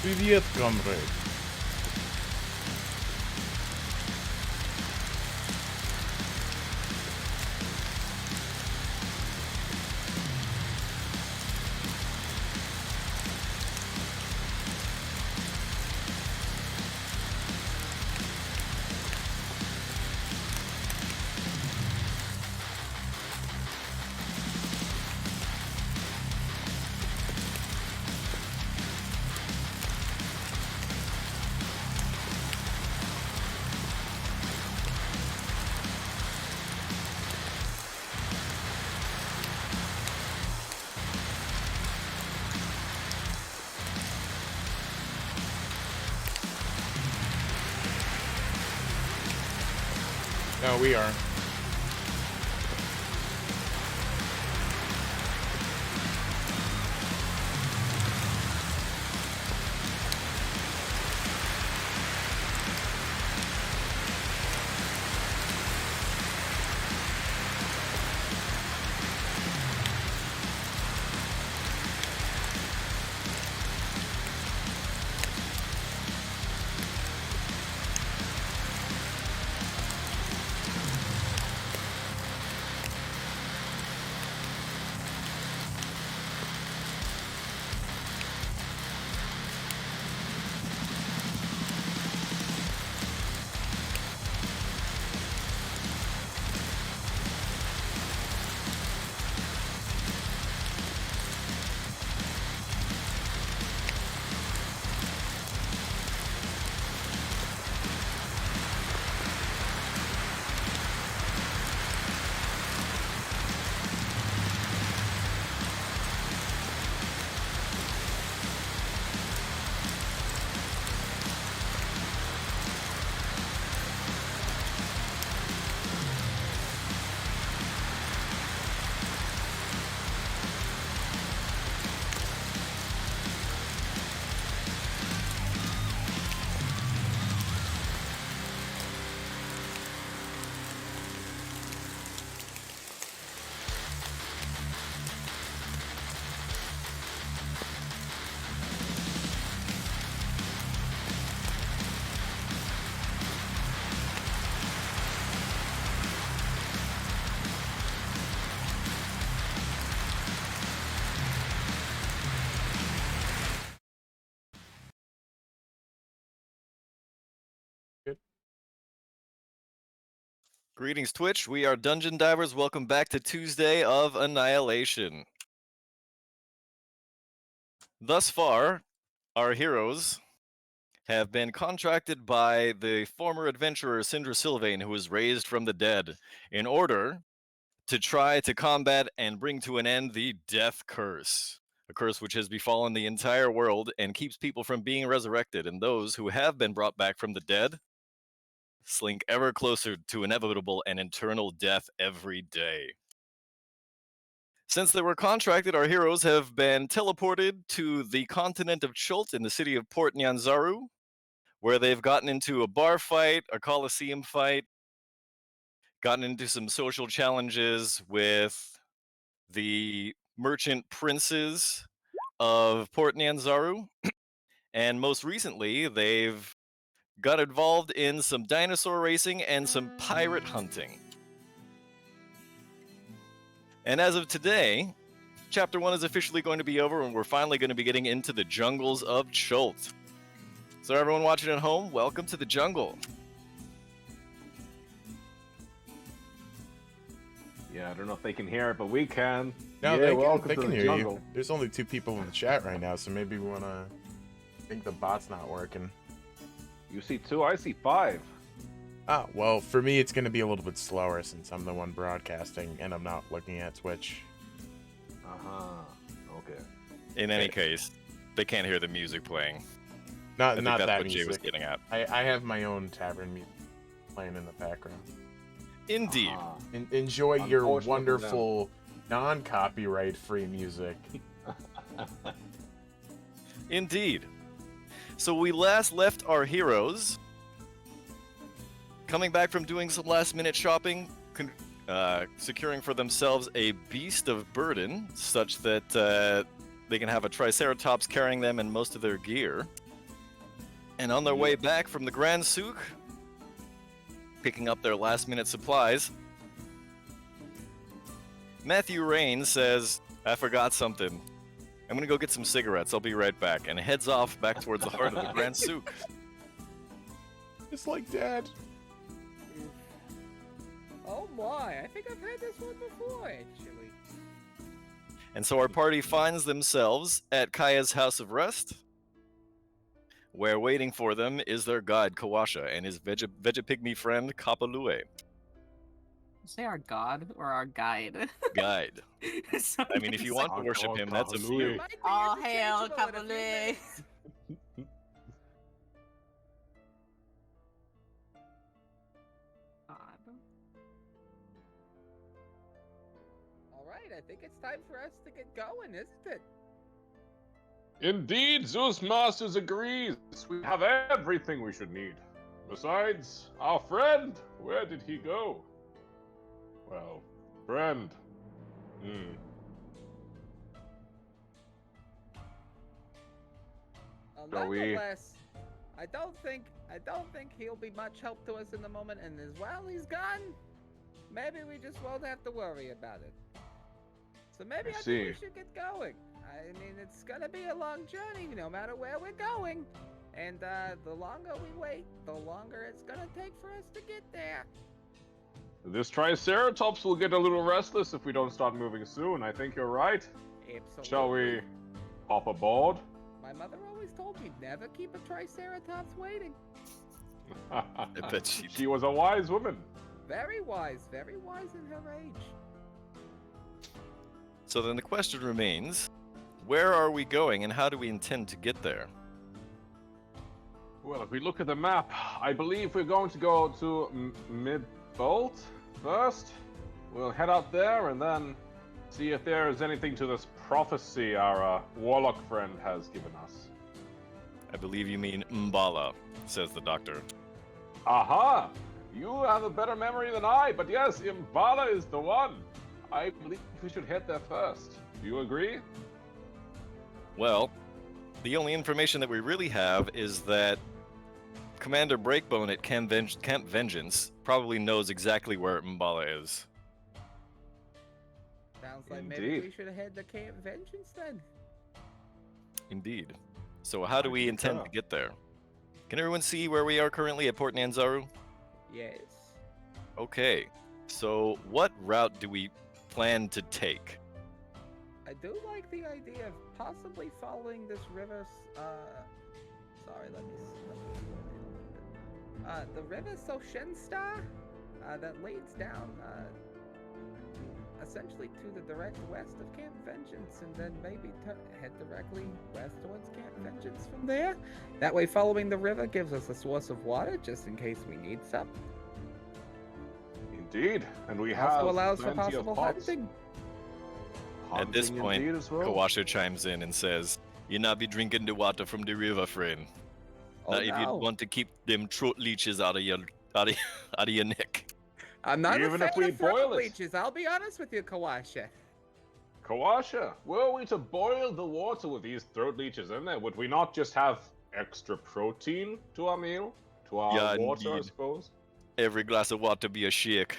Привет, comrade. No, we are. Good. Greetings, Twitch. We are Dungeon Divers. Welcome back to Tuesday of Annihilation. Thus far, our heroes have been contracted by the former adventurer Sindra Sylvain, who was raised from the dead, in order to try to combat and bring to an end the Death Curse, a curse which has befallen the entire world and keeps people from being resurrected, and those who have been brought back from the dead slink ever closer to inevitable and eternal death every day. Since they were contracted, our heroes have been teleported to the continent of Chult in the city of Port Nyanzaru, where they've gotten into a bar fight, a coliseum fight, gotten into some social challenges with the merchant princes of Port Nyanzaru, and most recently, they've got involved in some dinosaur racing and some pirate hunting. And as of today, Chapter 1 is officially going to be over, and we're finally going to be getting into the jungles of Chult. So everyone watching at home, welcome to the jungle. Yeah, I don't know if they can hear it, but we can. No, yeah, they can hear jungle. you. There's only 2 people in the chat right now, so maybe we wanna. I think the bot's not working. You see 2, I see 5. Ah, well, for me it's gonna be a little bit slower since I'm the one broadcasting and I'm not looking at Twitch. Okay. In any case, they can't hear the music playing. Not I think not that's that what Jay was music. getting at. I have my own tavern music playing in the background. Indeed. Enjoy your Unfortunately, wonderful non-copyright free music. Indeed. So we last left our heroes coming back from doing some last-minute shopping, securing for themselves a beast of burden, such that they can have a Triceratops carrying them and most of their gear. And on their way back from the Grand Souk, picking up their last-minute supplies, Matthew Rain says, I forgot something. I'm gonna go get some cigarettes. I'll be right back. And heads off back towards the heart of the Grand Souk. Just like Dad. Oh my, I think I've had this one before, actually. And so our party finds themselves at Kaya's House of Rest, where waiting for them is their guide, Kawasha, and his Vegapygmy friend, Kapalue. Say our god or our guide. Guide. I mean, if you want to worship him, that's up to you. Might be All hail, interchangeable in a few Kapalue. minutes. Alright, I think it's time for us to get going, isn't it? Indeed, Zeus Masters agrees. We have everything we should need. Besides, our friend, where did he go? Well, friend. Well, Shall we- nonetheless, I don't think he'll be much help to us in the moment, and as well he's gone, maybe we just won't have to worry about it. So maybe I think we see. should get going. I mean, it's gonna be a long journey, no matter where we're going. And the longer we wait, the longer it's gonna take for us to get there. This Triceratops will get a little restless if we don't start moving soon. I think you're right. Absolutely. Shall we hop aboard? My mother always told me never keep a Triceratops waiting. I bet she She was a wise woman. Very wise in her age. So then the question remains, where are we going and how do we intend to get there? Well, if we look at the map, I believe we're going to go to Mid-Bolt first. We'll head out there and then see if there is anything to this prophecy our warlock friend has given us. I believe you mean Mbala, says the doctor. Aha! You have a better memory than I, but yes, Imbala is the one. I believe we should head there first. Do you agree? Well, the only information that we really have is that Commander Breakbone at Camp Vengeance probably knows exactly where Mbala is. Sounds like maybe Indeed. we should head to Camp Vengeance then. Indeed. So how do we think intend so. to get there? Can everyone see where we are currently at Port Nanzaru? Yes. Okay. So what route do we plan to take? I do like the idea of possibly following this river. Sorry, let me. The river Soshensta, that leads down, essentially to the direct west of Camp Vengeance, and then maybe head directly west towards Camp Vengeance from there. That way, following the river gives us a source of water just in case we need some. Indeed, and we have Also allows for plenty of possible pots. hunting. At this Hunting point, indeed as well. Kawasha chimes in and says, "You not be drinking the water from the river, friend. Oh, Not if you no. want to keep them throat leeches out of your neck." I'm not Even a if fan we of throat boil it. leeches. I'll be honest with you, Kawasha. Kawasha, were we to boil the water with these throat leeches in there, would we not just have extra protein to our meal? To our Yeah, water, I indeed. suppose? Every glass of water be a shake.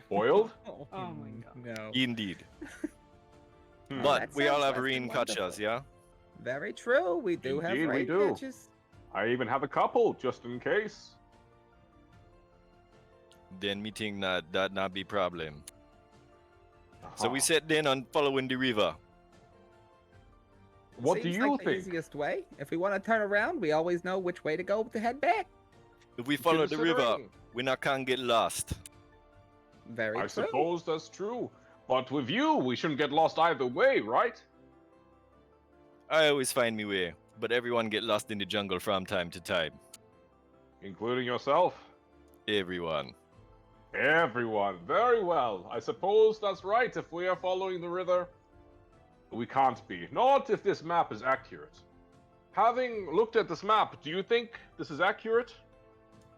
Boiled? Oh my god. No. Indeed. Hmm. But that we all sounds have less rain than kachas, wonderful. yeah? Very true. We do have Indeed, we rain do. catches. I even have a couple, just in case. Then me think that not be problem. So we Aha. set then on following the river. What do Seems you like the think? easiest way. If we want to turn around, we always know which way to go to head back. If we follow the river, Considering- we not can't get lost. Very I true. suppose that's true. But with you, we shouldn't get lost either way, right? I always find me way, but everyone get lost in the jungle from time to time. Including yourself. Everyone. Everyone. Very well. I suppose that's right. If we are following the river, we can't be. Not if this map is accurate. Having looked at this map, do you think this is accurate?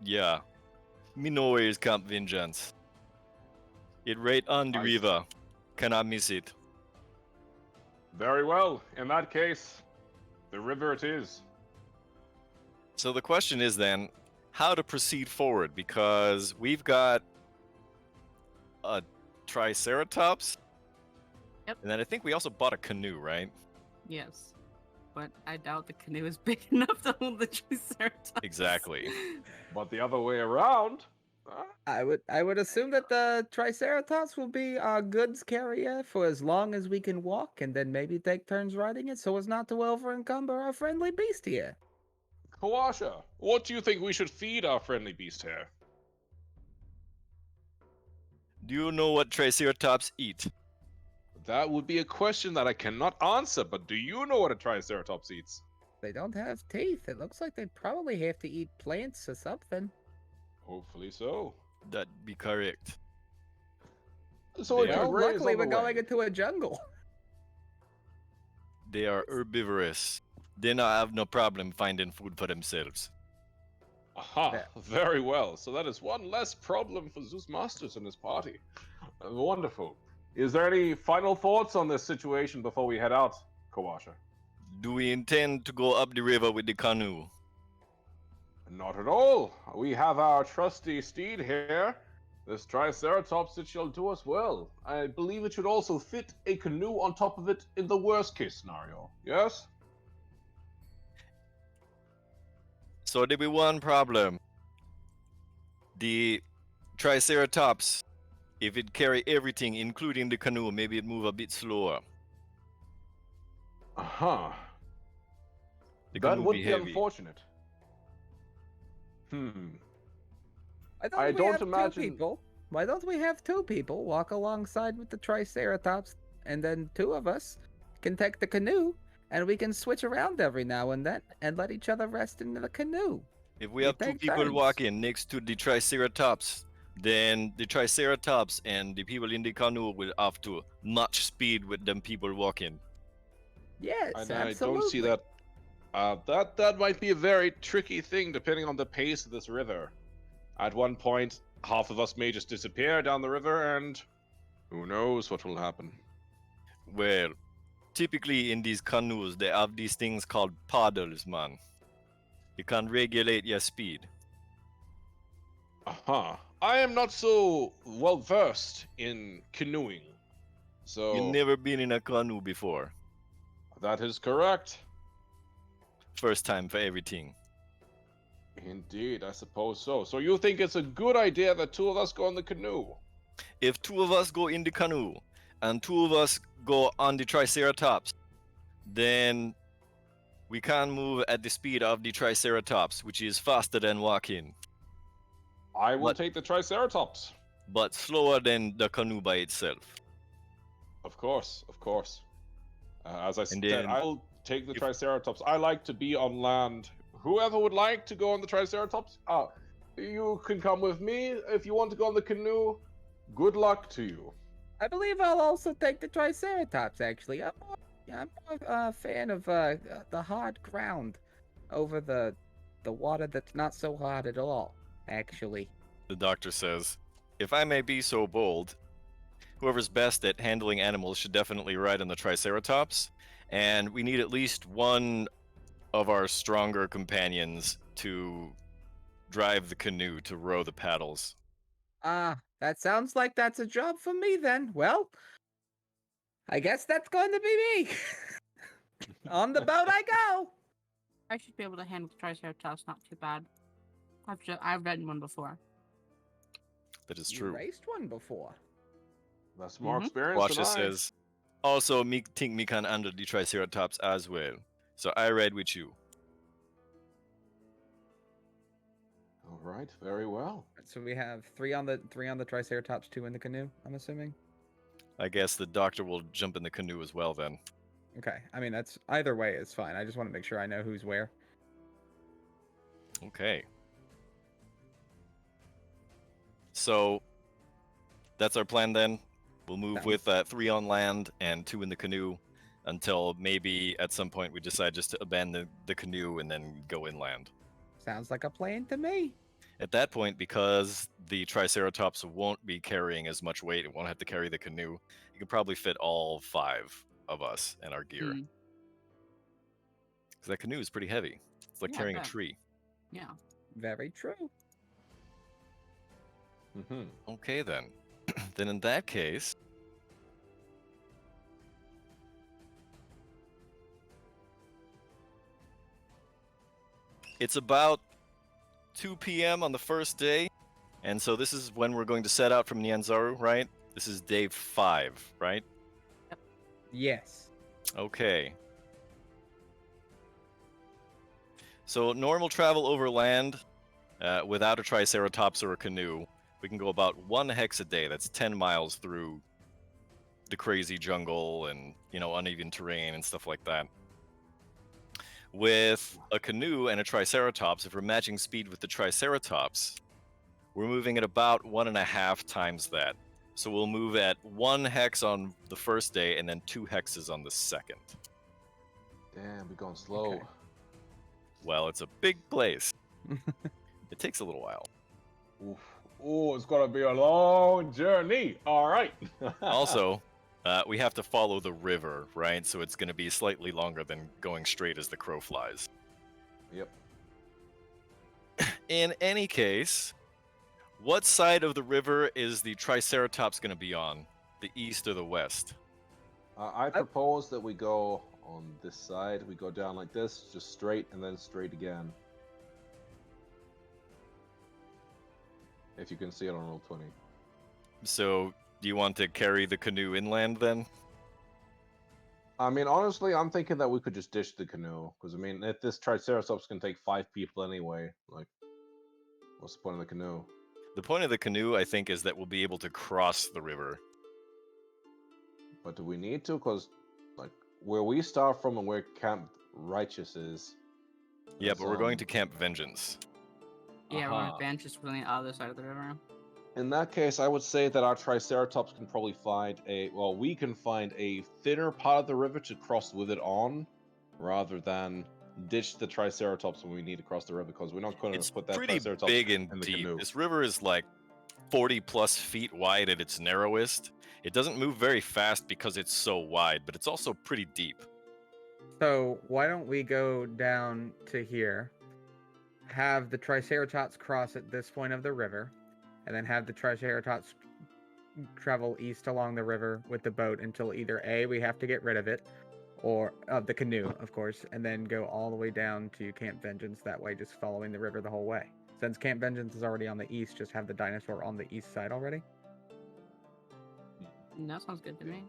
Yeah. Me know where is Camp Vengeance. It right on the I see. river. Cannot miss it. Very well. In that case, the river it is. So the question is then, how to proceed forward? Because we've got a Triceratops. Yep. And then I think we also bought a canoe, right? Yes. But I doubt the canoe is big enough to hold the Triceratops. Exactly. But the other way around. I would assume that the Triceratops will be our goods carrier for as long as we can walk, and then maybe take turns riding it so as not to over encumber our friendly beast here. Kawasha, what do you think we should feed our friendly beast here? Do you know what Triceratops eat? That would be a question that I cannot answer, but do you know what a Triceratops eats? They don't have teeth. It looks like they'd probably have to eat plants or something. Hopefully so. That'd be correct. So we They could are- Well, graze luckily on the we're going way. into a jungle. They are herbivorous. They not have no problem finding food for themselves. Aha, Yeah. very well. So that is one less problem for Zeus Masters and his party. Wonderful. Is there any final thoughts on this situation before we head out, Kawasha? Do we intend to go up the river with the canoe? Not at all. We have our trusty steed here. This Triceratops, it shall do us well. I believe it should also fit a canoe on top of it in the worst case scenario. Yes? So there be one problem. The Triceratops, if it carry everything, including the canoe, maybe it move a bit slower. Uh-huh. The That canoe would be be heavy. unfortunate. Why don't I we don't have imagine- two people? Why don't we have two people walk alongside with the Triceratops, and then two of us can take the canoe, and we can switch around every now and then and let each other rest in the canoe. If we We have two take people turns. walking next to the Triceratops, then the Triceratops and the people in the canoe will have to match speed with them people walking. Yes, And I absolutely. don't see that. That might be a very tricky thing depending on the pace of this river. At one point, half of us may just disappear down the river, and who knows what will happen. Well, typically in these canoes, they have these things called paddles, man. You can regulate your speed. Aha. I am not so well versed in canoeing. So You've never been in a canoe before. that is correct. First time for everything. Indeed, I suppose so. So you think it's a good idea that two of us go in the canoe? If two of us go in the canoe and two of us go on the Triceratops, then we can move at the speed of the Triceratops, which is faster than walking, I will What? take the Triceratops. but slower than the canoe by itself. Of course, of course. As I And said, then I'll take the if- Triceratops. I like to be on land. Whoever would like to go on the Triceratops, you can come with me. If you want to go on the canoe, good luck to you. I believe I'll also take the Triceratops, actually. I'm more a fan of the hard ground over the water that's not so hard at all, actually. The doctor says, if I may be so bold, whoever's best at handling animals should definitely ride on the Triceratops, and we need at least one of our stronger companions to drive the canoe, to row the paddles. That sounds like that's a job for me then. Well, I guess that's going to be me. On the boat I go. I should be able to handle the Triceratops not too bad. I've ridden one before. That is You true. raced one before. That's more Mhm. experience than Watcha I. says, also, me think me can handle the Triceratops as well. So I ride with you. All right, very well. So we have three on the Triceratops, two in the canoe, I'm assuming. I guess the doctor will jump in the canoe as well then. Okay. I mean, that's either way is fine. I just want to make sure I know who's where. Okay. So that's our plan then. We'll move Sounds- with 3 on land and 2 in the canoe until maybe at some point we decide just to abandon the canoe and then go inland. Sounds like a plan to me. At that point, because the Triceratops won't be carrying as much weight, it won't have to carry the canoe, it could probably fit all 5 of us and our gear. Hmm. Because that canoe is pretty heavy. It's like Yeah, I carrying a bet. tree. Yeah. Very true. Mm-hmm. Okay, then. Then in that case, it's about 2 p.m. on the first day, and so this is when we're going to set out from Nyanzaru, right? This is day 5, right? Yes. Okay. So normal travel over land without a triceratops or a canoe, we can go about 1 hex a day. That's 10 miles through the crazy jungle and, uneven terrain and stuff like that. With a canoe and a triceratops, if we're matching speed with the triceratops, we're moving at about 1.5 times that. So we'll move at 1 hex on the first day and then 2 hexes on the second. Damn, we're going slow. Okay. Well, it's a big place. It takes a little while. Oof. Oh, it's gonna be a long journey. All right. Also, we have to follow the river, right? So it's going to be slightly longer than going straight as the crow flies. Yep. In any case, what side of the river is the Triceratops going to be on? The east or the west? I propose that we go on this side. We go down like this, just straight, and then straight again. If you can see it on roll 20. So, do you want to carry the canoe inland then? I mean, honestly, I'm thinking that we could just ditch the canoe. Because, I mean, if this Triceratops can take 5 people anyway, like, what's the point of the canoe? The point of the canoe, I think, is that we'll be able to cross the river. But do we need to? Because, like, where we start from and where Camp Righteous is. Yeah, that's, but we're going to Camp Vengeance. Yeah, we're Uh-huh. on advantage from the other side of the river. In that case, I would say that our Triceratops can probably find we can find a thinner part of the river to cross with it on, rather than ditch the Triceratops when we need to cross the river, because we're not going It's to put that pretty Triceratops big in and the deep. canoe. This river is like 40 plus feet wide at its narrowest. It doesn't move very fast because it's so wide, but it's also pretty deep. So why don't we go down to here, have the Triceratops cross at this point of the river, and then have the Triceratops travel east along the river with the boat until either A, we have to get rid of it, or of the canoe, of course, and then go all the way down to Camp Vengeance, that way just following the river the whole way. Since Camp Vengeance is already on the east, just have the dinosaur on the east side already. That sounds good to me.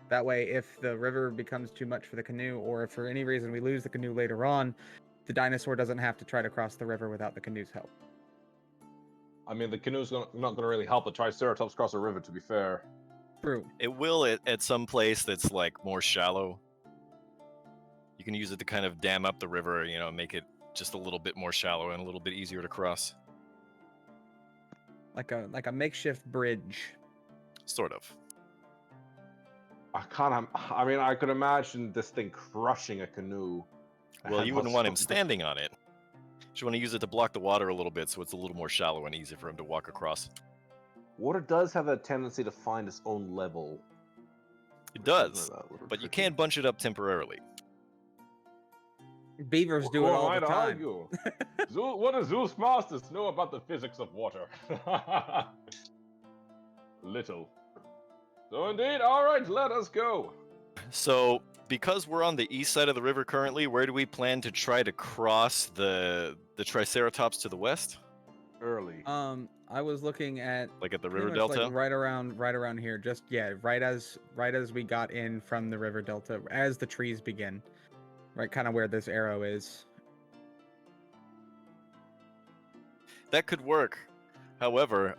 That way, if the river becomes too much for the canoe, or if for any reason we lose the canoe later on, the dinosaur doesn't have to try to cross the river without the canoe's help. I mean, the canoe's not going to really help the Triceratops cross the river, to be fair. True. It will at some place that's like more shallow. You can use it to kind of dam up the river, make it just a little bit more shallow and a little bit easier to cross. Like a makeshift bridge. Sort of. I mean, I could imagine this thing crushing a canoe. Well, And you wouldn't want him also- standing on it. You want to use it to block the water a little bit so it's a little more shallow and easy for him to walk across. Water does have a tendency to find its own level. It which does, is a little but you tricky. can bunch it up temporarily. Beavers Well, do who it am all I the to time. argue? What does Zeus Masters know about the physics of water? Little. So indeed, alright, let us go. So, because we're on the east side of the river currently, where do we plan to try to cross the Triceratops to the west? Early. I was looking at Like at the pretty river much delta? like right around here. Just right as we got in from the river delta, as the trees begin, right, kind of where this arrow is. That could work. However,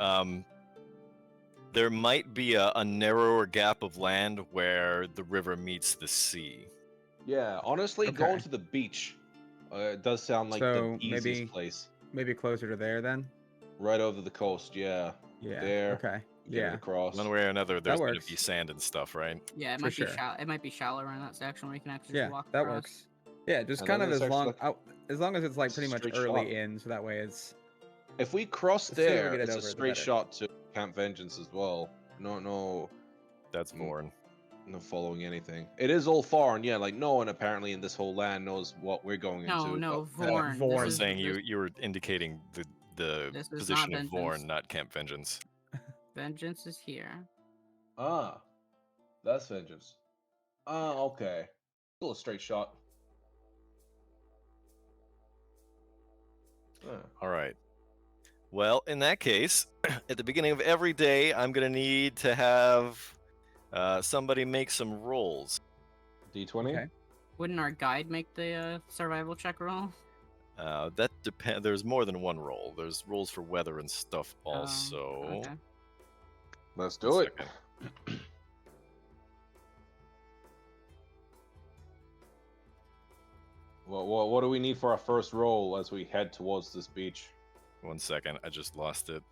there might be a narrower gap of land where the river meets the sea. Yeah, honestly, Okay. going to the beach does sound like So, the easiest maybe- place. Maybe closer to there then. Right over the coast, yeah. Yeah. There. Okay. Get it Yeah. across. One way or another, there's going to works. be sand and stuff, right? Yeah, it For might be sure. shallow. It might be shallower in that section where you can actually Yeah. just walk That across. works. Yeah, just And kind then of it's actually as long as it's like pretty much straight early shot. in, so that way it's If we cross The sooner we there, get it it's a over, the straight better. shot to Camp Vengeance as well. No, That's Mm. Vorn. Not following anything. It is all foreign, yeah. Like no one apparently in this whole land knows what we're going No, into. no, but- Vorn. Vorn. I This was is saying this, you were indicating the This is position not of vengeance. Vorn, not Camp Vengeance. vengeance is here. Ah, that's vengeance. Ah, okay. Still a straight shot. Ah. All right. Well, in that case, at the beginning of every day, I'm gonna need to have somebody make some rolls. D20. Okay. Wouldn't our guide make the survival check roll? That depend. There's more than one roll. There's rolls for weather and stuff Oh, also. okay. Let's One do it. second. What do we need for our first roll as we head towards this beach? 1 second. I just lost it.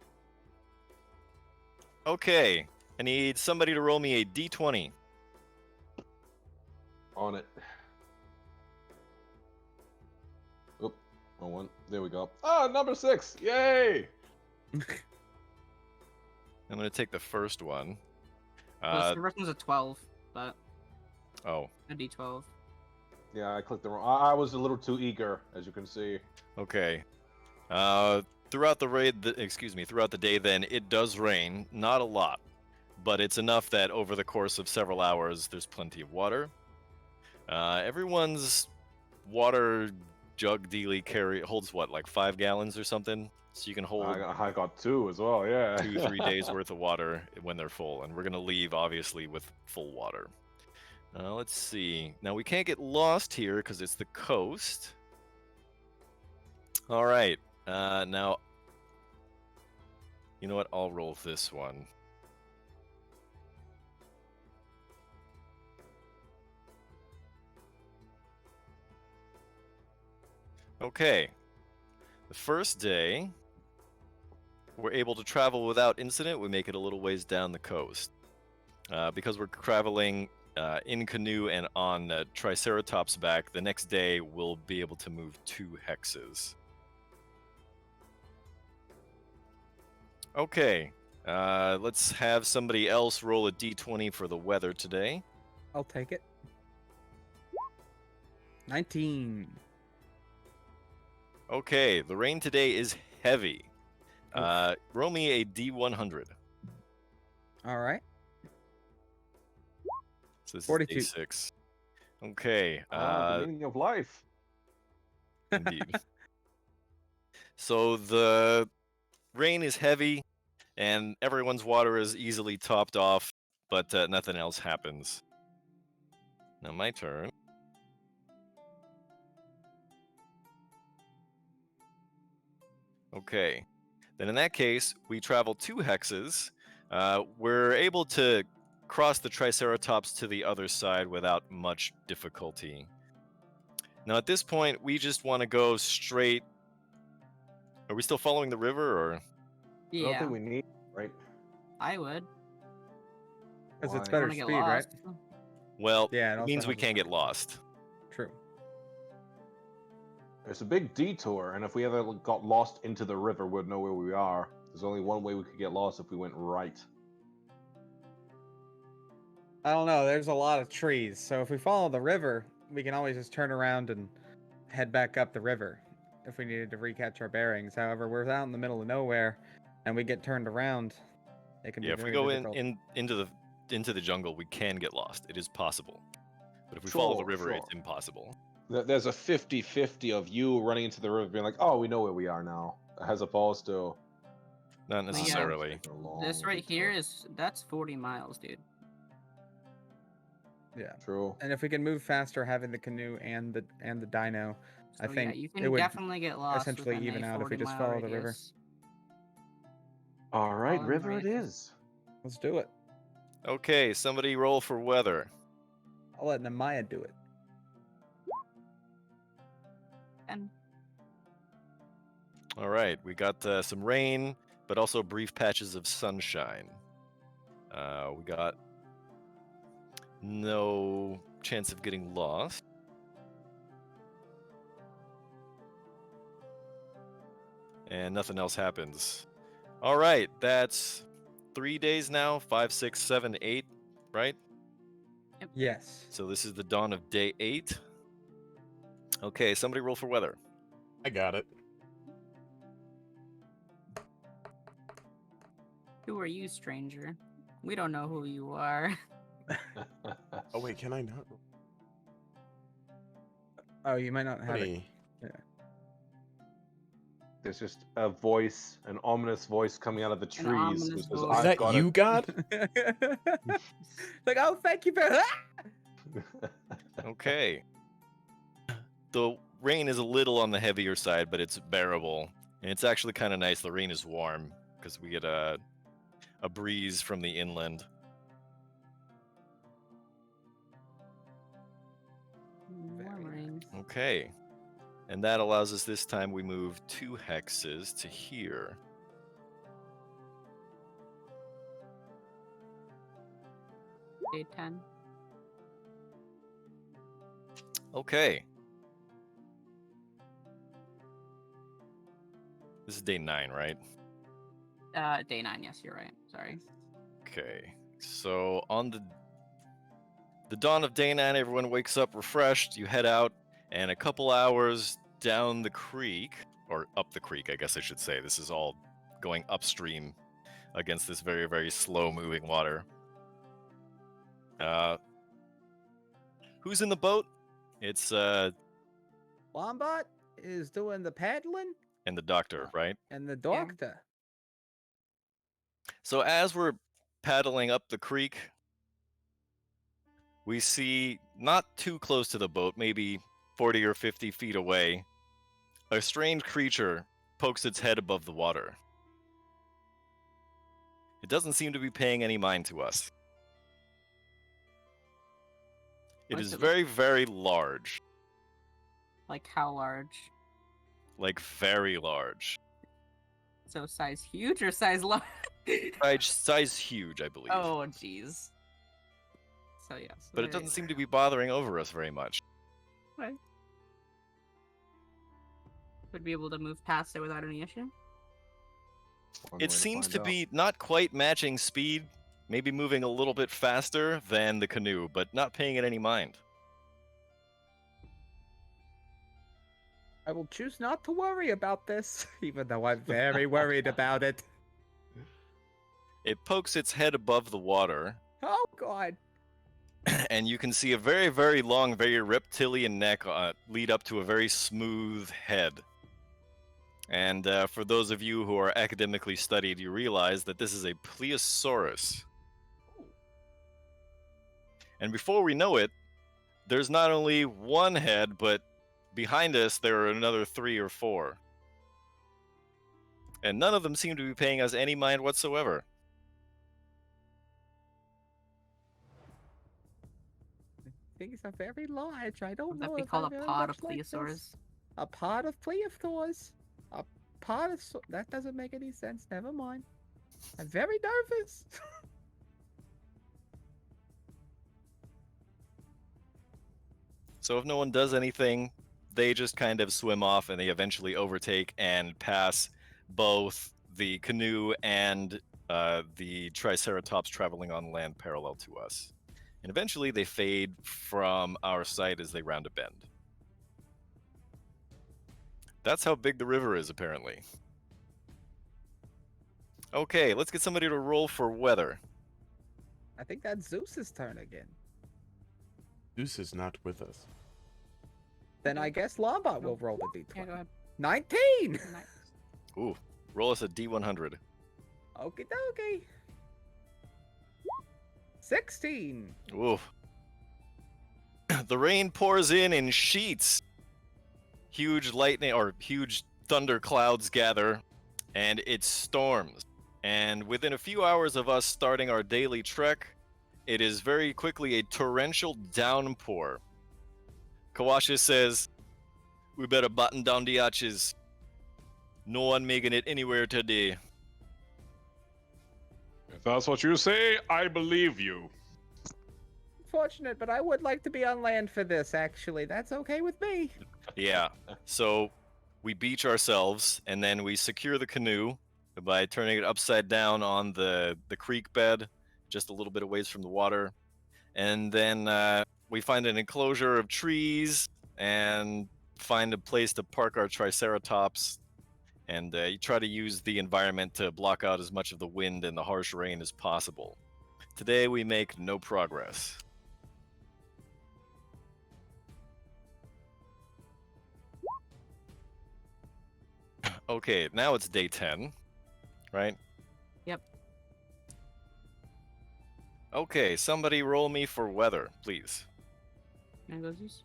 Okay. I need somebody to roll me a d20. On it. Oop, wrong one. There we go. Ah, number 6! Yay! I'm gonna take the first one. Well, the first one's a 12, but Oh, a d12. Yeah, I clicked the wrong. I was a little too eager, as you can see. okay. Throughout the day, then it does rain. Not a lot, but it's enough that over the course of several hours, there's plenty of water. Everyone's water jug dealy holds what, like 5 gallons or something, so you can hold I got 2 as well. Yeah. 2-3 days worth of water when they're full, and we're gonna leave obviously with full water. Let's see. Now we can't get lost here because it's the coast. All right. Now, you know what? I'll roll this one. Okay. The first day, we're able to travel without incident. We make it a little ways down the coast. Because we're traveling in canoe and on Triceratops back, the next day we'll be able to move 2 hexes. Okay, let's have somebody else roll a d20 for the weather today. I'll take it. 19. Okay, the rain today is heavy. Roll me a d100. All right. So this 42. is d6. Okay, The meaning of life. indeed. So the rain is heavy, and everyone's water is easily topped off, but nothing else happens. Now my turn. Okay. Then in that case, we travel 2 hexes. We're able to cross the Triceratops to the other side without much difficulty. Now at this point, we just want to go straight. Are we still following the river, or? I don't Yeah, think we need, right? I would. Because it's Why? better Wanna get speed, right? lost. Well, Yeah, it it also means we has a can't get speed. lost. True. It's a big detour, and if we ever got lost into the river, we'd know where we are. There's only one way we could get lost if we went right. I don't know. There's a lot of trees, so if we follow the river, we can always just turn around and head back up the river if we needed to recatch our bearings. However, we're out in the middle of nowhere, and we get turned around. It can Yeah, be if we very go difficult. into the jungle, we can get lost. It is possible. But if we follow the Sure, river, it's sure. impossible. There's a 50-50 of you running into the river being like, oh, we know where we are now, as opposed to... Not yeah, necessarily. This right here that's 40 miles, dude. Yeah. True. And if we can move faster, having the canoe and the dino, So I think yeah, you it can would definitely get lost essentially within even a out if we 40 just mile follow the river. radius. All right, All in river it radius. is. Let's do it. Okay, somebody roll for weather. I'll let Nemaya do it. And All right, we got some rain, but also brief patches of sunshine. We got no chance of getting lost. And nothing else happens. All right, that's 3 days now. 5, 6, 7, 8, right? Yes. So this is the dawn of day 8. Okay, somebody roll for weather. I got it. Who are you, stranger? We don't know who you are. Oh wait, can I not? Oh, you might not have it. Honey, There's just a voice, an ominous voice coming out of the trees. Who ominous says, voice. is "I've that got you, it." God? Like, oh, thank you for. Okay. The rain is a little on the heavier side, but it's bearable. And it's actually kind of nice. The rain is warm because we get a breeze from the inland. Warm rain. Okay. And that allows us this time we move 2 hexes to here. Day 10. Okay. This is day 9, right? Day 9. Yes, you're right. Sorry. Okay. So on the dawn of day 9, everyone wakes up refreshed. You head out, and a couple hours down the creek, or up the creek, I guess I should say. This is all going upstream against this very, very slow-moving water. Who's in the boat? It's Wombot is doing the paddling, and the doctor, right? and the doctor. So as we're paddling up the creek, we see, not too close to the boat, maybe 40 or 50 feet away, a strange creature pokes its head above the water. It doesn't seem to be paying any mind to us. It What's is it very, very large. Like how large? Like, very large. So size huge or size large? Size huge, I believe. Oh, jeez. So yes. But it doesn't seem to be bothering over us very much. Would be able to move past it without any issue. One way It seems find to out. be not quite matching speed, maybe moving a little bit faster than the canoe, but not paying it any mind. I will choose not to worry about this, even though I'm very worried about it. It pokes its head above the water, Oh God! and you can see a very, very long, very reptilian neck lead up to a very smooth head. And for those of you who are academically studied, you realize that this is a plesiosaurus. And before we know it, there's not only one head, but behind us there are another 3 or 4. And none of them seem to be paying us any mind whatsoever. Things are very large. I don't Would that know be if called I'm a very pod much of like this. plesiosaurs? A pod of plesiosaurs. A pod of that doesn't make any sense. Never mind. I'm very nervous. So if no one does anything, they just kind of swim off and they eventually overtake and pass both the canoe and the Triceratops traveling on land parallel to us. And eventually they fade from our sight as they round a bend. That's how big the river is, apparently. Okay, let's get somebody to roll for weather. I think that's Zeus's turn again. Zeus is not with us. Then I guess Lombot will roll the Yeah, go d20. ahead. 19! Nice. Ooh, roll us a D100. Okie dokie. 16. Ooh. The rain pours in sheets. Huge lightning or huge thunder clouds gather, and it storms. And within a few hours of us starting our daily trek, it is very quickly a torrential downpour. Kawasha says, "We better button down the hatches. No one making it anywhere today." If that's what you say, I believe you. Unfortunate, but I would like to be on land for this, actually. That's okay with me. Yeah. So we beach ourselves, and then we secure the canoe by turning it upside down on the creek bed, just a little bit away from the water. And then we find an enclosure of trees and find a place to park our Triceratops. And you try to use the environment to block out as much of the wind and the harsh rain as possible. Today we make no progress. Okay, now it's day 10, right? Yep. Okay, somebody roll me for weather, please. There goes Zeus.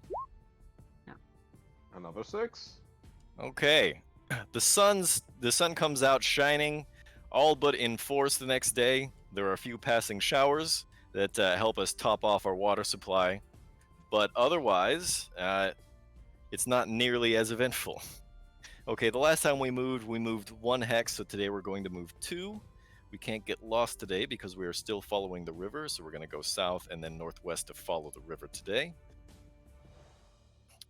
Another 6. Okay. The sun comes out shining, all but in force the next day. There are a few passing showers that help us top off our water supply, but otherwise, it's not nearly as eventful. Okay, the last time we moved 1 hex, so today we're going to move 2. We can't get lost today because we are still following the river, so we're going to go south and then northwest to follow the river today.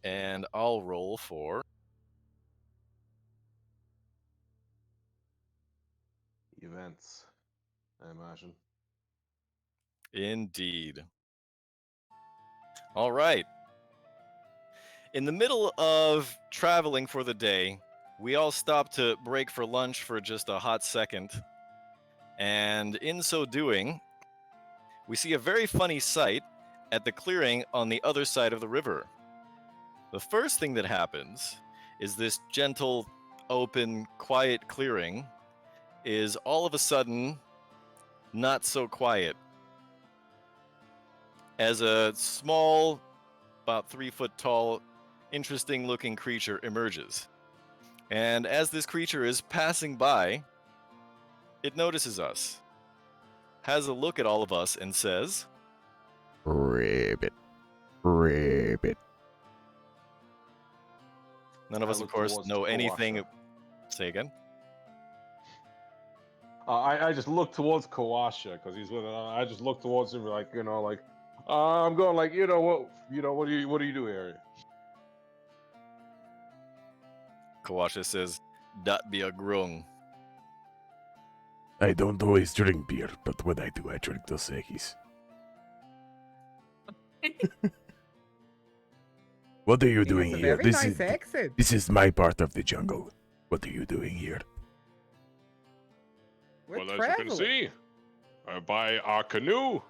And I'll roll for Events, I imagine. Indeed. All right. In the middle of traveling for the day, we all stop to break for lunch for just a hot second. And in so doing, we see a very funny sight at the clearing on the other side of the river. The first thing that happens is this gentle, open, quiet clearing is all of a sudden not so quiet. As a small, about 3 foot tall, interesting looking creature emerges. And as this creature is passing by, it notices us, has a look at all of us, and says, Ribbit. Ribbit. none of I us, of look course, towards know anything. Kawasha. Say again? I just look towards Kawasha because he's with. I just look towards him like I'm going like what do you do here? Kawasha says, "Dat be a grung." I don't always drink beer, but when I do, I drink Dos Equis. What are you He doing has a here? very nice accent. This is my part of the jungle. What are you doing here? We're Well, as traveling. you can see, by our canoe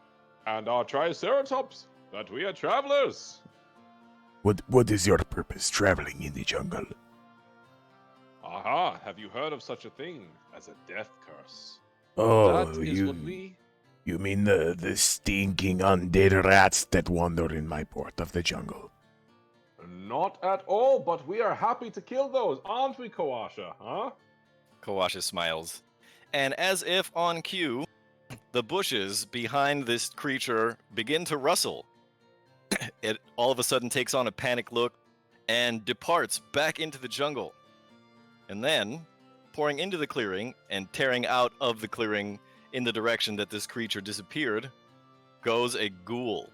and our Triceratops, that we are travelers. What is your purpose traveling in the jungle? Aha! Have you heard of such a thing as a death curse? Oh, That is what we. you mean the stinking undead rats that wander in my part of the jungle? Not at all, but we are happy to kill those, aren't we, Kawasha? Huh? Kawasha smiles. And as if on cue, the bushes behind this creature begin to rustle. It all of a sudden takes on a panicked look and departs back into the jungle. And then, pouring into the clearing and tearing out of the clearing in the direction that this creature disappeared, goes a ghoul.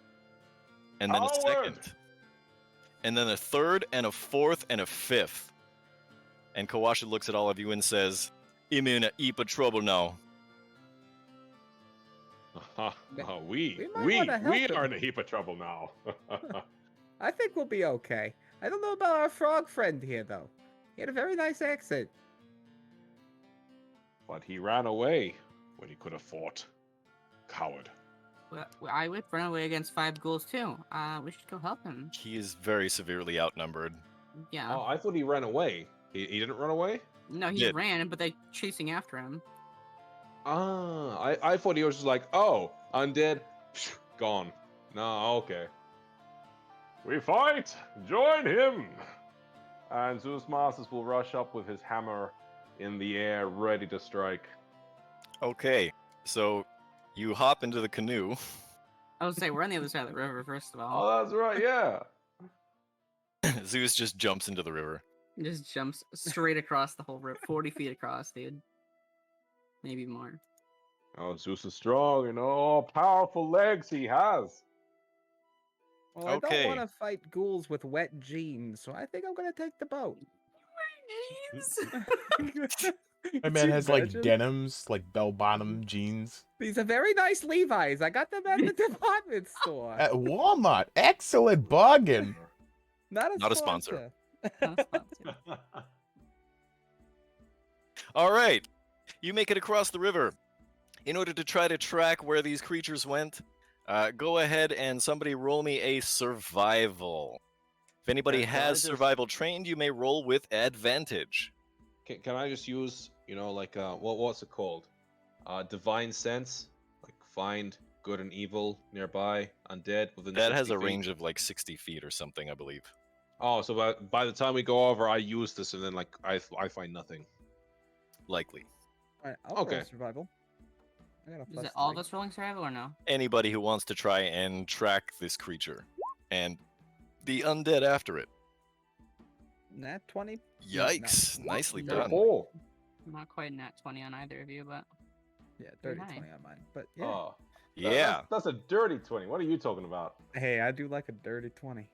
And then a Howard! second. And then a third and a fourth and a fifth. And Kawasha looks at all of you and says, "I'm in a heap of trouble now." We might wanna help him. are in a heap of trouble now. I think we'll be okay. I don't know about our frog friend here, though. He had a very nice accent. But he ran away when he could have fought. Coward. Well, I would run away against 5 ghouls too. We should go help him. He is very severely outnumbered. Yeah. Oh, I thought he ran away. He didn't run away? No, he did. ran, but they're chasing after him. Ah, I thought he was just like, oh, undead, gone. No, okay. We fight! Join him! And Zeus Masters will rush up with his hammer in the air, ready to strike. Okay, so you hop into the canoe. I would say we're on the other side of the river, first of all. Oh, that's right, yeah. Zeus just jumps into the river. Just jumps straight across the whole river, 40 feet across, dude. Maybe more. Oh, Zeus is strong, powerful legs he has. Well, I Okay. don't want to fight ghouls with wet jeans, so I think I'm gonna take the boat. Jeez. My Could man you has like imagine? denims, like bell-bottom jeans. These are very nice Levi's. I got them at the department store. At Walmart. Excellent bargain. Not a Not a sponsor. sponsor. No, it's not. All right, you make it across the river. In order to try to track where these creatures went, go ahead and somebody roll me a survival. If anybody Can I has just- survival trained, you may roll with advantage. Can I just use, like what's it called? Divine sense, like find good and evil nearby, undead within. That 60 has a feet? range of like 60 feet or something, I believe. Oh, so by the time we go over, I use this, and then like I find nothing. Likely. All right, I'll roll Okay. survival. I got a Is plus it all of 3. us rolling survival or no? Anybody who wants to try and track this creature and the undead after it. Nat 20. No, Yikes! Nicely No. done. Oh, I'm not quite nat 20 on either of you, but Yeah, Very 30 nice. 20 on mine. But yeah. oh, Yeah. that's a dirty 20. What are you talking about? Hey, I do like a dirty 20.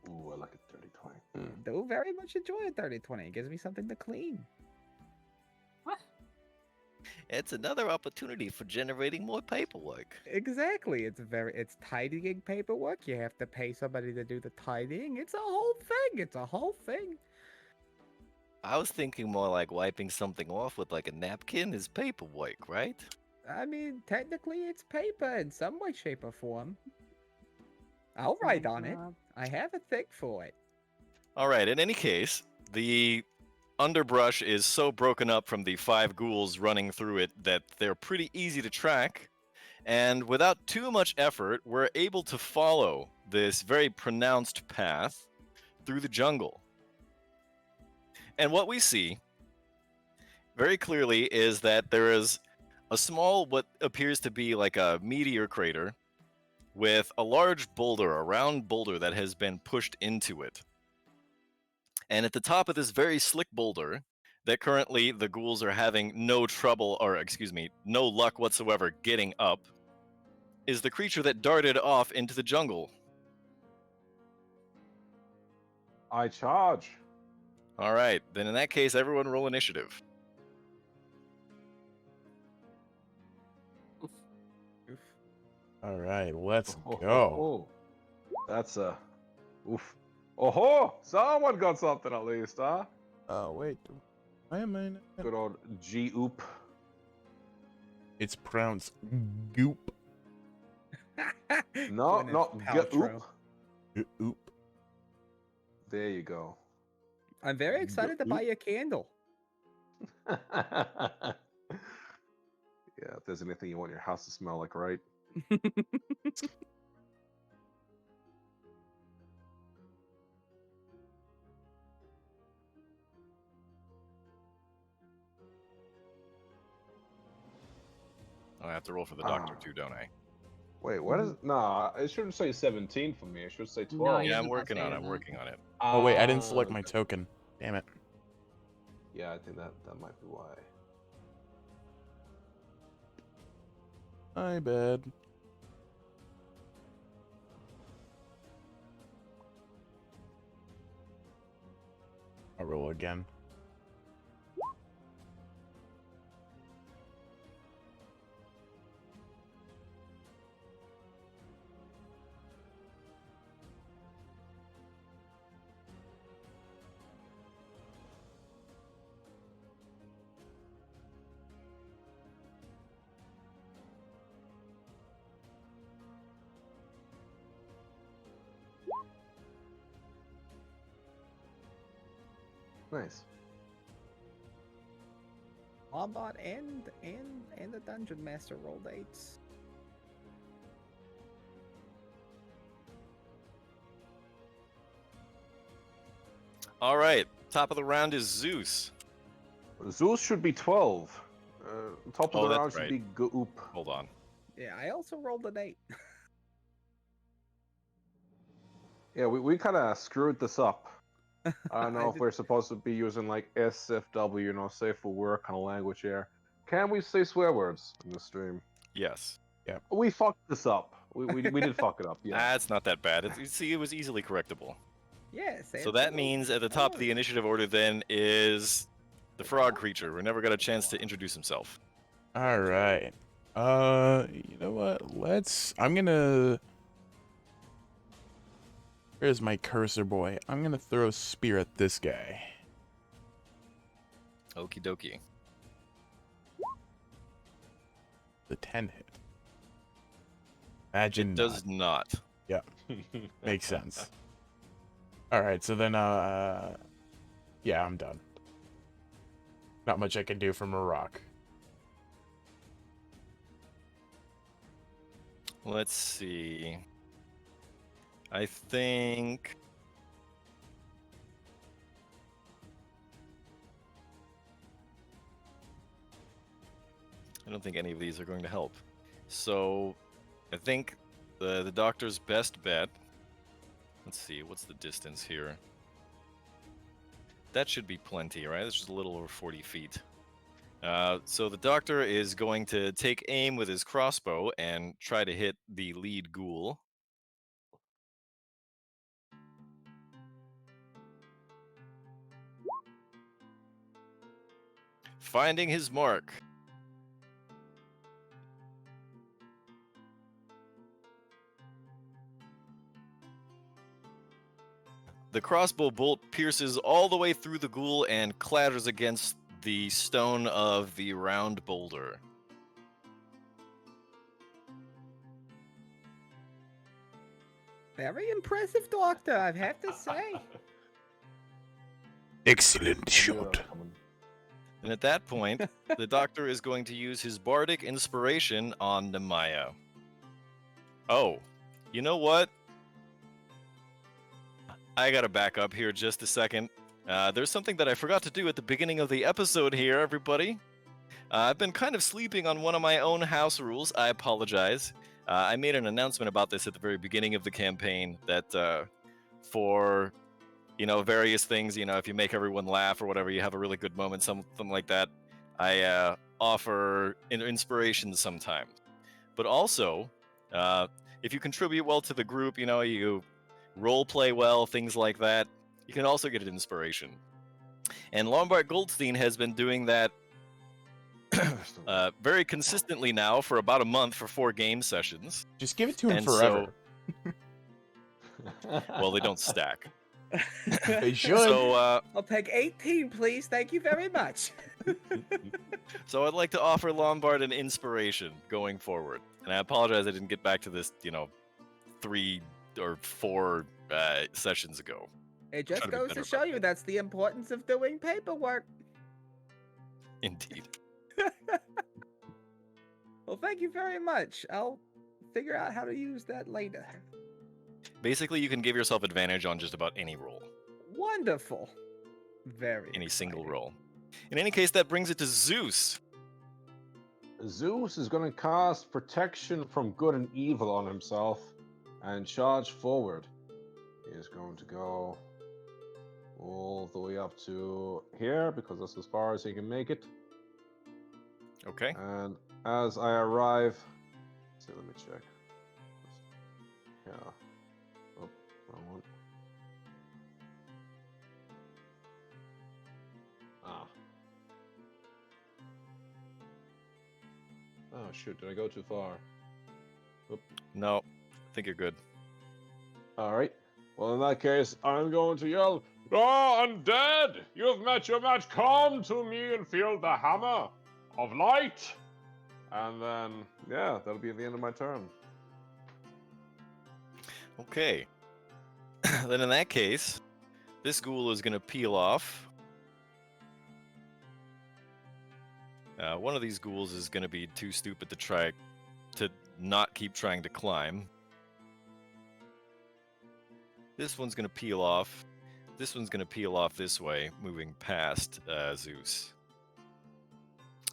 Ooh, I like a dirty 20. Do very much enjoy a 30 20. It gives me something to clean. what? It's another opportunity for generating more paperwork. Exactly. It's tidying paperwork. You have to pay somebody to do the tidying. It's a whole thing. It's a whole thing. I was thinking more like wiping something off with like a napkin is paperwork, right? I mean, technically it's paper in some way, shape, or form. I'll write on it. I have a thing for it. All right, in any case, the underbrush is so broken up from the 5 ghouls running through it that they're pretty easy to track. And without too much effort, we're able to follow this very pronounced path through the jungle. And what we see very clearly is that there is a small, what appears to be like a meteor crater with a large boulder, a round boulder that has been pushed into it. And at the top of this very slick boulder, that currently the ghouls are having no luck whatsoever getting up, is the creature that darted off into the jungle. I charge. All right, then in that case, everyone roll initiative. Oof. Oof. All right, let's Oh, go. that's a oof. Oh, someone got something at least, huh? Oh, wait. Why am I not? Good old G oop. It's pronounced goop. No, Gwyneth not Paltrow. oop. Oop. There you go. I'm very excited to buy you a candle. Yeah, if there's anything you want your house to smell like, right? I have to roll for the doctor Ah. too, don't I? Wait, what is? Nah, it shouldn't say 17 for me. It should say 12. No, Yeah, I'm doesn't working on say it. I'm that. working on it. Oh, wait, I didn't select Ah, my token. Damn it. Yeah, I think that might be why. My bad. I'll roll again. Nice. Lombard and the Dungeon Master rolled 8s. All right, top of the round is Zeus. Zeus should be 12. Top of Oh, the that's round should right. be Goop. Hold on. Yeah, I also rolled an 8. Yeah, we kind of screwed this up. I don't know if did- we're supposed to be using like SFW, safe for work kind of language here. Can we say swear words in the stream? Yes. We fucked this up. We did fuck it up. Yeah. That's not that bad. You see, it was easily correctable. Yes. So that means at the top of the initiative order then is the frog creature, who never got a chance to introduce himself. All right. You know what? I'm gonna. Where's my cursor boy? I'm gonna throw spear at this guy. Okie dokie. The 10 hit. Imagine It does not. Yeah, makes sense. All right, so then, yeah, I'm done. Not much I can do from a rock. Let's see. I think... I don't think any of these are going to help. So, I think the doctor's best bet... Let's see, what's the distance here? That should be plenty, right? That's just a little over 40 feet. So the doctor is going to take aim with his crossbow and try to hit the lead ghoul. Finding his mark. The crossbow bolt pierces all the way through the ghoul and clatters against the stone of the round boulder. Very impressive, Doctor, I have to say. Excellent shot. And at that point, the doctor is going to use his bardic inspiration on Nemaya. Oh, you know what? I gotta back up here just a second. There's something that I forgot to do at the beginning of the episode here, everybody. I've been kind of sleeping on one of my own house rules. I apologize. I made an announcement about this at the very beginning of the campaign that for, various things, if you make everyone laugh or whatever, you have a really good moment, something like that, I offer inspiration sometimes. But also, if you contribute well to the group, you role play well, things like that, you can also get an inspiration. And Lombard Goldstein has been doing that very consistently now for about a month for 4 game sessions. Just give it to him And forever. Well, they don't stack. They should. So, I'll take 18, please. Thank you very much. so I'd like to offer Lombard an inspiration going forward. And I apologize I didn't get back to this, 3 or 4 sessions ago. It just Try to be goes better to show about you that's the importance of doing paperwork. Indeed. Well, thank you very much. I'll figure out how to use that later. Basically, you can give yourself advantage on just about any roll. Wonderful. Very Any single exciting. roll. In any case, that brings it to Zeus. Zeus is going to cast protection from good and evil on himself and charge forward. He is going to go all the way up to here because that's as far as he can make it. Okay. And as I arrive, so let me check. Yeah. Oh, wrong one. Ah. Oh shoot! Did I go too far? Oop. No, I think you're good. All right. Well, in that case, I'm going to yell, "Ah, undead! You've met your match. Come to me and feel the hammer of light." And then, yeah, that'll be the end of my turn. Okay. Then in that case, this ghoul is going to peel off. One of these ghouls is going to be too stupid to not keep trying to climb. This one's going to peel off. This one's going to peel off this way, moving past Zeus.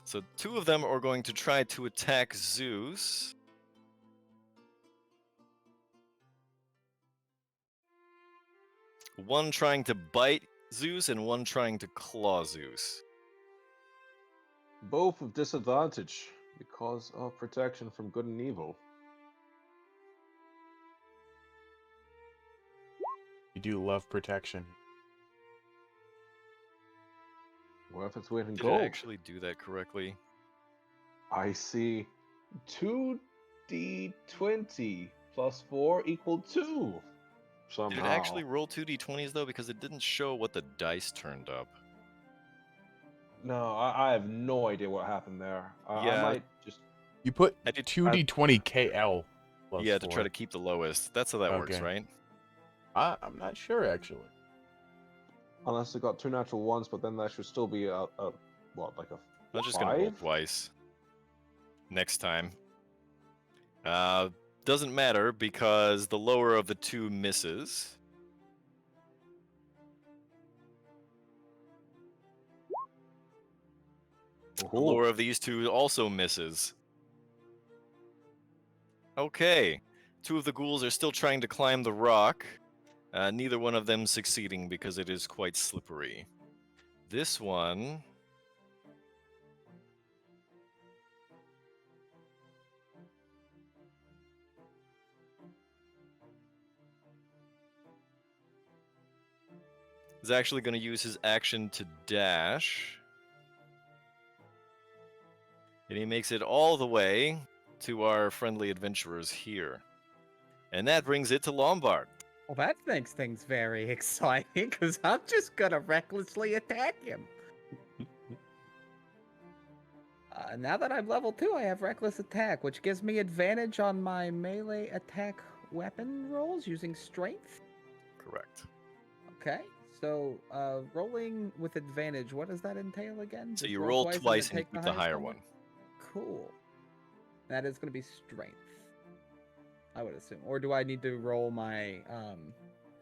So 2 of them are going to try to attack Zeus. One trying to bite Zeus and one trying to claw Zeus. Both with disadvantage because of protection from good and evil. You do love protection. What if it's weight in Did gold? I actually do that correctly? I see 2d20 plus 4 equal 2. Somehow. Did it actually roll 2d20s though? Because it didn't show what the dice turned up. No, I have no idea what happened there. I Yeah. might just. You put I did- 2d20 KL plus Yeah, 4. to try to keep the lowest. That's how that works, Okay. right? I'm not sure, actually. Unless it got 2 natural ones, but then that should still be what, like a I'm just gonna roll 5? twice. Next time. Doesn't matter because the lower of the two misses. The Ooh. lower of these two also misses. Okay. Two of the ghouls are still trying to climb the rock. Neither one of them succeeding because it is quite slippery. This one... is actually going to use his action to dash. And he makes it all the way to our friendly adventurers here. And that brings it to Lombard. Well, that makes things very exciting, because I'm just gonna recklessly attack him. Now that I'm level 2, I have reckless attack, which gives me advantage on my melee attack weapon rolls using strength. Correct. Okay, so rolling with advantage, what does that entail again? So Just you roll twice twice and you take keep the highest higher number? one. Cool. That is going to be strength, I would assume. Or do I need to roll my...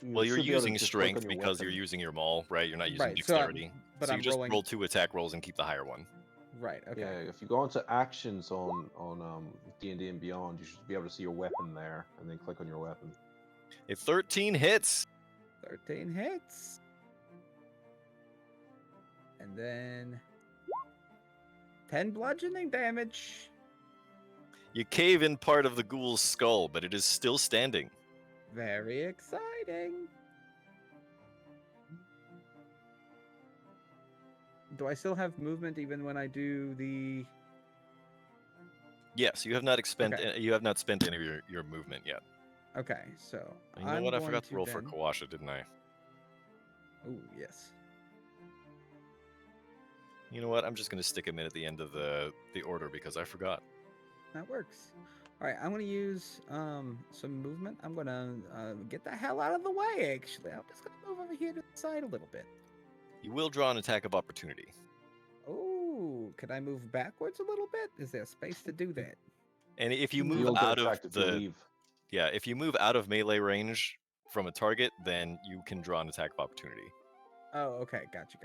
Well, you're should be able to using just click strength on your because you're weapon. using your maul, right? You're not using Right, so dexterity. but So I'm you just rolling... roll 2 attack rolls and keep the higher one. Right, okay. Yeah, if you go into actions on D&D and Beyond, you should be able to see your weapon there, and then click on your weapon. A 13 hits. 13 hits. And then 10 bludgeoning damage. You cave in part of the ghoul's skull, but it is still standing. Very exciting. Do I still have movement even when I do the... Yes, you have not spent Okay. you have not spent any of your movement yet. Okay, so You know I'm what? I going forgot to roll for then... Kawasha, didn't I? Oh, yes. You know what? I'm just gonna stick him in at the end of the order because I forgot. That works. All right, I'm going to use some movement. I'm going to get the hell out of the way, actually. I'm just going to move over here to the side a little bit. You will draw an attack of opportunity. Oh, can I move backwards a little bit? Is there space to do that? And if you You move don't get out of attacked if you the leave. if you move out of melee range from a target, then you can draw an attack of opportunity. Oh, okay. Gotcha.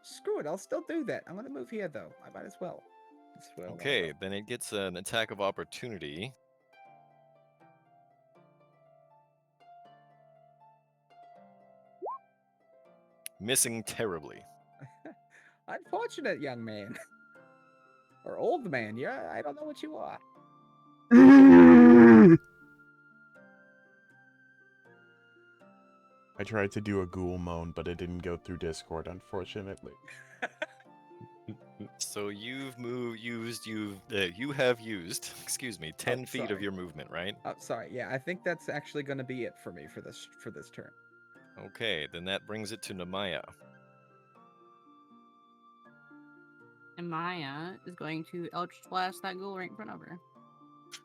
Screw it. I'll still do that. I'm going to move here, though. I might as well. Okay, then it gets an attack of opportunity. Missing terribly. Unfortunate, young man. Or old man. Yeah, I don't know what you are. I tried to do a ghoul moan, but it didn't go through Discord, unfortunately. So you have used, excuse me, 10 feet of sorry. your movement, right? Oh, sorry. Yeah, I think that's actually going to be it for me for this turn. Okay, then that brings it to Namaya. And Maya is going to Eldritch Blast that ghoul right in front of her.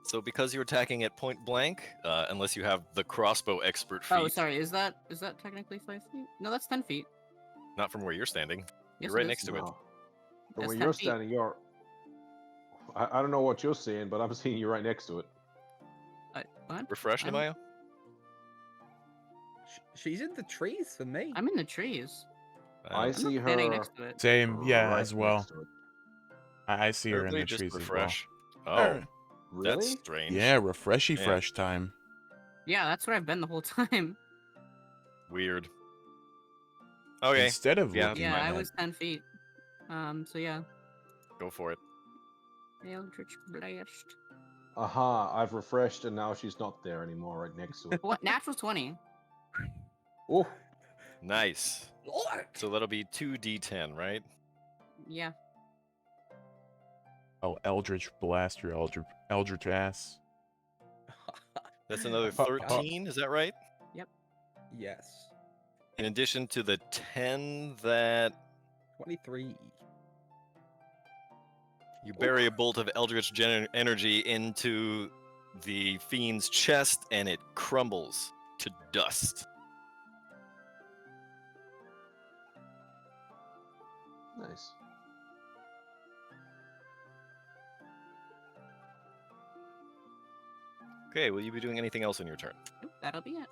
So because you're attacking at point blank, unless you have the crossbow expert feat, Oh, sorry. Is that technically 5 feet? No, that's 10 feet. not from where you're standing. Yes, You're right it is. next to it. No. But That's when 10 you're feet. standing, I don't know what you're seeing, but I'm seeing you right next to it. What? Refresh, I'm- Namaya? She's in the trees for me. I'm in the trees. I I'm see not standing her next to it. Same, yeah, right as well. next to it. I see her in Everybody the just trees refresh. as well. Oh, Alright. Really? that's strange. Yeah, refreshy Yeah. fresh time. Yeah, that's where I've been the whole time. Weird. Okay, Instead of Yeah, looking Yeah, I at was 10 feet. So yeah. go for it. Eldritch Blast. Aha, I've refreshed and now she's not there anymore, right next to it. What? Natural 20. Oh, Nice. Lord. So that'll be 2d10, right? Yeah. Oh, Eldritch Blast your Eldritch ass. That's another Oh, 13, is that right? Yes. In addition to the 10 that 23. you bury a bolt of Eldritch energy into the fiend's chest and it crumbles to dust. Nice. Okay, will you be doing anything else on your turn? Nope, that'll be it.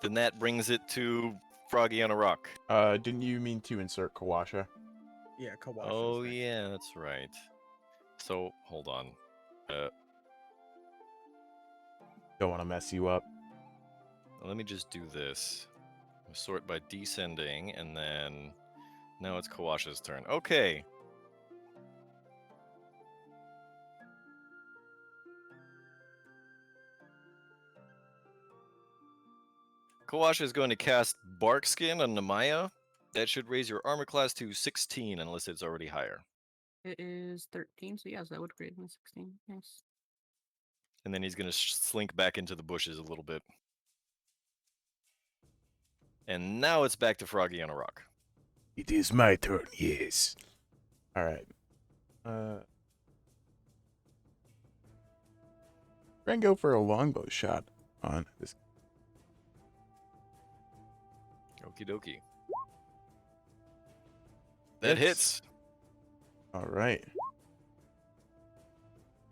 Then that brings it to Froggy on a Rock. Didn't you mean to insert Kawasha? Yeah, Kawashi's Oh, next. yeah, that's right. So, hold on. Don't want to mess you up. Let me just do this. Sort by descending, and then now it's Kawasha's turn. Okay. Kawasha is going to cast Barkskin on Namaya. That should raise your armor class to 16 unless it's already higher. It is 13, so yes, that would grade me 16. Nice. And then he's going to slink back into the bushes a little bit. And now it's back to Froggy on a Rock. It is my turn, yes. Alright. Try and go for a longbow shot on this. Okie dokie. That hits. Alright.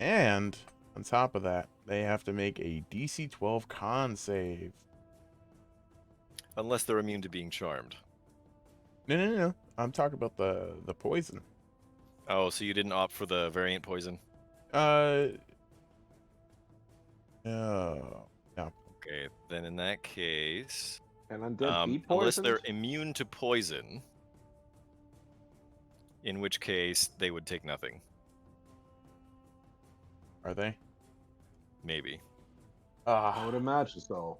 And on top of that, they have to make a DC 12 con save. Unless they're immune to being charmed. No. I'm talking about the poison. Oh, so you didn't opt for the variant poison? No. Okay, then in that case, And undead be unless poisoned? they're immune to poison, in which case they would take nothing. Are they? Maybe. I would imagine so.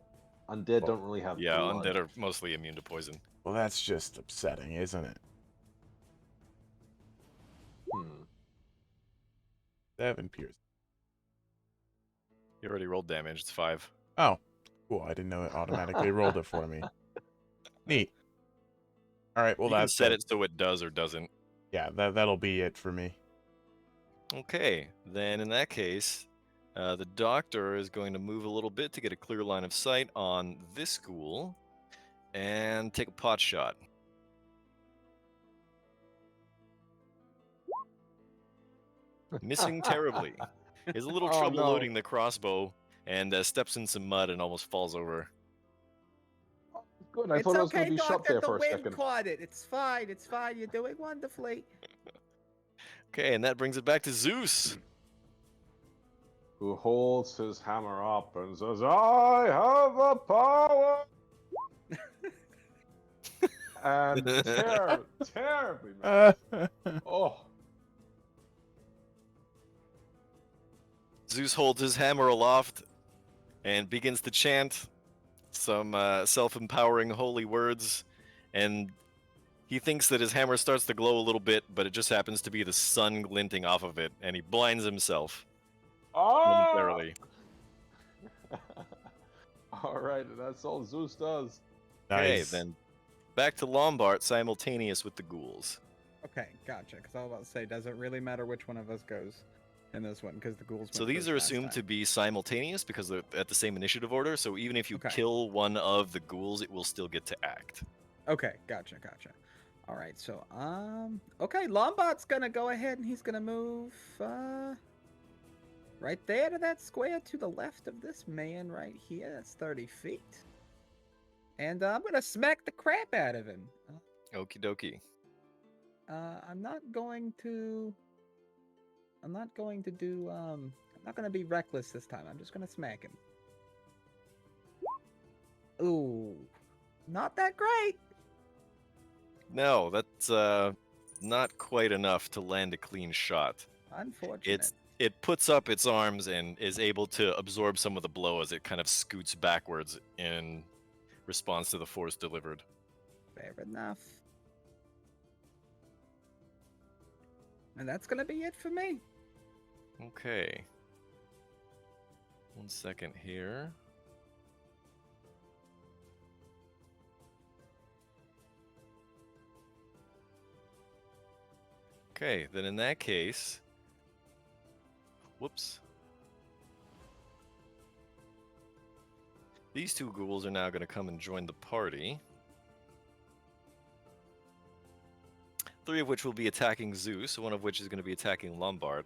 Undead don't really have Yeah, blood. undead are mostly immune to poison. Well, that's just upsetting, isn't it? 7 pierce. You already rolled damage, it's 5. Oh, cool. I didn't know it automatically rolled it for me. Neat. All right, well, You can that's set good. it so it does or doesn't. Yeah, that'll be it for me. Okay, then in that case, the doctor is going to move a little bit to get a clear line of sight on this ghoul and take a pot shot. Missing terribly. He has a little Oh, trouble no. loading the crossbow and steps in some mud and almost falls over. Good, I It's thought I was okay, going to be shot Doctor. there The for a wind second. caught it. It's fine. It's fine. You're doing wonderfully. Okay, and that brings it back to Zeus. Who holds his hammer up and says, I have the power! And terribly, man. Oh, Zeus holds his hammer aloft and begins to chant some self-empowering holy words, and he thinks that his hammer starts to glow a little bit, but it just happens to be the sun glinting off of it, and he blinds himself momentarily. Alright, that's all Zeus does. Okay, Nice. then back to Lombard, simultaneous with the ghouls. Okay, gotcha. Because I was about to say, does it really matter which one of us goes in this one? Because the ghouls. So went these first are last assumed to time. be simultaneous because they're at the same initiative order. So even if you Okay. kill one of the ghouls, it will still get to act. Okay, gotcha. All right, so okay, Lombard's gonna go ahead and he's gonna move right there to that square to the left of this man right here. That's 30 feet, and I'm gonna smack the crap out of him. Okie dokie. I'm not going to do I'm not gonna be reckless this time. I'm just gonna smack him. Ooh, not that great. No, that's not quite enough to land a clean shot. Unfortunate. it puts up its arms and is able to absorb some of the blow as it kind of scoots backwards in response to the force delivered. Fair enough. And that's gonna be it for me. Okay. 1 second here. Okay, then in that case, whoops. These two ghouls are now going to come and join the party. 3 of which will be attacking Zeus, 1 of which is going to be attacking Lombard.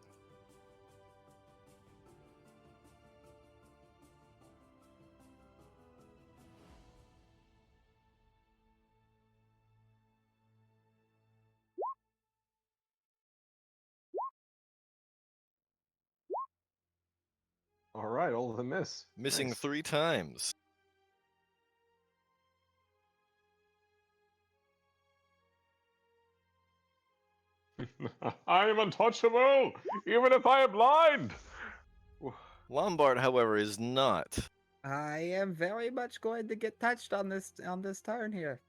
All right, all of them miss. Missing Nice. 3 times. I am untouchable, even if I am blind. Lombard, however, is not. I am very much going to get touched on this turn here.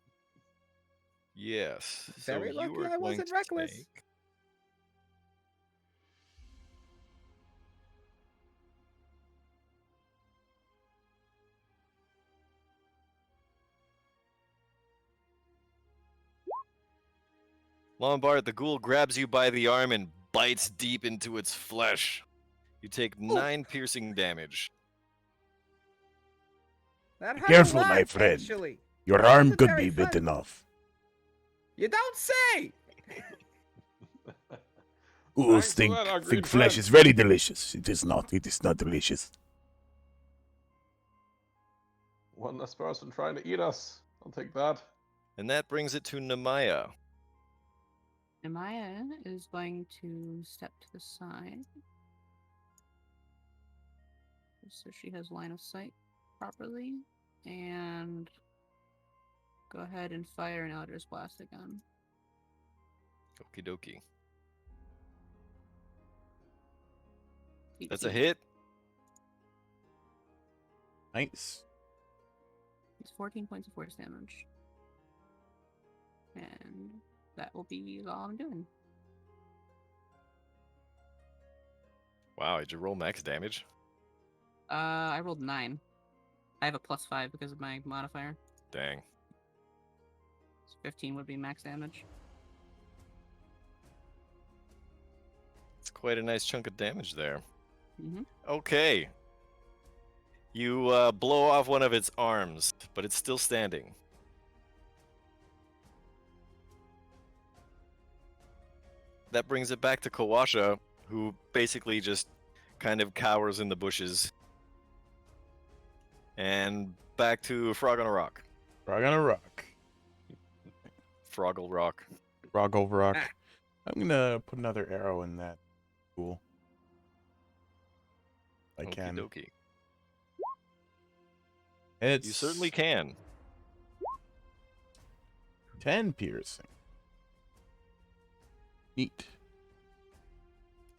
Yes. Very so lucky you are I going wasn't to reckless. take- Lombard, the ghoul grabs you by the arm and bites deep into its flesh. You take 9 piercing damage. That Be hurt careful, a lot, my friend. actually. Your arm Wasn't could very be bitten fun. off. You don't say. Ghouls Thanks for that, our green think flesh friend. is very delicious. It is not. It is not delicious. One less person trying to eat us. I'll take that. And that brings it to Nemaya. Amaya is going to step to the side. So she has line of sight properly. And go ahead and fire an Eldritch Blast again. Okie dokie. That's a 18. hit. Nice. It's 14 points of force damage. And that will be all I'm doing. Wow, did you roll max damage? I rolled 9. I have a +5 because of my modifier. Dang. So 15 would be max damage. It's quite a nice chunk of damage there. Mm-hmm. Okay. You blow off one of its arms, but it's still standing. That brings it back to Kawasha, who basically just kind of cowers in the bushes. And back to Frog on a Rock. Frog on a rock. Froggle Rock. Frog over rock. I'm gonna put another arrow in that. Cool. I can. Okie-dokie. It's You certainly can. 10 piercing. Neat.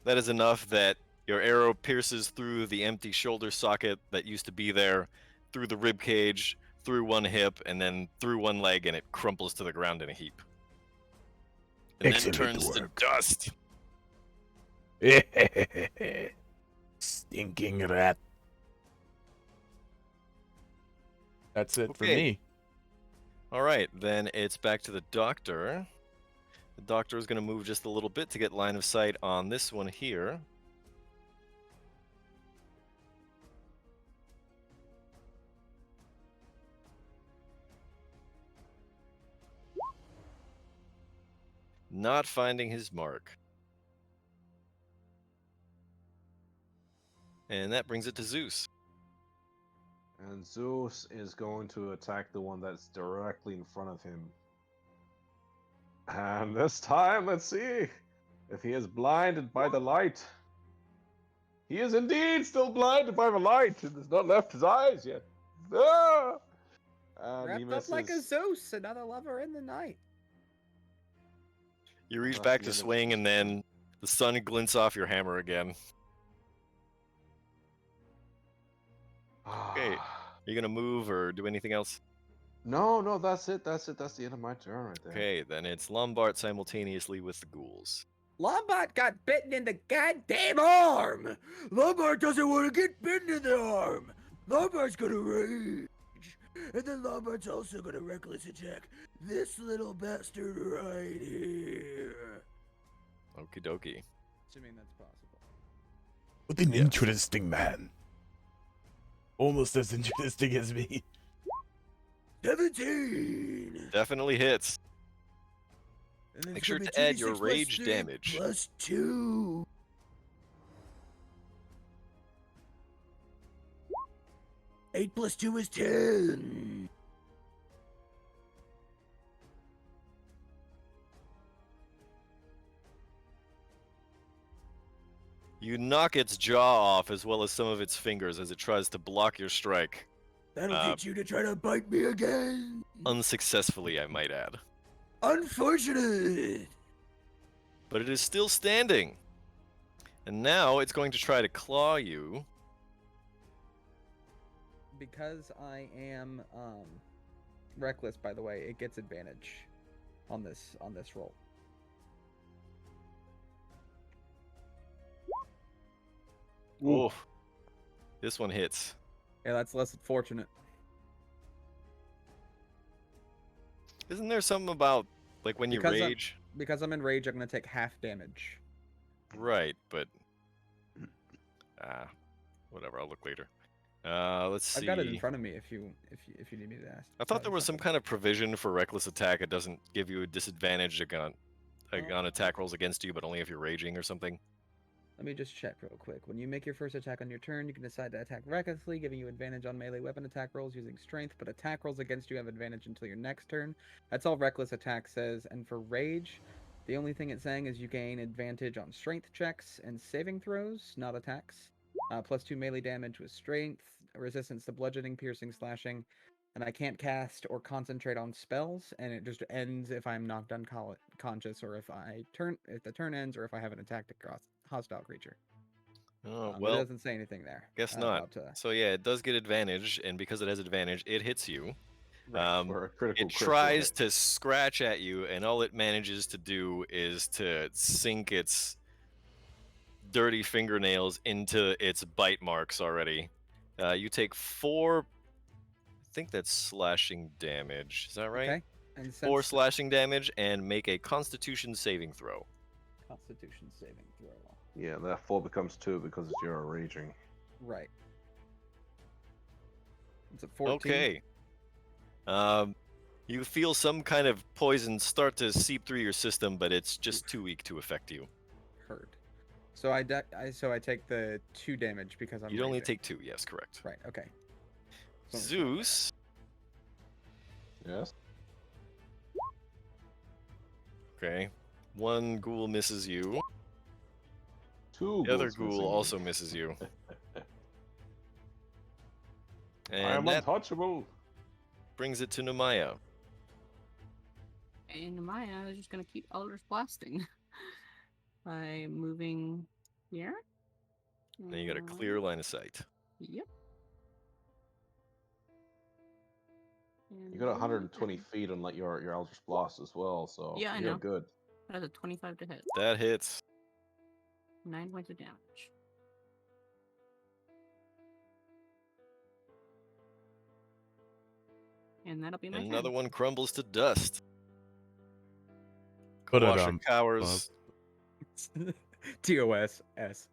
That is enough that your arrow pierces through the empty shoulder socket that used to be there, through the rib cage, through one hip, and then through one leg, and it crumples to the ground in a heap. And Excellent then turns work. to dust. Stinking rat. That's it for Okay. me. All right, then it's back to the doctor. The doctor is going to move just a little bit to get line of sight on this one here. Not finding his mark. And that brings it to Zeus. And Zeus is going to attack the one that's directly in front of him. And this time, let's see if he is blinded by the light. He is indeed still blinded by the light. It has not left his eyes yet. Ah! And he Wrapped up like a misses. Zeus, another lover in the night. You reach That's back the to end of swing, his and then the sun glints off your hammer again. Okay. Are you gonna move or do anything else? No, that's it. That's it. That's the end of my turn right there. Okay, then it's Lombard simultaneously with the ghouls. Lombard got bitten in the goddamn arm! Lombard doesn't want to get bitten in the arm! Lombard's gonna rage! And then Lombard's also gonna reckless attack this little bastard right here. Okie dokie. Assuming that's possible. What an Yes. interesting man. Almost as interesting as me. 17! Definitely hits. And then Make it's sure gonna to be add your 2d6 plus rage 3 damage. Plus 2. 8 plus 2 is 10. You knock its jaw off as well as some of its fingers as it tries to block your strike. That'll get you to try to bite me again. Unsuccessfully, I might add. Unfortunate. But it is still standing. And now it's going to try to claw you. Because I am reckless, by the way, it gets advantage on this roll. Ooh. Oh, this one hits. Yeah, that's less fortunate. Isn't there something about, like, when you Because I'm- rage? Because I'm in rage, I'm gonna take half damage. Right, but... whatever, I'll look later. Let's see. I've got it in front of me if you need me to ask. I thought there was some kind of provision for reckless attack. It doesn't give you a disadvantage on attack rolls against you, but only if you're raging or something. Let me just check real quick. When you make your first attack on your turn, you can decide to attack recklessly, giving you advantage on melee weapon attack rolls using strength, but attack rolls against you have advantage until your next turn. That's all reckless attack says. And for rage, the only thing it's saying is you gain advantage on strength checks and saving throws, not attacks. Plus 2 melee damage with strength, resistance to bludgeoning, piercing, slashing. And I can't cast or concentrate on spells, and it just ends if I'm knocked unconscious, or if the turn ends, or if I haven't attacked a hostile creature. Oh, It well, doesn't say anything there. guess not. about, So yeah, it does get advantage, and because it has advantage, it hits you. right. For a critical It critical tries hit. to scratch at you, and all it manages to do is to sink its dirty fingernails into its bite marks already. You take 4, I think that's slashing damage. Is that right? Okay. And 4 since slashing damage, and make a Constitution saving throw. Constitution saving throw. Yeah, that 4 becomes 2 because you're raging. Right. It's a 14. Okay. You feel some kind of poison start to seep through your system, but it's just too weak to affect you. Heard. So I take the 2 damage because I'm. You'd only raging. take 2, yes, correct. Right. Okay. So- Zeus. Yes. Okay. 1 ghoul misses you. 2 The other ghouls ghoul missing. also misses you. I am And that untouchable. brings it to Nemaya. And Maya is just gonna keep Eldritch blasting by moving here. Then you got a clear line of sight. Yep. You got 120 feet on like your Eldritch Blast as well, so Yeah, I you're know. good. That's a 25 to hit. That hits. 9 points of damage. And that'll be my And another turn. one crumbles to dust. Put it Kawasha on. cowers. TOS S.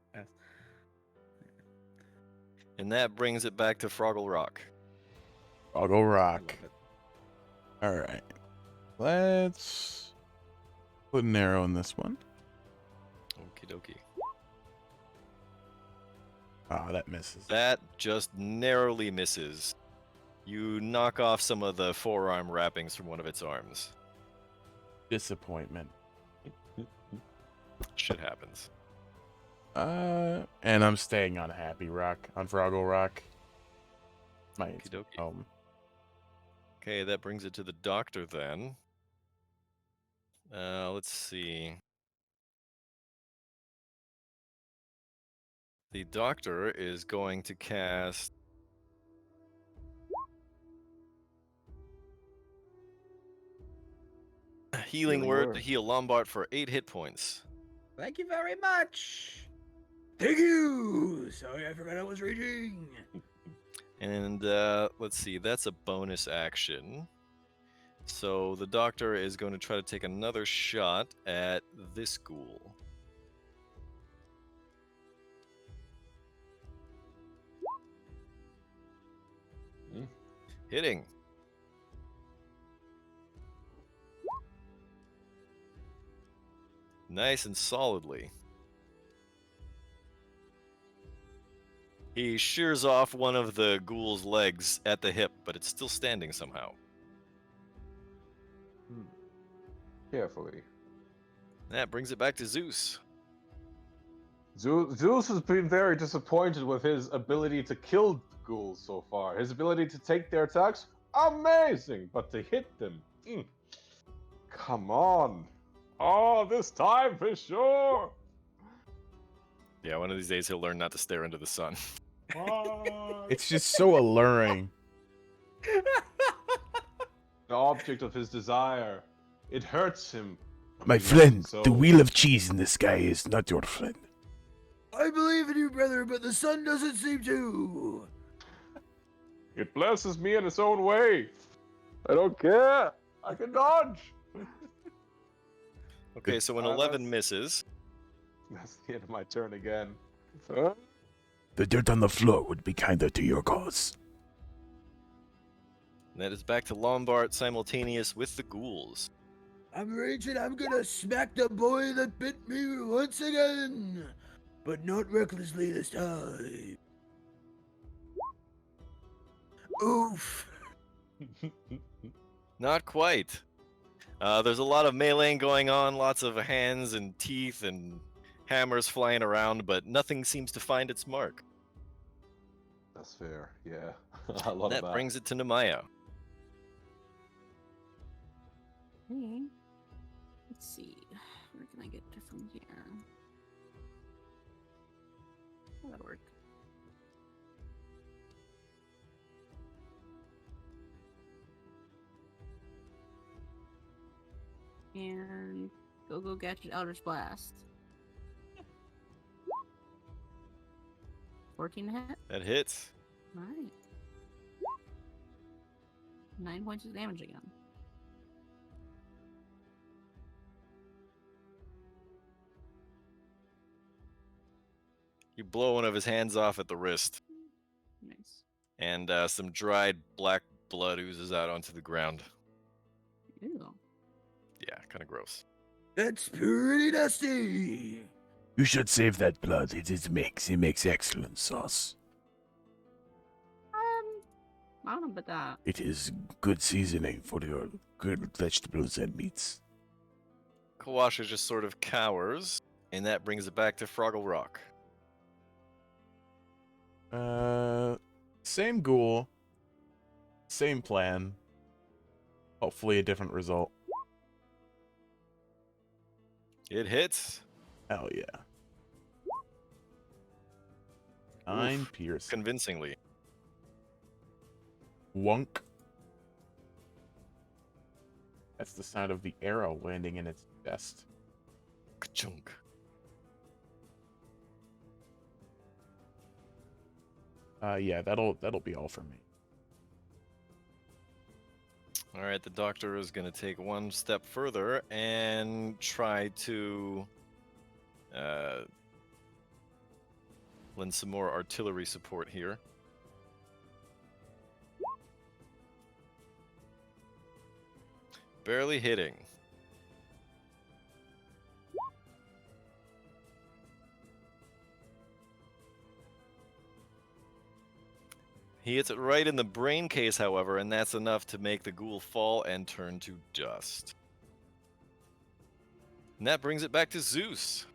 And that brings it back to Froggle Rock. I'll go I rock. love it. All right. Let's put an arrow in this one. Okie dokie. Oh, that misses. That just narrowly misses. You knock off some of the forearm wrappings from one of its arms. Disappointment. Shit happens. And I'm staying on Happy Rock, on Froggle Rock. My Okie dokie. home. Okay, that brings it to the doctor then. Let's see. The doctor is going to cast healing Healing word word. to heal Lombard for 8 hit points. Thank you very much. Thank you! Sorry, I forgot I was raging. And let's see, that's a bonus action. So the doctor is going to try to take another shot at this ghoul. Hmm. Hitting. Nice and solidly. He shears off one of the ghoul's legs at the hip, but it's still standing somehow. Carefully. That brings it back to Zeus. Zeus has been very disappointed with his ability to kill ghouls so far. His ability to take their attacks, amazing, but to hit them, come on. Oh, this time for sure. Yeah, one of these days he'll learn not to stare into the sun. It's just so alluring. The object of his desire, it hurts him. My Beyond friend, so- the wheel of cheese in the sky is not your friend. I believe in you, brother, but the sun doesn't seem to. It blesses me in its own way. I don't care. I can dodge. Okay, so when Ah, 11 that's- misses, That's the end of my turn again. The dirt on the floor would be kinder to your cause. that is back to Lombard simultaneous with the ghouls. I'm raging. I'm gonna smack the boy that bit me once again, but not recklessly this time. Oof. Not quite. There's a lot of meleeing going on, lots of hands and teeth and hammers flying around, but nothing seems to find its mark. That's fair. Yeah, a lot That of that. brings it to Nemaya. Okay. Let's see. Where can I get to from here? Oh, that'll work. And go gadget Eldritch Blast. 14 to hit. That hits. Alright. 9 points of damage again. You blow one of his hands off at the wrist, Nice. and some dried black blood oozes out onto the ground. Ew. Yeah, kind of gross. That's pretty nasty. You should save that blood. It makes excellent sauce. I don't know about that. It is good seasoning for your good vegetables and meats. Kawasha just sort of cowers, and that brings it back to Froggle Rock. Same ghoul, same plan. Hopefully a different result. It hits. Hell yeah. 9 pierce. Convincingly. Wunk. That's the sound of the arrow landing in its chest. Ka-chunk. Yeah, that'll be all for me. All right, the doctor is going to take one step further and try to lend some more artillery support here. Barely hitting. He hits it right in the brain case, however, and that's enough to make the ghoul fall and turn to dust. And that brings it back to Zeus.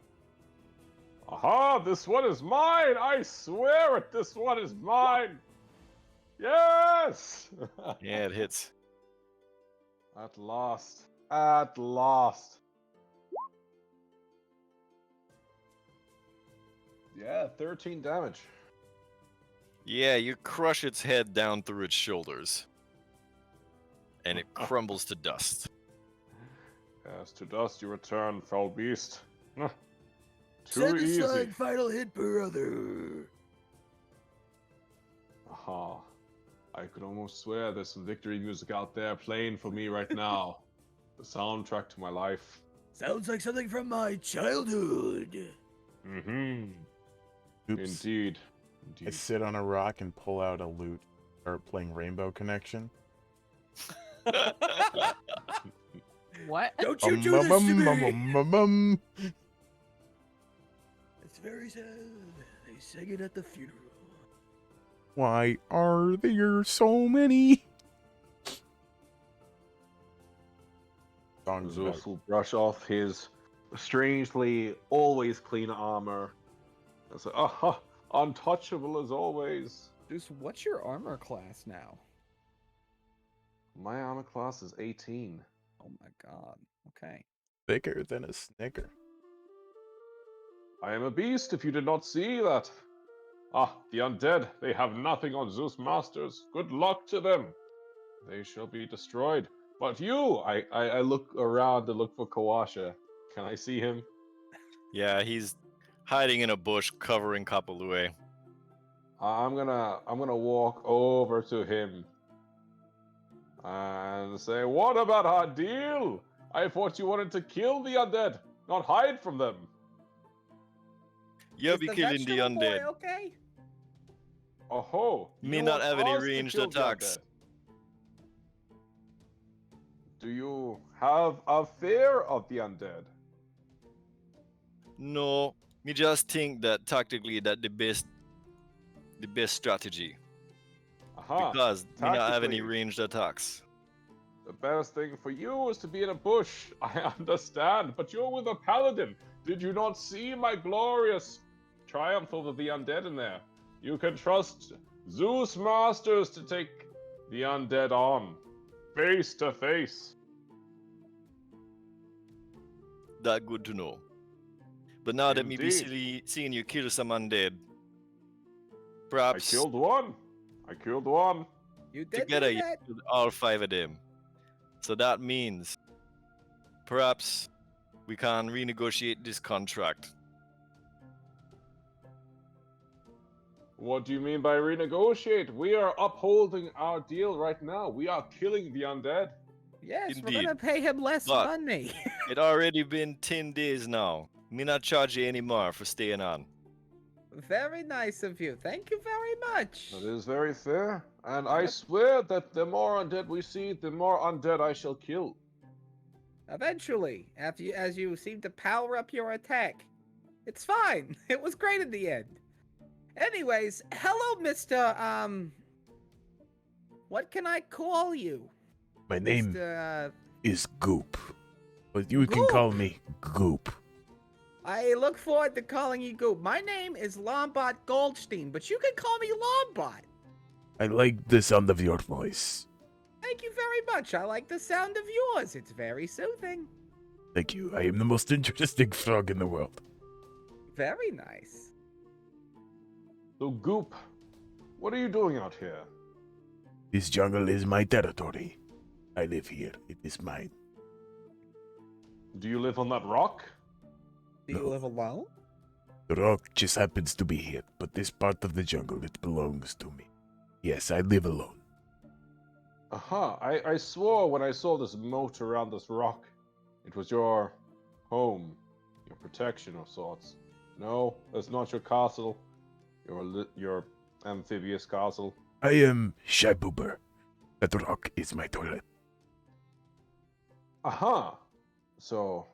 Aha, this one is mine! I swear it, this one is mine! Yes! Yeah, it hits. At last. At last. Yeah, 13 damage. Yeah, you crush its head down through its shoulders. And it crumbles to dust. Yes, to dust you return, foul beast. Too Send easy. aside final hit, brother. Aha. I could almost swear there's some victory music out there playing for me right now. The soundtrack to my life. Sounds like something from my childhood. Mm-hmm. Oops. Indeed. I Indeed. sit on a rock and pull out a lute. Start playing Rainbow Connection. What? Don't you do this to me! Bum. It's very sad. They sang it at the funeral. Why are there so many songs about Zeus will brush off his strangely always clean armor. And say, aha, untouchable as always. Zeus, what's your armor class now? My armor class is 18. Oh my god. Okay. thicker than a snicker? I am a beast if you did not see that. Ah, the undead, they have nothing on Zeus Masters. Good luck to them. They shall be destroyed. But you, I look around to look for Kawasha. Can I see him? Yeah, he's hiding in a bush covering Kapalue. I'm gonna walk over to him and say, what about our deal? I thought you wanted to kill the undead, not hide from them. You'll Is be the killing the vegetable boy undead. okay? Oh, Me you not want have any us to ranged kill the attacks. undead. Do you have a fear of the undead? No, me just think that tactically that the best strategy Aha, because me not have any tactically. ranged attacks. The best thing for you is to be in a bush. I understand, but you're with a paladin. Did you not see my glorious triumph over the undead in there? You can trust Zeus Masters to take the undead on, face to face. That good to know. But now that me be Indeed. seeing you kill some undead, I perhaps killed one. I killed one. You did together do you that? killed all 5 of them. So that means perhaps we can renegotiate this contract. What do you mean by renegotiate? We are upholding our deal right now. We are killing the undead. Yes, we're Indeed. gonna pay him less But- money. It already been 10 days now. Me not charge you anymore for staying on. Very nice of you. Thank you very much. That is very fair. And I Yep. swear that the more undead we see, the more undead I shall kill. Eventually, as you seem to power up your attack. It's fine. It was great in the end. Anyways, hello, Mr. What can I call you? My name Mr. is Goop, but you can call me Goop. I look forward to calling you Goop. My name is Lombard Goldstein, but you can call me Lombard. I like the sound of your voice. Thank you very much. I like the sound of yours. It's very soothing. Thank you. I am the most interesting frog in the world. Very nice. So, Goop, what are you doing out here? This jungle is my territory. I live here. It is mine. Do you live on that rock? Do you No. live alone? The rock just happens to be here, but this part of the jungle, it belongs to me. Yes, I live alone. Aha, I swore when I saw this moat around this rock, it was your home, your protection of sorts. No, that's not your castle. Your amphibious castle. I am Shy Boober. That rock is my toilet. Aha! So,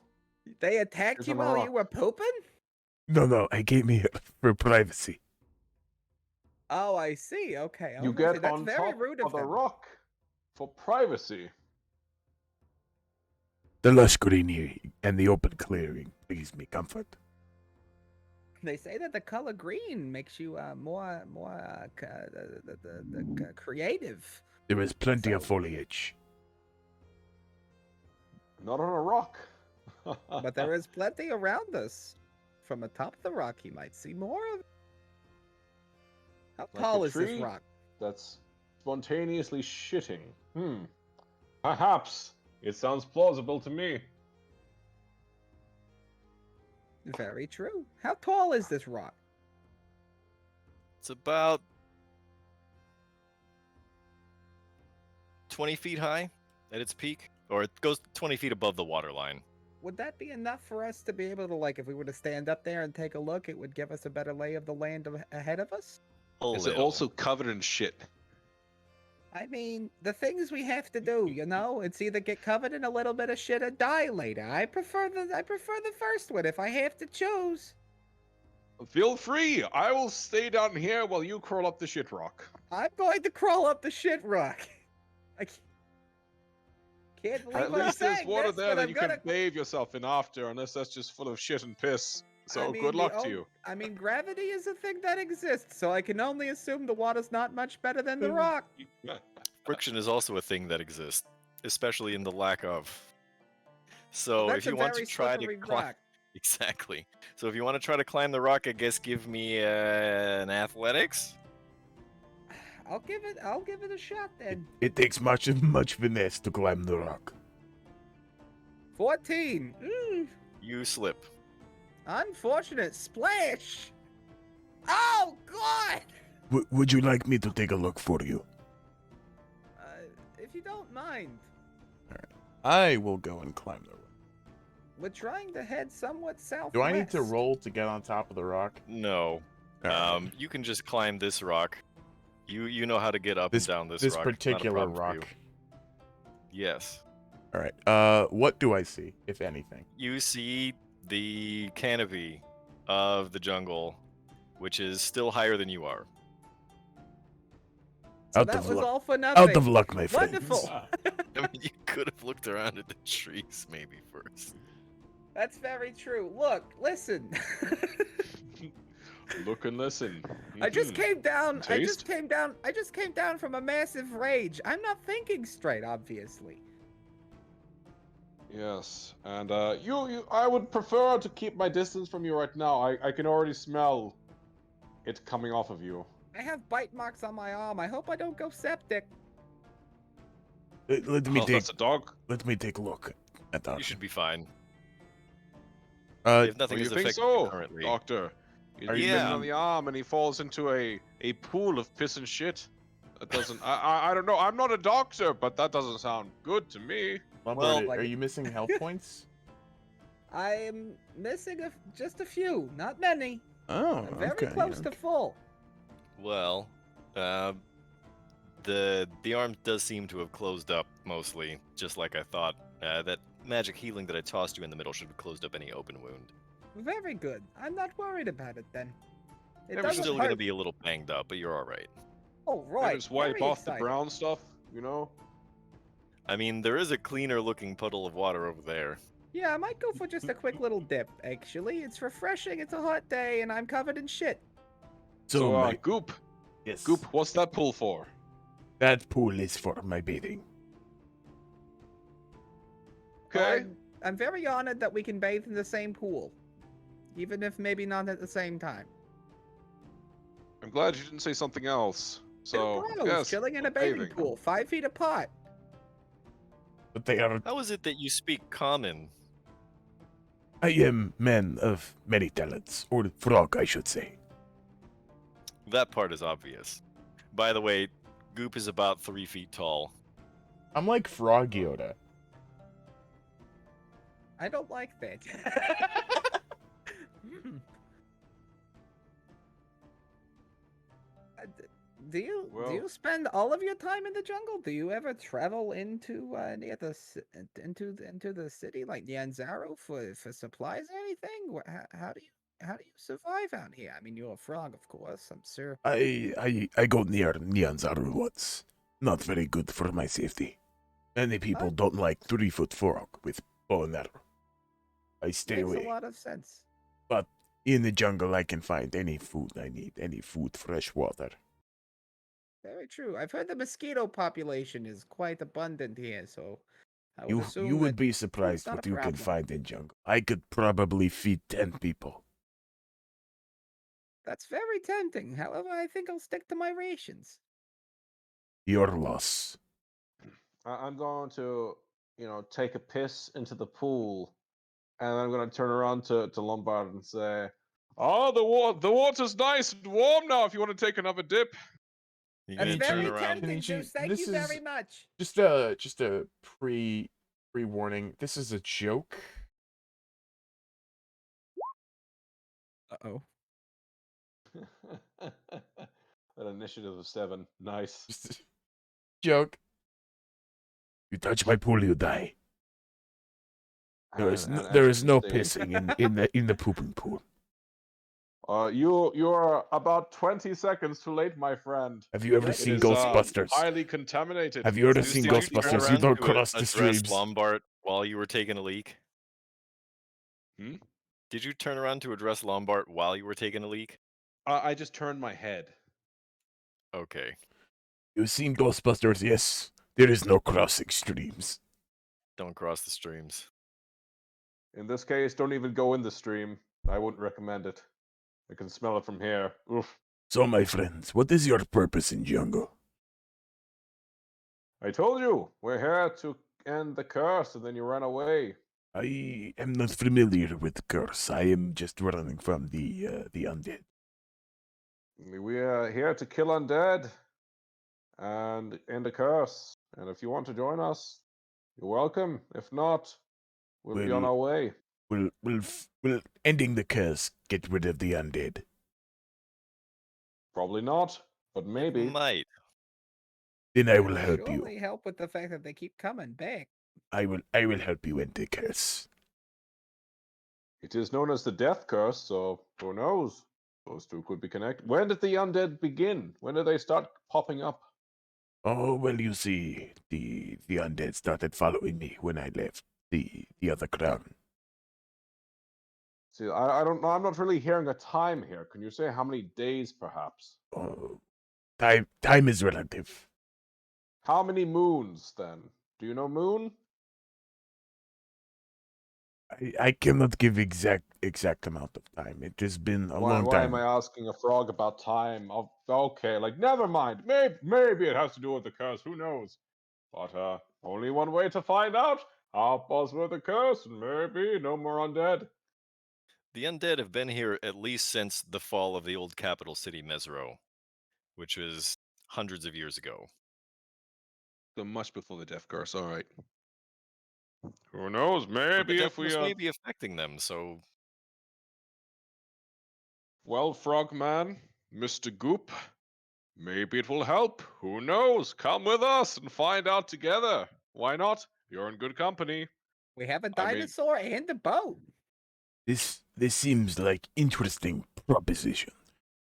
They attacked Here's you on while the you were pooping? No, I came here for privacy. Oh, I see. Okay. I you was gonna say, get that's on very top rude of of the them. rock for privacy. The lush greenery and the open clearing brings me comfort. They say that the color green makes you more creative. There is plenty of So- foliage. Not on a rock. But there is plenty around us. From atop the rock, you might see more of it. How Like tall a is this tree? rock? That's spontaneously shitting. Perhaps. It sounds plausible to me. Very true. How tall is this rock? It's about 20 feet high at its peak, or it goes 20 feet above the water line. Would that be enough for us to be able to, like, if we were to stand up there and take a look, it would give us a better lay of the land ahead of us? A Is it little. also covered in shit? I mean, the things we have to do, you know, it's either get covered in a little bit of shit or die later. I prefer the first one if I have to choose. Feel free. I will stay down here while you crawl up the shit rock. I'm going to crawl up the shit rock. I can't believe At I'm least there's saying water this, there but that I'm you gonna... can bathe yourself in after, unless that's just full of shit and piss. So I mean, good the luck to on- you. I mean, gravity is a thing that exists, so I can only assume the water's not much better than the rock. Friction is also a thing that exists, especially in the lack of. So That's if you a want to very try to slippery climb, rock. exactly. So if you want to try to climb the rock, I guess give me an athletics. I'll give it a shot then. It takes much finesse to climb the rock. 14. You slip. Unfortunate splash. Oh God! Would you like me to take a look for you? If you don't mind, I will go and climb the rock. we're trying to head somewhat southwest. Do I need to roll to get on top of the rock? No. Alright. You can just climb this rock. You know how to get up This and down this this rock. Not a particular problem for rock. you. Yes. All right. What do I see, if anything? You see the canopy of the jungle, which is still higher than you are. So Out that of was luck. all for nothing. Out of luck, my friends. Wonderful. I mean, you could have looked around at the trees maybe first. That's very true. Look, listen. Look and listen. I just Mhm. came down. I Taste? just came down from a massive rage. I'm not thinking straight, obviously. Yes, and I would prefer to keep my distance from you right now. I can already smell it coming off of you. I have bite marks on my arm. I hope I don't go septic. Let me Oh, take. that's a dog. Let me take a look at that. You should be fine. Uh, If nothing Oh, you is think affecting so, you currently. Doctor? You Are hit you- him on the arm and he falls into a pool of piss and shit. That doesn't. I don't know. I'm not a doctor, but that doesn't sound good to me. Lumberty, like are it- you missing health points? I am missing just a few, not many. Oh, I'm very okay. close to full. Well, the arm does seem to have closed up mostly, just like I thought. That magic healing that I tossed you in the middle should have closed up any open wound. Very good. I'm not worried about it then. It Maybe You're doesn't still hurt. going to be a little banged up, but you're all right. Oh Maybe right. just wipe very off excited. the brown stuff, you know? I mean, there is a cleaner looking puddle of water over there. Yeah, I might go for just a quick little dip. Actually, it's refreshing. It's a hot day, and I'm covered in shit. So, my- Goop, yes. Goop, what's that pool for? That pool is for my bathing. Okay. I'm very honored that we can bathe in the same pool, even if maybe not at the same time. I'm glad you didn't say something else. So, Two bros yes, chilling in a bathing pool, 5 feet apart. But they are. How is it that you speak common? I am man of many talents, or frog, I should say. That part is obvious. By the way, Goop is about 3 feet tall. I'm like Frog Yoda. I don't like that. Hmm. Do you Well- spend all of your time in the jungle? Do you ever travel into near into the city like Nyanzaro for supplies or anything? How do you survive out here? I mean, you're a frog, of course. I'm sure. I go near Nyanzaru once. Not very good for my safety. Many people Oh. don't like 3-foot frog with bow and arrow. I stay Makes away. a lot of sense. In the jungle, I can find any food I need, any food, fresh water. Very true. I've heard the mosquito population is quite abundant here, so I would You assume would that be surprised not a what you can problem. find in jungle. I could probably feed 10 people. that's very tempting. However, I think I'll stick to my rations. Your loss. I'm going to, take a piss into the pool And I'm gonna turn around to Lombard and say, "Oh, the water's nice and warm now. If you want to take another dip." You're That's gonna turn very around. tempting, Kenichi, Zeus. Thank this you very is much. just a pre-warning. This is a joke. Uh-oh. An initiative of 7. Nice. Just a joke. You touch my pool, you die. There is And there as is you no say, pissing in the pooping pool. You are about 20 seconds too late, my friend. Have you ever What? seen It is Ghostbusters? highly contaminated. Have you ever Zeus, seen did you turn Ghostbusters? You around don't to cross the address streams. Lombard while you were taking a leak? Hmm? Did you turn around to address Lombard while you were taking a leak? I just turned my head. Okay. You've seen Ghostbusters, yes. There is no crossing streams. Don't cross the streams. In this case, don't even go in the stream. I wouldn't recommend it. I can smell it from here. Oof. So, my friends, what is your purpose in jungle? I told you, we're here to end the curse, and then you ran away. I am not familiar with curse. I am just running from the undead. We are here to kill undead and end the curse. And if you want to join us, you're welcome. If not, we'll be on Well- our way. Will ending the curse get rid of the undead? Probably not, but maybe. Might. Then I will It'll help surely you. help with the fact that they keep coming back. I will help you end the curse. It is known as the death curse, so who knows? Those two could be connected. When did the undead begin? When did they start popping up? Oh well, you see, the undead started following me when I left the other crown. See, I don't know. I'm not really hearing a time here. Can you say how many days, perhaps? Oh, time is relative. How many moons, then? Do you know moon? I cannot give exact amount of time. It has been a long Why time. am I asking a frog about time? Okay, like, never mind. Maybe it has to do with the curse. Who knows? But only one way to find out. Help us with the curse, and maybe no more undead. The undead have been here at least since the fall of the old capital city, Mesro, which was hundreds of years ago. So much before the death curse. All right. Who knows? But the Maybe if deafness we may be affecting them, so Well, Frogman, Mr. Goop, maybe it will help. Who knows? Come with us and find out together. Why not? You're in good company. We have a I mean- dinosaur and a boat. This seems like interesting proposition.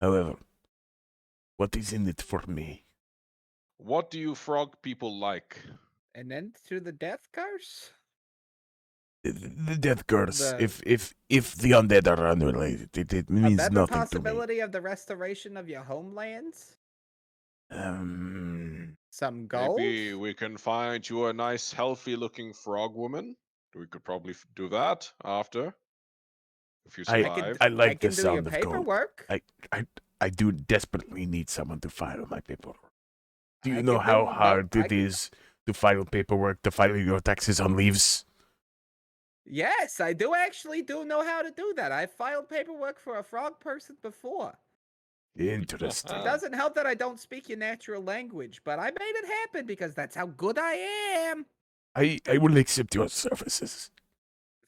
However, what is in it for me? What do you frog people like? And then through the death curse? The death curse. The- If the undead are unrelated, it A means better nothing to me. possibility of the restoration of your homelands? Some gold? Maybe we can find you a nice, healthy-looking frog woman. We could probably do that after. If you I survive. I like can the do your sound of gold. paperwork. I do desperately need someone to file my paperwork. Do you I know can how do hard both. it is to file paperwork, to file your taxes on leaves? Yes, I do actually know how to do that. I filed paperwork for a frog person before. Interesting. It doesn't help that I don't speak your natural language, but I made it happen because that's how good I am. I will accept your services.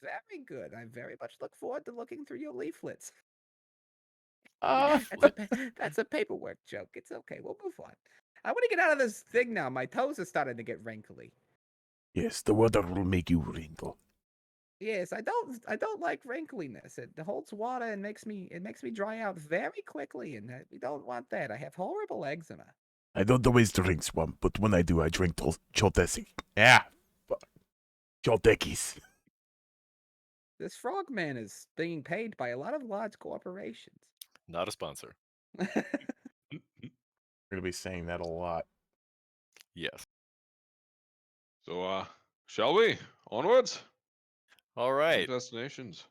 Very good. I very much look forward to looking through your leaflets. Uh, That's a paperwork joke. It's okay. We'll move on. I want to get out of this thing now. My toes are starting to get wrinkly. Yes, the water will make you wrinkle. Yes, I don't like wrinkliness. It holds water and makes me dry out very quickly, and we don't want that. I have horrible eczema. I don't always drink swamp, but when I do, I drink Choltesi. Yeah, Choltekis. This frogman is being paid by a lot of large corporations. not a sponsor. we're gonna be saying that a lot. Yes. So, shall we? Onwards? All right. Destinations.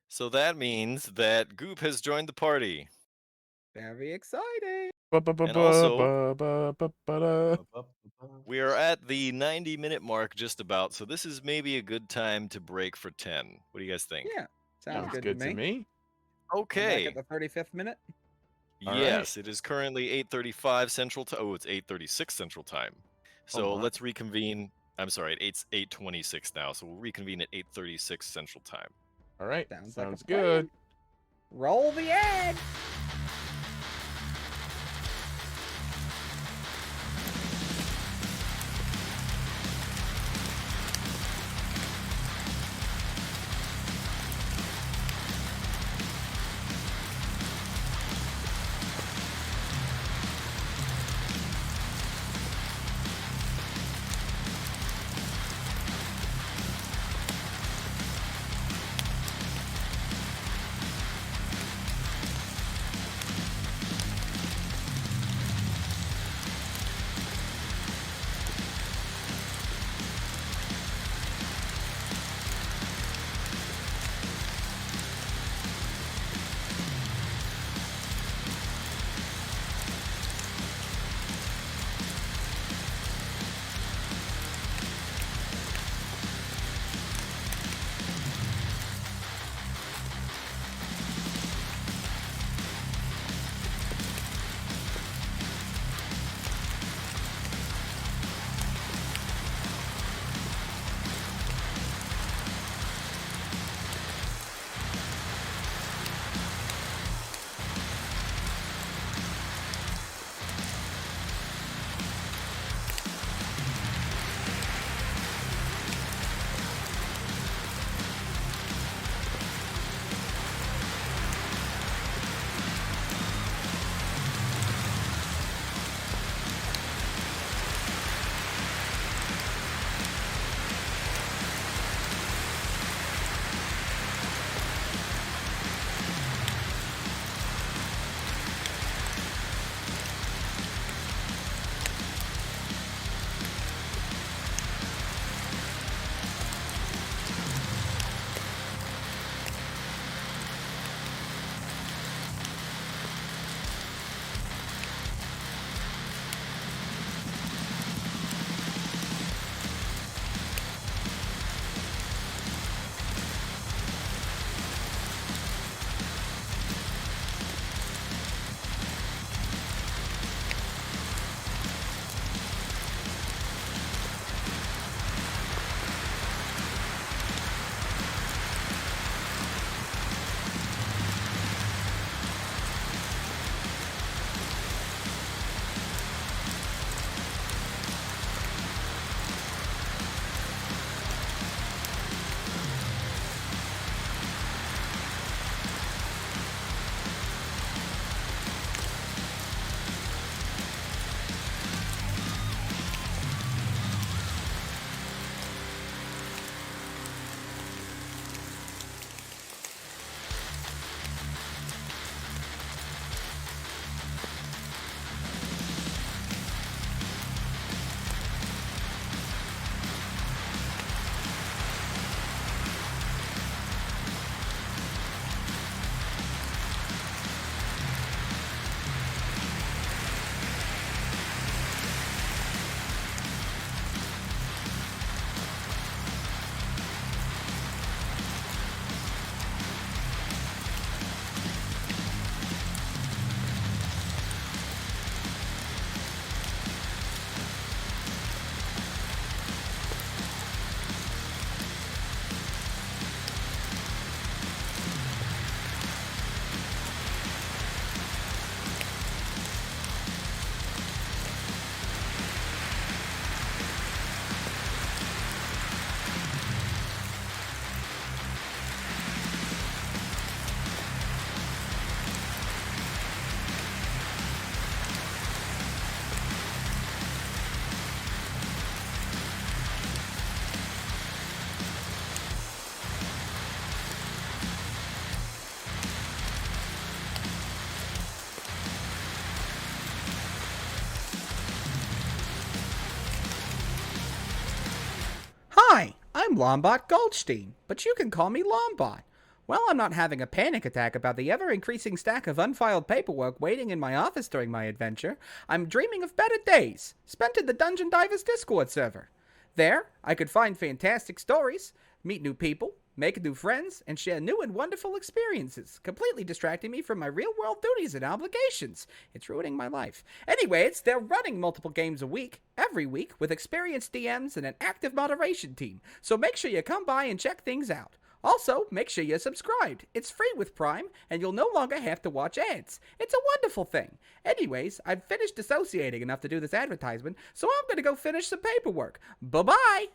So that means that Goop has joined the party. Very exciting. And also, we are at the 90-minute mark just about, so this is maybe a good time to break for 10. What do you guys think? Yeah, sounds Sounds good, to me. We're back Okay. at the 35th minute. All right. Yes, it is currently 8:35 Central Time. Oh, it's 8:36 Central Time. So my. let's reconvene. I'm sorry, it's 8:26 now, so we'll reconvene at 8:36 Central Time. All right. Sounds like a good. plan. Roll the ad. Hi, I'm Lombot Goldstein, but you can call me Lombot. While I'm not having a panic attack about the ever-increasing stack of unfiled paperwork waiting in my office during my adventure, I'm dreaming of better days, spent in the Dungeon Divers Discord server. There, I could find fantastic stories, meet new people, make new friends, and share new and wonderful experiences, completely distracting me from my real-world duties and obligations. It's ruining my life. Anyways, they're running multiple games a week, every week, with experienced DMs and an active moderation team, so make sure you come by and check things out. Also, make sure you're subscribed. It's free with Prime, and you'll no longer have to watch ads. It's a wonderful thing. Anyways, I've finished dissociating enough to do this advertisement, so I'm gonna go finish some paperwork. Bye-bye!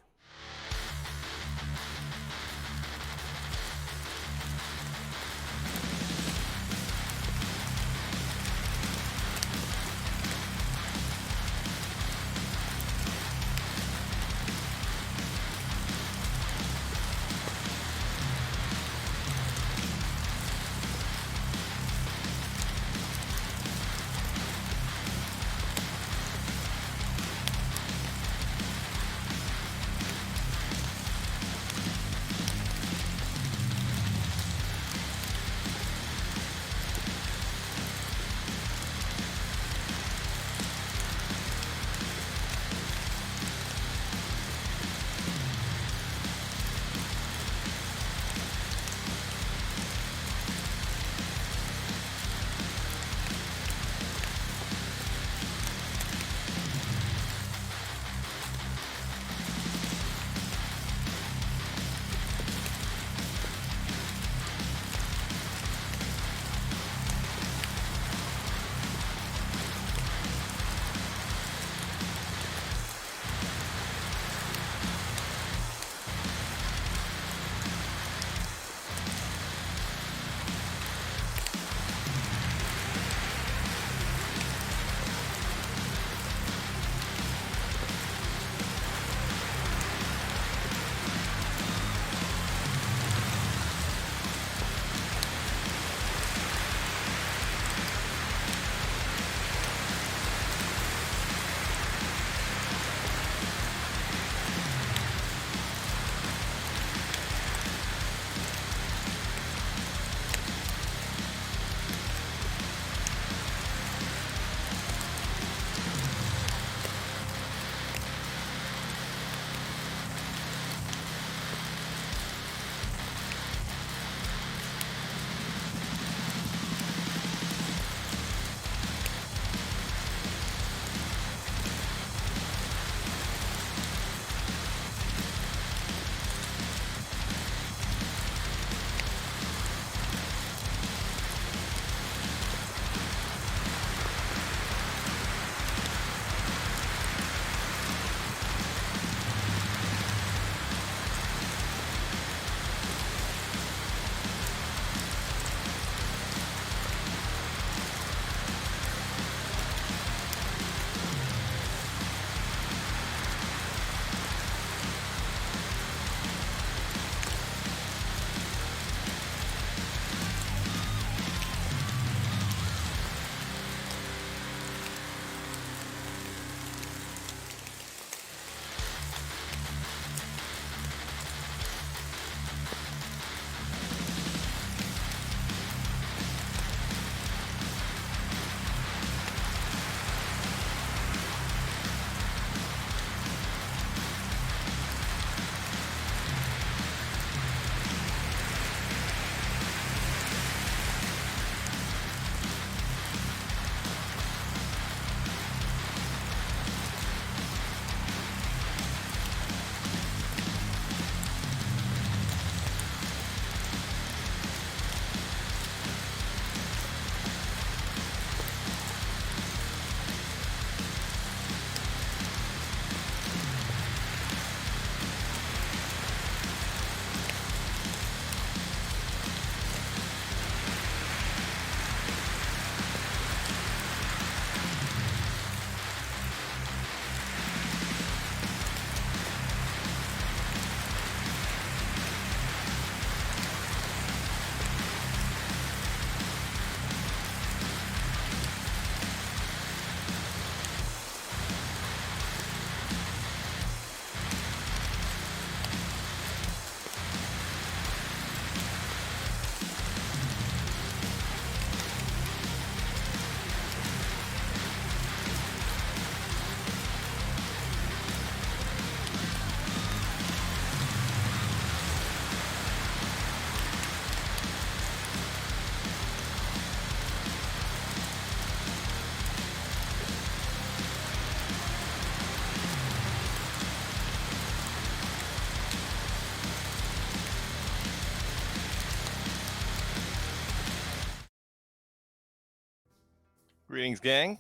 Greetings, gang.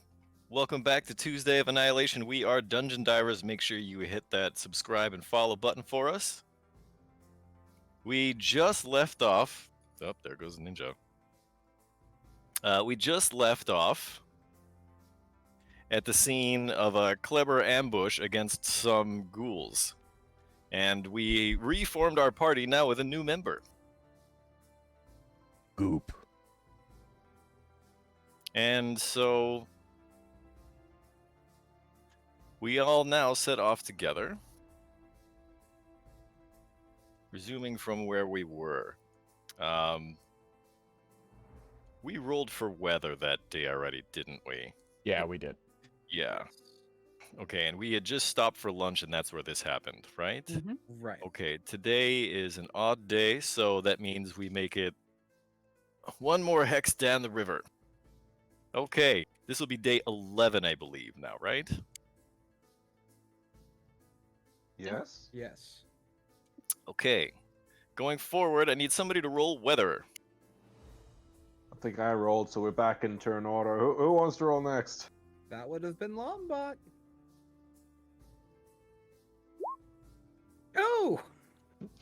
Welcome back to Tuesday of Annihilation. We are Dungeon Divers. Make sure you hit that subscribe and follow button for us. We just left off. Oh, there goes Ninja. We just left off at the scene of a clever ambush against some ghouls. And we reformed our party now with a new member. Goop. And so we all now set off together, resuming from where we were. We rolled for weather that day already, didn't we? Yeah, we did. Yeah. Okay, and we had just stopped for lunch, and that's where this happened, right? Right. Okay, today is an odd day, so that means we make it one more hex down the river. Okay, this will be day 11, I believe, now, right? Yes? Yes. Okay. Going forward, I need somebody to roll weather. I think I rolled, so we're back in turn order. Who wants to roll next? That would have been Lombot. Oh!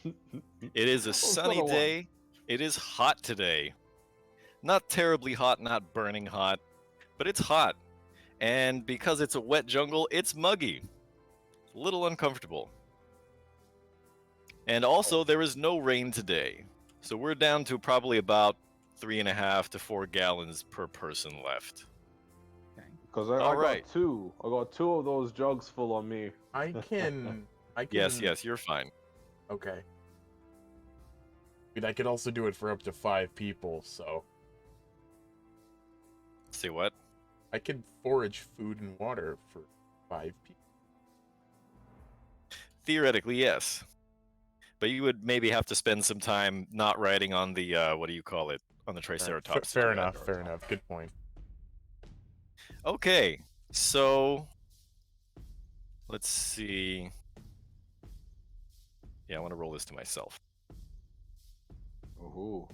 It is a it's not sunny a one. day. It is hot today. Not terribly hot, not burning hot, but it's hot. And because it's a wet jungle, it's muggy. A little uncomfortable. And also, there is no rain today. So we're down to probably about 3.5 to 4 gallons per person left. Because I All got right. two. I got two of those jugs full on me. I can. Yes, you're fine. Okay. I could also do it for up to 5 people, so Say what? I could forage food and water for 5 people. Theoretically, yes. But you would maybe have to spend some time not riding on the, what do you call it? On the Triceratops. Fair enough. Fair enough. Good point. Okay, so let's see. Yeah, I want to roll this to myself. Ooh.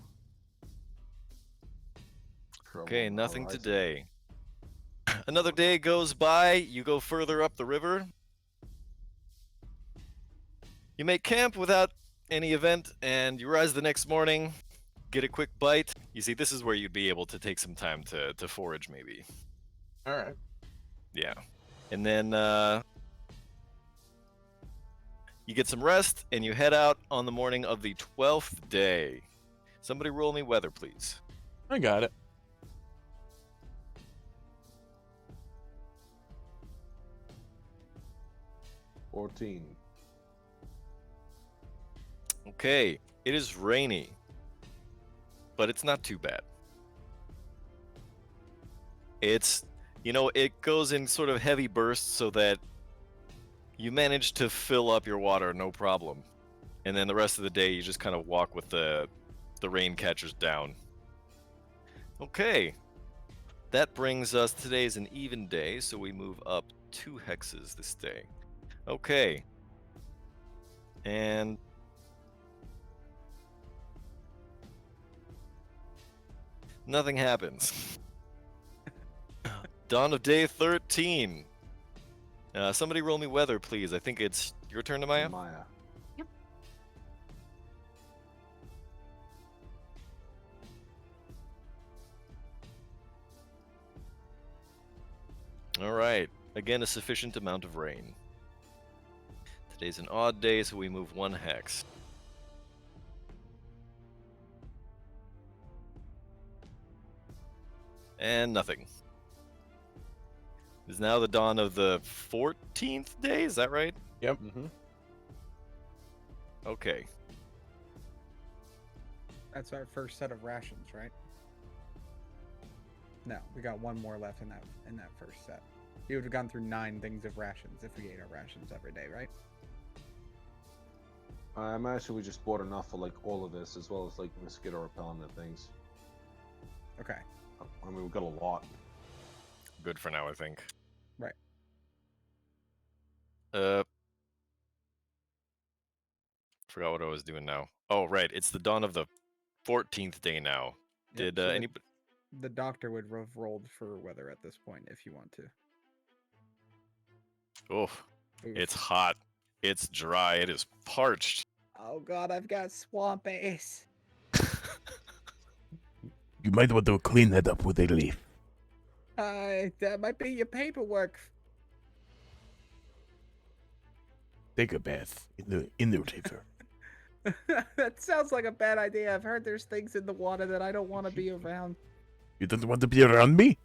Trouble Okay, on the nothing horizon. today. Another day goes by, you go further up the river. You make camp without any event, and you rise the next morning, get a quick bite. You see, this is where you'd be able to take some time to forage, maybe. All right. Yeah. And then you get some rest, and you head out on the morning of the 12th day. Somebody roll me weather, please. I got it. $14. Okay, it is rainy, but it's not too bad. It's, it goes in sort of heavy bursts so that you manage to fill up your water, no problem. And then the rest of the day, you just kind of walk with the rain catchers down. Okay, that brings us, today's an even day, so we move up 2 hexes this day. Okay. And nothing happens. Dawn of day 13. Somebody roll me weather, please. I think it's your turn, Amaya. Maya. All right. Again, a sufficient amount of rain. Today's an odd day, so we move 1 hex. And nothing. It's now the dawn of the 14th day, is that right? Yep. Mm-hmm. Okay. That's our first set of rations, right? No, we got one more left in that first set. We would have gone through 9 things of rations if we ate our rations every day, right? I imagine we just bought enough for like all of this, as well as like mosquito repellent and things. Okay. I mean, we've got a lot. Good for now, I think. Right. Forgot what I was doing now. Oh, right. It's the dawn of the 14th day now. Yep, Did so anybody? The doctor would have rolled for weather at this point if you want to. Oh, Oof. it's hot. It's dry. It is parched. Oh god, I've got swamp ace. You might want to clean that up with a leaf. That might be your paperwork. Take a bath in the river. That sounds like a bad idea. I've heard there's things in the water that I don't want to be around. You don't want to be around me?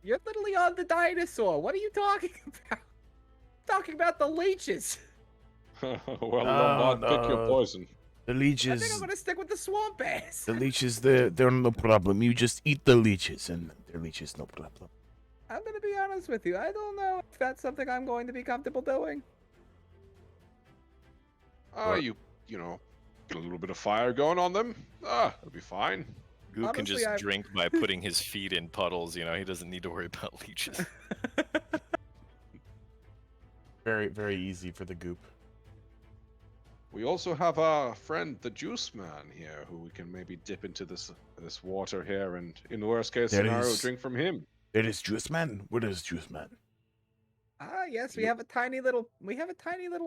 You're literally on the dinosaur. What are you talking about? Talking about the leeches. Well, No, pick your no. poison. The I think leeches, I'm gonna stick with the swamp ass. the leeches, they're no problem. You just eat the leeches, and they're leeches, no problem. I'm gonna be honest with you. I don't know if that's something I'm going to be comfortable doing. You know, get a little bit of fire going on them. It'll be fine. Goop can Honestly, just I- drink by putting his feet in puddles. You know, he doesn't need to worry about leeches. Very, very easy for the goop. We also have our friend, the Juice Man, here, who we can maybe dip into this water here, and in the worst case There scenario, is- drink from him. There is Juice Man. Where is Juice Man? Yes, we You- have a tiny little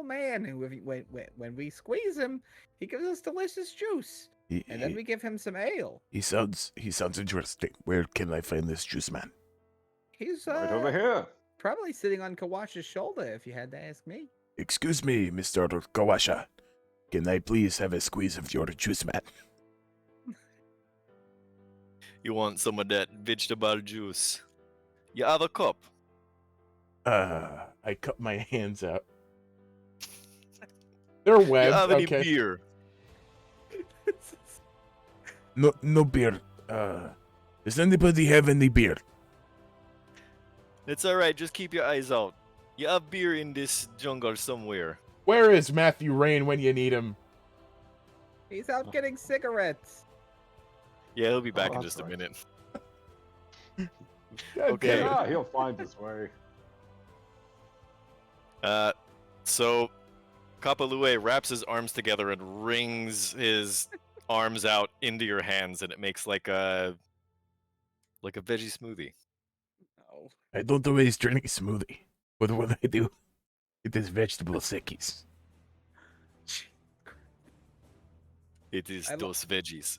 man who, when we squeeze him, he gives us delicious juice, He, and then he, we give him some ale. he sounds interesting. Where can I find this Juice Man? He's Right over here. probably sitting on Kawash's shoulder, if you had to ask me. Excuse me, Mr. Kawasha. Can I please have a squeeze of your Juice Man? You want some of that vegetable juice? You have a cup. I cut my hands out. They're You webbed. have any Okay. beer? No beer. Does anybody have any beer? It's alright, just keep your eyes out. You have beer in this jungle somewhere. Where is Matthew Rain when you need him? He's out getting cigarettes. Yeah, he'll be back in that's just a right. minute. God Okay. damn it. Yeah, he'll find his way. So Kapalue wraps his arms together and wrings his arms out into your hands, and it makes like a veggie smoothie. Oh, I don't always drink smoothie. What will I do? It is vegetable seckies. It is I lo- those veggies.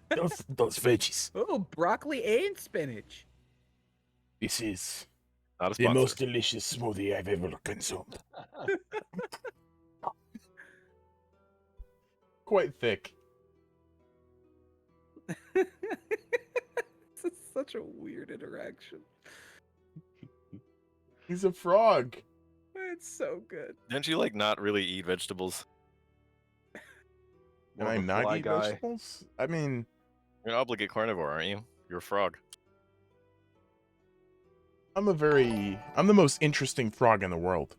Those veggies. oh, broccoli and spinach. This is Not a the sponsor. most delicious smoothie I've ever consumed. Quite thick. This is such a weird interaction. He's a frog. It's so good. Don't you like not really eat vegetables? Can More I of a not fly eat guy. vegetables? I mean, You're an obligate carnivore, aren't you? You're a frog. I'm the most interesting frog in the world.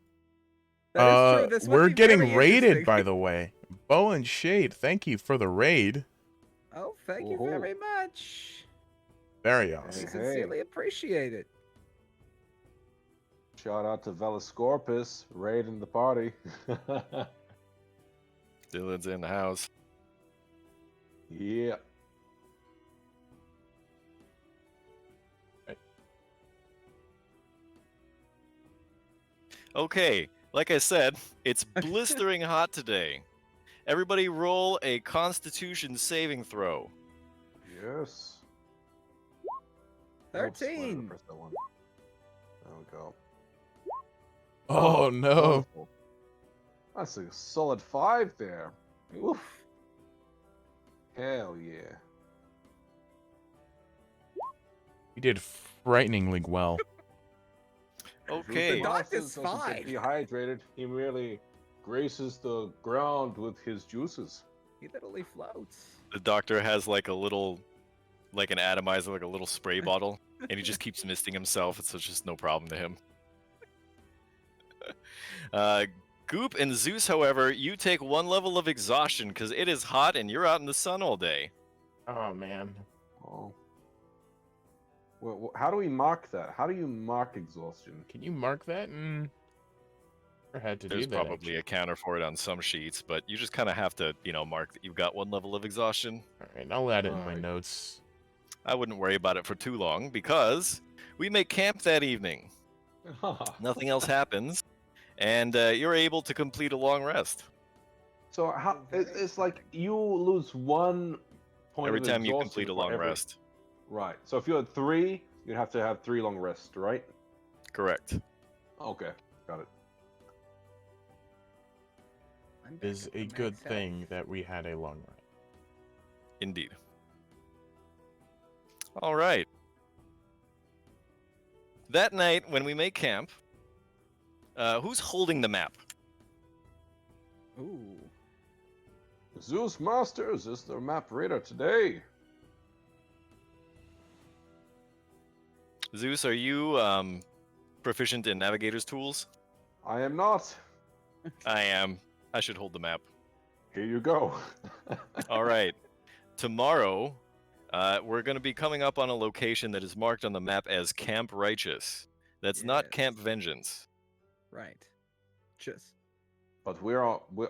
That is true. This would We're be getting very raided, interesting. by the way. Bo and Shade, thank you for the raid. Oh, thank you Woohoo. very much. Very We awesome. Hey. sincerely appreciate it. Shout out to Velascorpus, raiding the party. Dylan's in the house. Yeah. Okay, like I said, it's blistering hot today. Everybody roll a Constitution saving throw. Yes. Oops, why did I 13. press that one? There we go. Oh no. Wonderful. That's a solid 5 there. Oof. Hell yeah. You did frighteningly well. Okay. The doctor's Doesn't get fine. dehydrated. He merely graces the ground with his juices. He literally floats. The doctor has like an atomizer, like a little spray bottle, and he just keeps misting himself. It's just no problem to him. Goop and Zeus, however, you take 1 level of exhaustion because it is hot and you're out in the sun all day. Oh man. Oh. Well, how do we mark that? How do you mark exhaustion? Can you mark that? I had to There's do that. probably actually. a counter for it on some sheets, but you just kind of have to, mark that you've got 1 level of exhaustion. All right, I'll add it in my Alright. notes. I wouldn't worry about it for too long because we make camp that evening. Nothing else happens, and you're able to complete a long rest. So how it's like you lose 1 point Every of time you exhaustion complete a for long every... rest. Right. So if you had 3, you'd have to have 3 long rests, right? Correct. Okay, got it. I'm It back is at a the good max health. thing that we had a long run. Indeed. All right. That night, when we make camp, who's holding the map? Ooh. Zeus Masters is the map reader today. Zeus, are you proficient in navigator's tools? I am not. I am. I should hold the map. Here you go. All right. Tomorrow, we're going to be coming up on a location that is marked on the map as Camp Righteous. That's not Camp Yes. Vengeance. Right. Just. But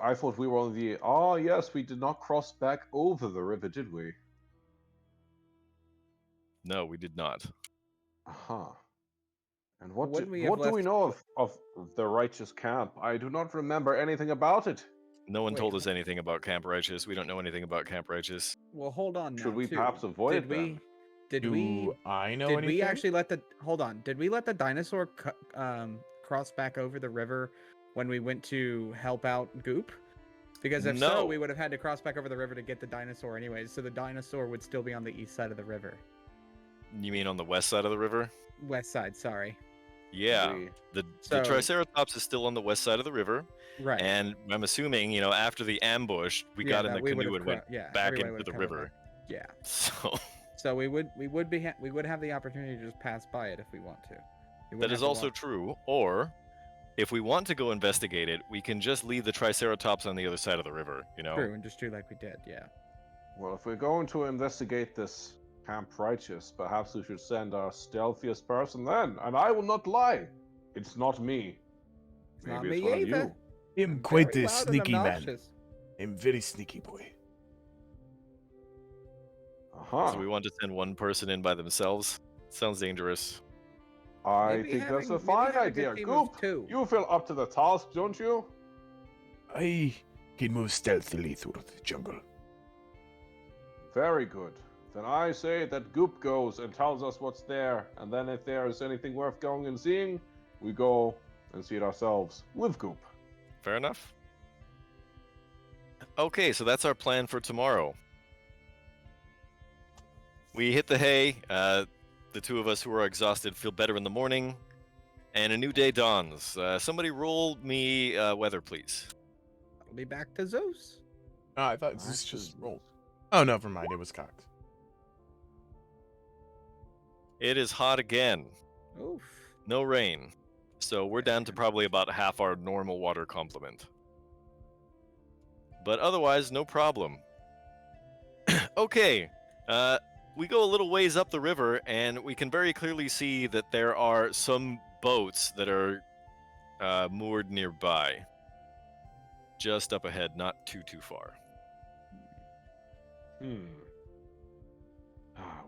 I thought we were on the... Oh, yes, we did not cross back over the river, did we? No, we did not. Uh-huh. And what Wouldn't we do have we left- know of the Righteous Camp? I do not remember anything about it. No one Wait, told us anything about Camp Righteous. We don't know anything about Camp Righteous. Well, hold on now. Should we too. perhaps avoid Did it we? then? Did Do we? I know Did anything? we actually let the? Hold on. Did we let the dinosaur cross back over the river when we went to help out Goop? Because if No. so, we would have had to cross back over the river to get the dinosaur anyways. So the dinosaur would still be on the east side of the river. You mean on the west side of the river? West side, sorry. Yeah. We- The So- Triceratops is still on the west side of the river. Right. And I'm assuming, after the ambush, we got in the we canoe would've and went back everybody into would've the come river. back. Yeah. So So we would have the opportunity to just pass by it if we want to. We wouldn't that have is to also walk- true. Or if we want to go investigate it, we can just leave the Triceratops on the other side of the river, True, and just do like we did. Yeah. Well, if we're going to investigate this Camp Righteous, perhaps we should send our stealthiest person then. And I will not lie. It's not me. It's not Maybe it's me one either. of I'm I'm quite very a loud and sneaky man. obnoxious. I'm very sneaky boy. you. Uh-huh. So we want to send one person in by themselves. Sounds dangerous. I Maybe think that's a maybe fine having idea. team of Goop, two. you feel up to the task, don't you? I can move stealthily through the jungle. Very good. Then I say that Goop goes and tells us what's there, and then if there is anything worth going and seeing, we go and see it ourselves with Goop. Fair enough. Okay, so that's our plan for tomorrow. We hit the hay. The two of us who are exhausted feel better in the morning, and a new day dawns. Somebody roll me weather, please. I'll be back to Zeus. Oh, I thought this just rolled. Oh, never mind. It was cocked. It is hot again. Oof. No rain. So we're down to probably about half our normal water complement. But otherwise, no problem. Okay. We go a little ways up the river, and we can very clearly see that there are some boats that are moored nearby. Just up ahead, not too far.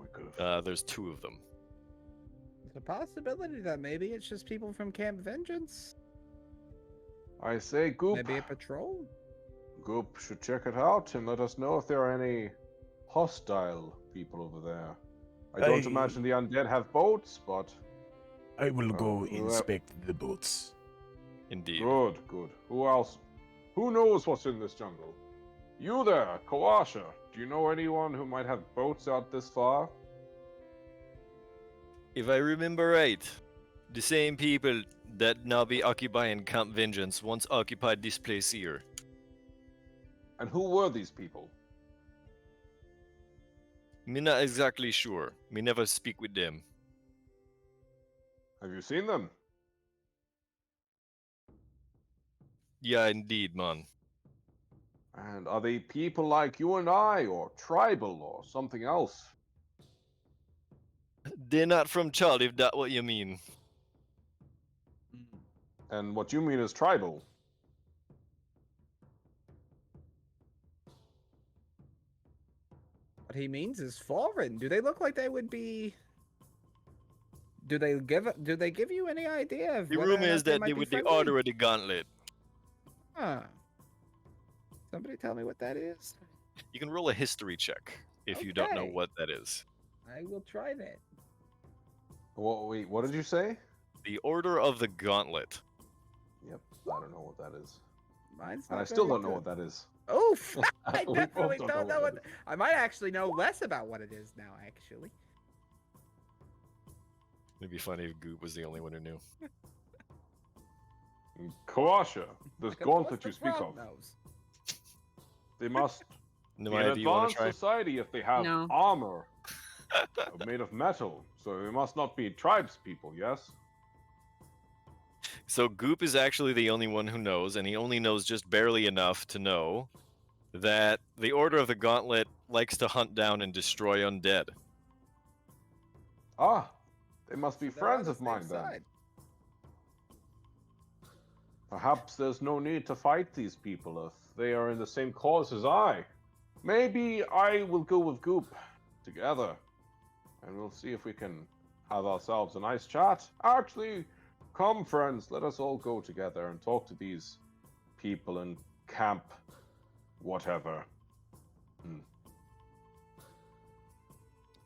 We could have. There's two of them. There's a possibility that maybe it's just people from Camp Vengeance. I say, Goop. Maybe a patrol. Goop should check it out and let us know if there are any hostile people over there. I don't I- imagine the undead have boats, but I will go whoever- inspect the boats. Indeed. good. Who else? Who knows what's in this jungle? You there, Kawasha. Do you know anyone who might have boats out this far? If I remember right, the same people that now be occupying Camp Vengeance once occupied this place here. And who were these people? Me not exactly sure. Me never speak with them. Have you seen them? Yeah, indeed, man. And are they people like you and I, or tribal, or something else? They're not from Chad, if that what you mean. And what you mean is tribal? What he means is foreign. Do they look like they would be? Do they give you any idea of The whether or rumor not is they that might they be were the friendly? Order of the Gauntlet. Huh. Somebody tell me what that is. You can roll a history check if you don't know Okay. what that is. I will try that. Wait, what did you say? The Order of the Gauntlet. Yep, I don't know what that is. Mine's And not I still very don't know good. what that is. Oof! I We both definitely don't don't know know what what. that I might actually know less about what it is now. Actually, It'd be funny if Goop was the only one who knew. Kawasha, this Like, of gauntlet course you the speak frog of, knows. they must No be an idea you want to advanced try? society if they have No. armor made of metal. So they must not be tribes people, yes? So Goop is actually the only one who knows, and he only knows just barely enough to know that the Order of the Gauntlet likes to hunt down and destroy undead. Ah, they must be So they're on friends the of same mine then. side. Perhaps there's no need to fight these people if they are in the same cause as I. Maybe I will go with Goop together, and we'll see if we can have ourselves a nice chat. Actually, come friends, let us all go together and talk to these people in camp, whatever.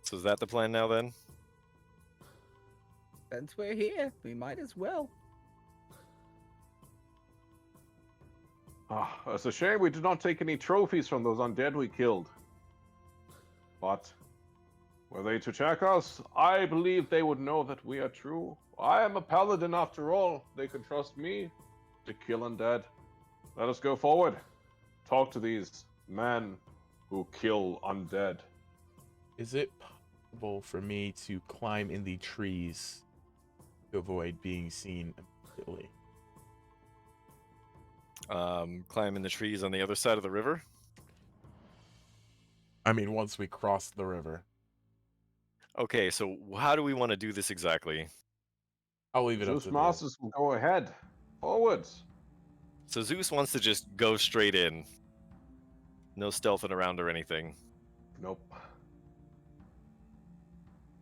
So is that the plan now then? Since we're here, we might as well. Ah, it's a shame we did not take any trophies from those undead we killed. But were they to check us, I believe they would know that we are true. I am a paladin after all. They can trust me to kill undead. Let us go forward. Talk to these men who kill undead. Is it possible for me to climb in the trees to avoid being seen immediately? Climb in the trees on the other side of the river? I mean, once we cross the river. Okay, so how do we want to do this exactly? I'll leave it up Zeus to Masters will go ahead. Forwards. So Zeus wants to just go straight in. No stealthing around or anything. Nope.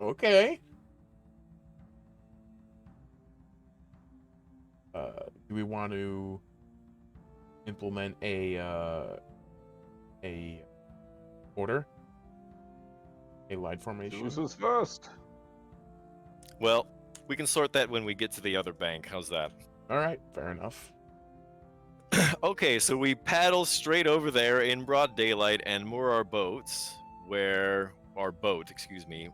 Okay. Do we want to implement a order? A line formation? Zeus is first. Well, we can sort that when we get to the other bank. How's that? All right, fair enough. Okay, so we paddle straight over there in broad daylight and moor our boats where the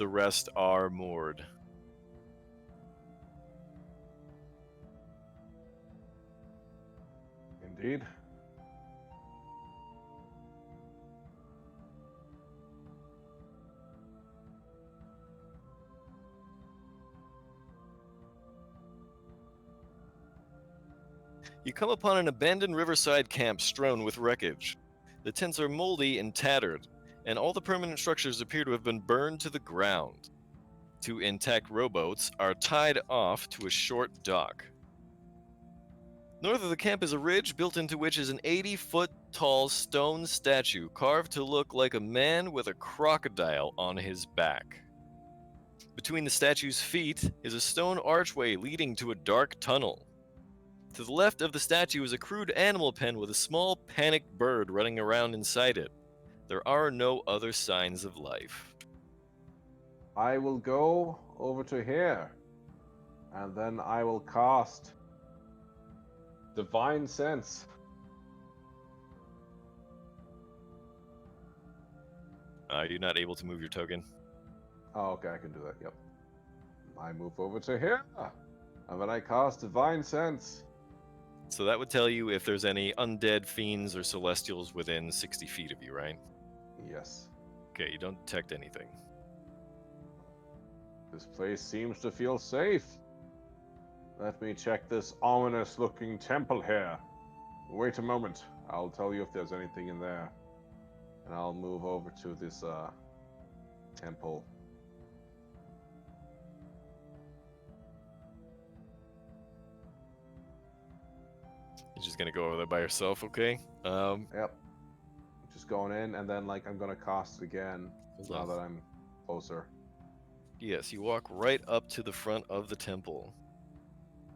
rest are moored. Indeed. You come upon an abandoned riverside camp strewn with wreckage. The tents are moldy and tattered, and all the permanent structures appear to have been burned to the ground. 2 intact rowboats are tied off to a short dock. North of the camp is a ridge built into which is an 80-foot tall stone statue carved to look like a man with a crocodile on his back. Between the statue's feet is a stone archway leading to a dark tunnel. To the left of the statue is a crude animal pen with a small panicked bird running around inside it. There are no other signs of life. I will go over to here, and then I will cast Divine Sense. You're not able to move your token. Oh, okay, I can do that, yep. I move over to here, and then I cast Divine Sense. So that would tell you if there's any undead fiends or celestials within 60 feet of you, right? Yes. Okay, you don't detect anything. This place seems to feel safe. Let me check this ominous looking temple here. Wait a moment. I'll tell you if there's anything in there. And I'll move over to this temple. You're just gonna go over there by yourself, okay? Yep. just going in, and then like I'm gonna cast it again Hold now on. that I'm closer. Yes, you walk right up to the front of the temple.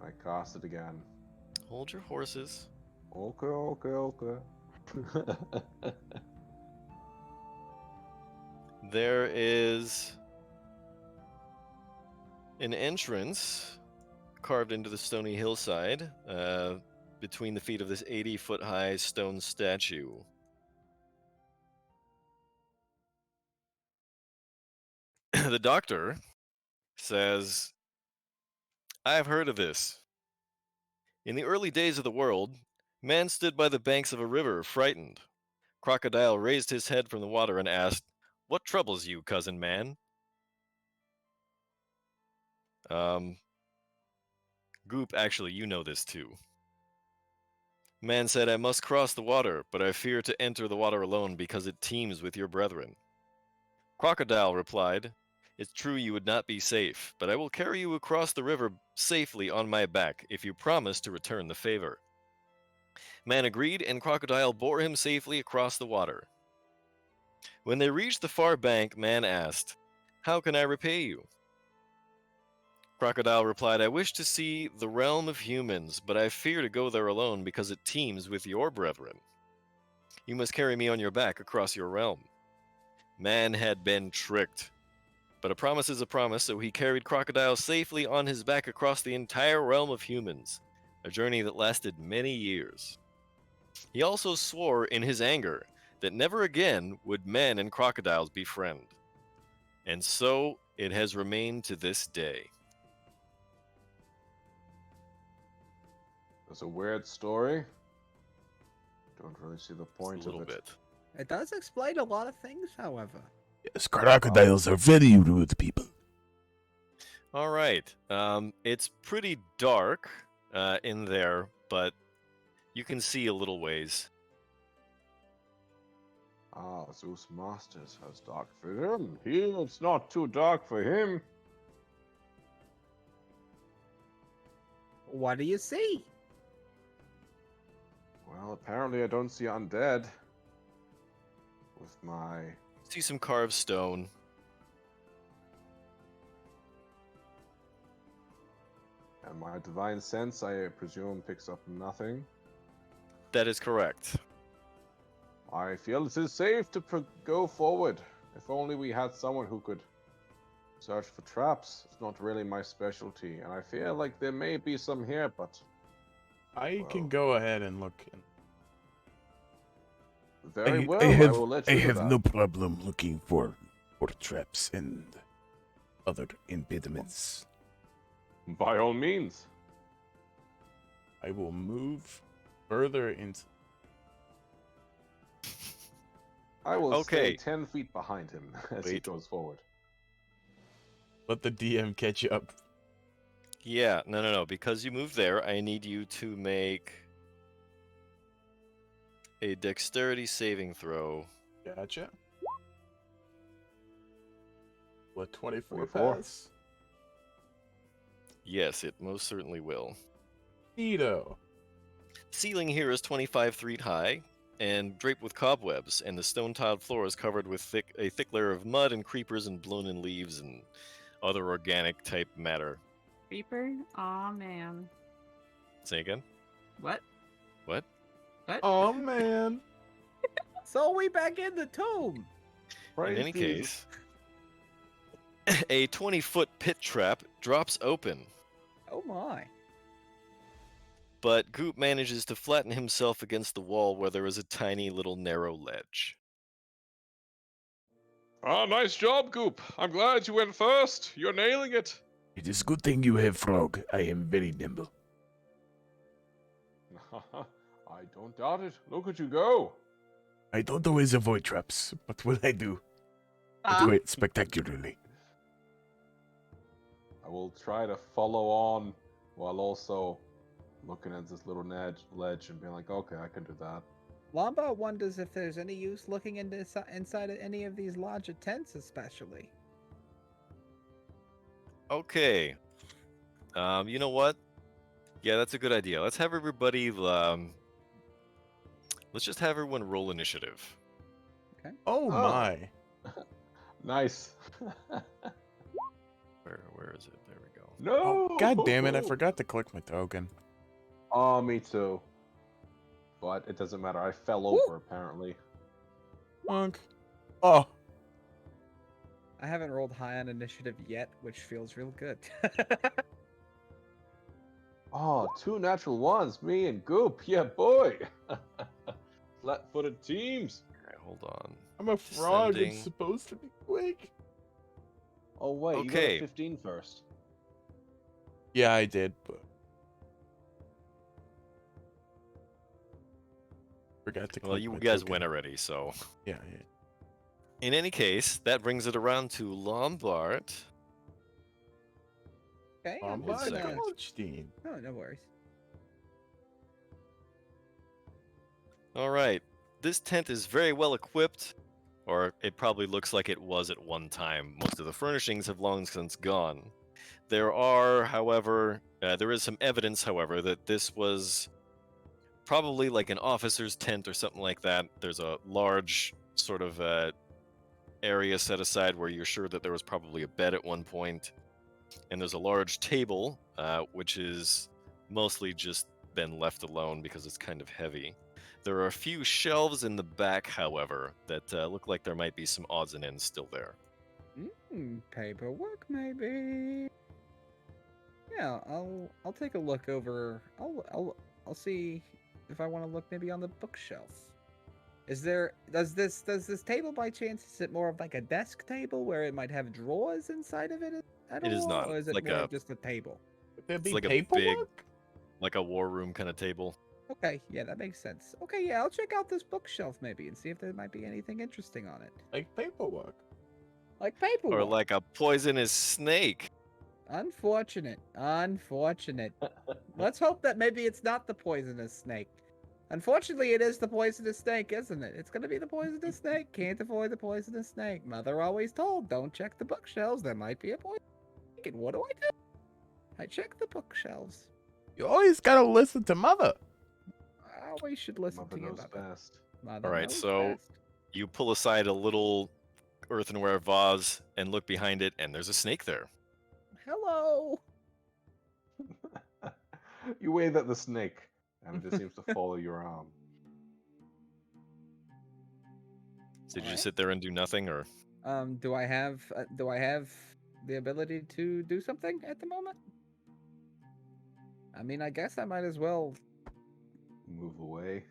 I cast it again. Hold your horses. Okay. There is an entrance carved into the stony hillside between the feet of this 80-foot-high stone statue. The doctor says, I've heard of this. In the early days of the world, man stood by the banks of a river, frightened. Crocodile raised his head from the water and asked, What troubles you, cousin man? Goop, actually, you know this too. Man said, I must cross the water, but I fear to enter the water alone because it teems with your brethren. Crocodile replied, It's true you would not be safe, but I will carry you across the river safely on my back if you promise to return the favor. Man agreed, and Crocodile bore him safely across the water. When they reached the far bank, Man asked, How can I repay you? Crocodile replied, I wish to see the realm of humans, but I fear to go there alone because it teems with your brethren. You must carry me on your back across your realm. Man had been tricked. But a promise is a promise, so he carried Crocodile safely on his back across the entire realm of humans, a journey that lasted many years. He also swore in his anger that never again would men and crocodiles befriend. And so it has remained to this day. It's a weird story. Don't really see the point Just a little of it. bit. It does explain a lot of things, however. Yes, crocodiles are very rude people. All right. It's pretty dark in there, but you can see a little ways. Ah, Zeus Masters has dark vision. It's not too dark for him. What do you see? Well, apparently I don't see undead. With my... See some carved stone. And my divine sense, I presume, picks up nothing. That is correct. I feel it is safe to go forward. If only we had someone who could search for traps. It's not really my specialty, and I feel like there may be some here, but... I can Well. go ahead and look. Very well, I I will let you I do have that. no problem looking for traps and other impediments. By all means. I will move further into. I will Okay. stay 10 feet behind him as he Wait. goes forward. Let the DM catch up. Yeah, no. Because you moved there, I need you to make a dexterity saving throw. Gotcha. What, 24 24? pass? Yes, it most certainly will. Neato. Ceiling here is 25 feet high and draped with cobwebs, and the stone-tiled floor is covered with a thick layer of mud and creepers and blown-in leaves and other organic-type matter. Reaper? Aw, man. Say again? What? What? What? Oh, man. So we back in the tomb. In any Crazy. case, a 20-foot pit trap drops open, Oh my. but Goop manages to flatten himself against the wall where there is a tiny little narrow ledge. Ah, nice job, Goop. I'm glad you went first. You're nailing it. It is good thing you have frog. I am very nimble. I don't doubt it. Look at you go. I don't always avoid traps, but when I do, I do it spectacularly. I will try to follow on while also looking at this little ledge and being like, okay, I can do that. Lombard wonders if there's any use looking into inside of any of these larger tents, especially. Okay. You know what? Yeah, that's a good idea. Let's have everybody. Let's just have everyone roll initiative. Oh Oh. my. Nice. Where is it? There we go. No. Oh, God damn it! I forgot to click my token. Oh, me too. But it doesn't matter. I fell over apparently. Honk. Oh, I haven't rolled high on initiative yet, which feels real good. Oh, 2 natural ones. Me and Goop. Yeah, boy. Flat-footed teams. Okay, hold on. I'm a frog. Descending. It's supposed to be quick. Oh wait, you Okay. got a 15 first. Yeah, I did, but forgot to click Well, you my guys token. went already, so. Yeah. In any case, that brings it around to Lombard. Okay, Oh, I'm One just second. gonna... Goldstein. No, no worries. All right. This tent is very well equipped, or it probably looks like it was at one time. Most of the furnishings have long since gone. There are, however, there is some evidence, however, that this was probably like an officer's tent or something like that. There's a large sort of area set aside where you're sure that there was probably a bed at one point. And there's a large table, which is mostly just been left alone because it's kind of heavy. There are a few shelves in the back, however, that look like there might be some odds and ends still there. Paperwork, maybe. Yeah, I'll take a look over. I'll see if I want to look maybe on the bookshelf. Does this table by chance, is it more of like a desk table where it might have drawers inside of it at all? It is not. Or is it Like more a- of just a table? Would there It's be like a paperwork? like a war room kind of table. Okay, yeah, that makes sense. Okay, yeah, I'll check out this bookshelf maybe and see if there might be anything interesting on it. Like paperwork. Like paperwork. Or like a poisonous snake. Unfortunate. Let's hope that maybe it's not the poisonous snake. Unfortunately, it is the poisonous snake, isn't it? It's gonna be the poisonous snake. Can't avoid the poisonous snake. Mother always told, don't check the bookshelves. There might be a poisonous snake. And what do? I check the bookshelves. You always gotta listen to mother. I always should listen Mother to your knows mother. best. Mother All right, knows so- best. You pull aside a little earthenware vase and look behind it, and there's a snake there. Hello. You wave at the snake, and it just seems to follow your arm. So did you Alright. just sit there and do nothing, or? Do I have the ability to do something at the moment? I mean, I guess I might as well. Move away.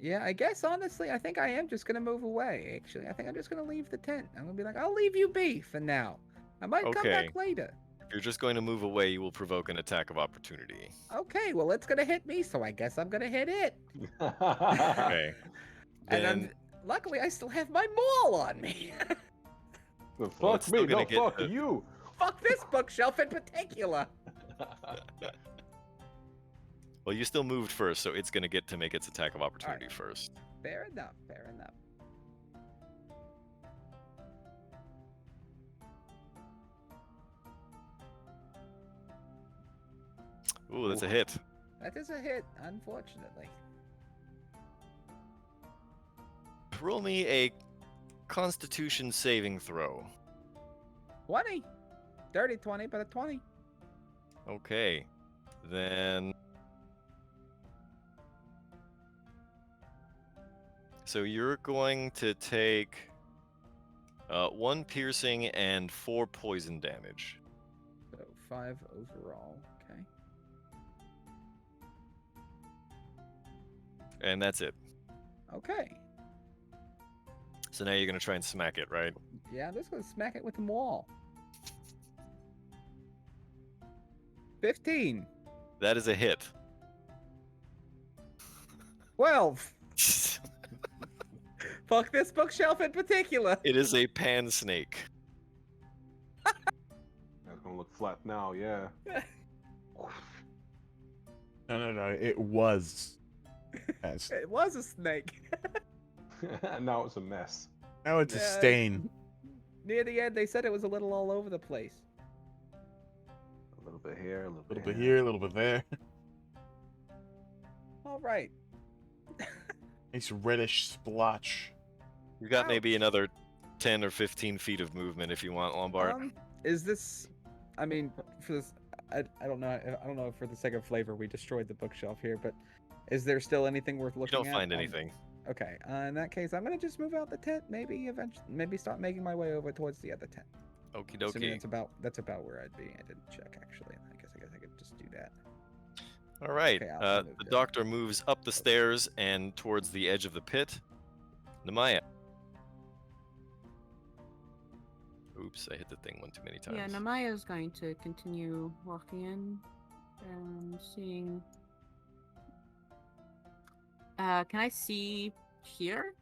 Yeah, I guess honestly, I think I am just gonna move away. Actually, I think I'm just gonna leave the tent. I'm gonna be like, I'll leave you be for now. I might come Okay. back later. If you're just going to move away, you will provoke an attack of opportunity. Okay, well, it's gonna hit me, so I guess I'm gonna hit it. Okay. And Then luckily, I still have my maul on me. The Well, fuck it's still me, gonna no, get fuck the- you. Fuck this bookshelf in particular. well, you still moved first, so it's going to get to make its attack of opportunity first. Fair enough. Fair enough. Ooh, that's a hit. That is a hit, unfortunately. Roll me a Constitution saving throw. 20. Dirty 20, but a 20. Okay. Then. So you're going to take 1 piercing and 4 poison damage. So 5 overall. Okay. And that's it. Okay. So now you're going to try and smack it, right? Yeah, I'm just gonna smack it with the wall. 15. That is a hit. 12. Fuck this bookshelf in particular. It is a pan snake. That's gonna look flat now, yeah. No. It was. Yes. It was a snake. Now it's a mess. Now it's a Yeah. stain. Near the end, they said it was a little all over the place. A little bit here, a little A little bit bit here, a little bit there. All right. Nice reddish splotch. You got Ouch. maybe another 10 or 15 feet of movement if you want, Lombard. Is this? I mean, for this, I don't know. I don't know if for the sake of flavor we destroyed the bookshelf here, but is there still anything worth You looking at? don't find anything. Okay. In that case, I'm gonna just move out the tent. Maybe eventually, maybe start making my way over towards the other tent. Okie Assuming dokie. that's about where I'd be. I didn't check actually. I guess I could just do that. All right. Okay, I'll move The there. doctor moves up the stairs and towards the edge of the pit. Namaya. Oops, I hit the thing one too many times. Yeah, Namaya is going to continue walking in and seeing. Can I see here?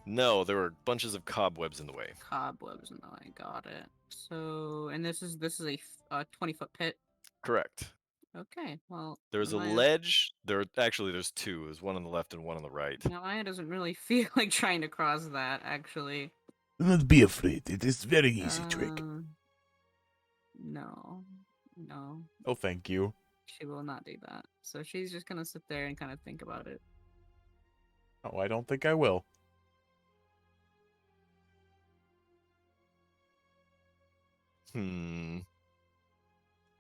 No, there were bunches of cobwebs in the way. Cobwebs in the way. Got it. So, and this is a 20-foot pit. Correct. Okay, well. There's a Namaya- ledge. There's two. There's one on the left and one on the right. Namaya doesn't really feel like trying to cross that, actually. Do not be afraid. It is very easy trick. No. Oh, thank you. She will not do that. So she's just gonna sit there and kind of think about it. Oh, I don't think I will.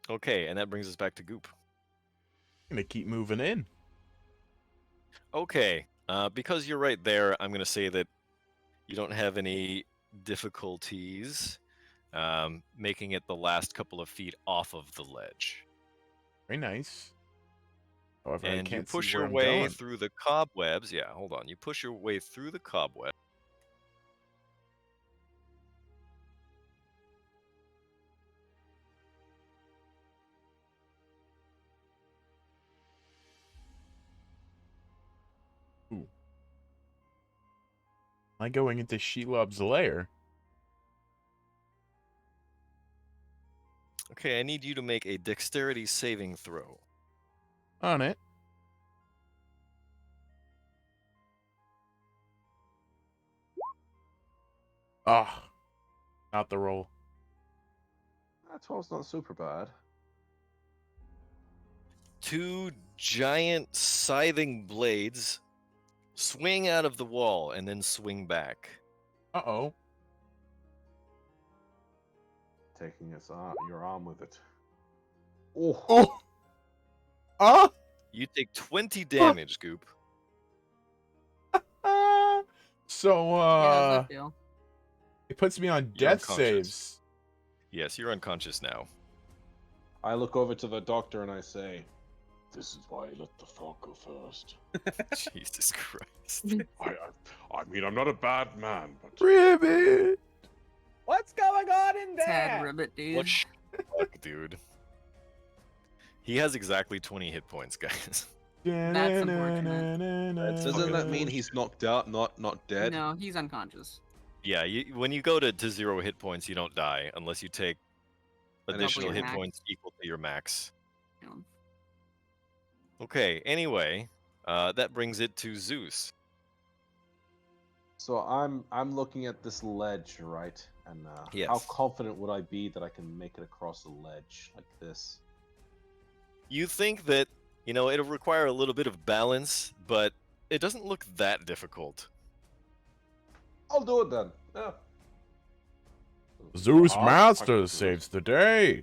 Okay, and that brings us back to Goop. I'm gonna keep moving in. Okay, because you're right there, I'm going to say that you don't have any difficulties making it the last couple of feet off of the ledge. Very nice. However, I And you can't push see where your I'm way going. through the cobwebs. Yeah, hold on. You push your way through the cobweb. Am I going into Shelob's lair? Okay, I need you to make a dexterity saving throw. On it. Ah, not the roll. That 12's not super bad. Two giant scything blades swing out of the wall and then swing back. Uh-oh. Taking your arm with it. Oh, Oh! Ah! You take 20 damage, Goop. Ah! So, Yeah, how's that feel? it puts me on You're death unconscious. saves. Yes, you're unconscious now. I look over to the doctor and I say, "This is why I let the frog go first." Jesus Christ. I mean, I'm not a bad man, but Ribbit! What's going on in Tad there? ribbit, dude. What the fuck, dude? He has exactly 20 hit points, guys. That's unfortunate. doesn't that mean he's knocked out, not dead? No, he's unconscious. Yeah, when you go to 0 hit points, you don't die unless you take additional your hit max. points equal to your max. You know. Okay, anyway, that brings it to Zeus. So I'm looking at this ledge, right? And how Yes. confident would I be that I can make it across the ledge like this? You think that, it'll require a little bit of balance, but it doesn't look that difficult. I'll do it then. Yeah. Zeus I can Master do it. saves the day.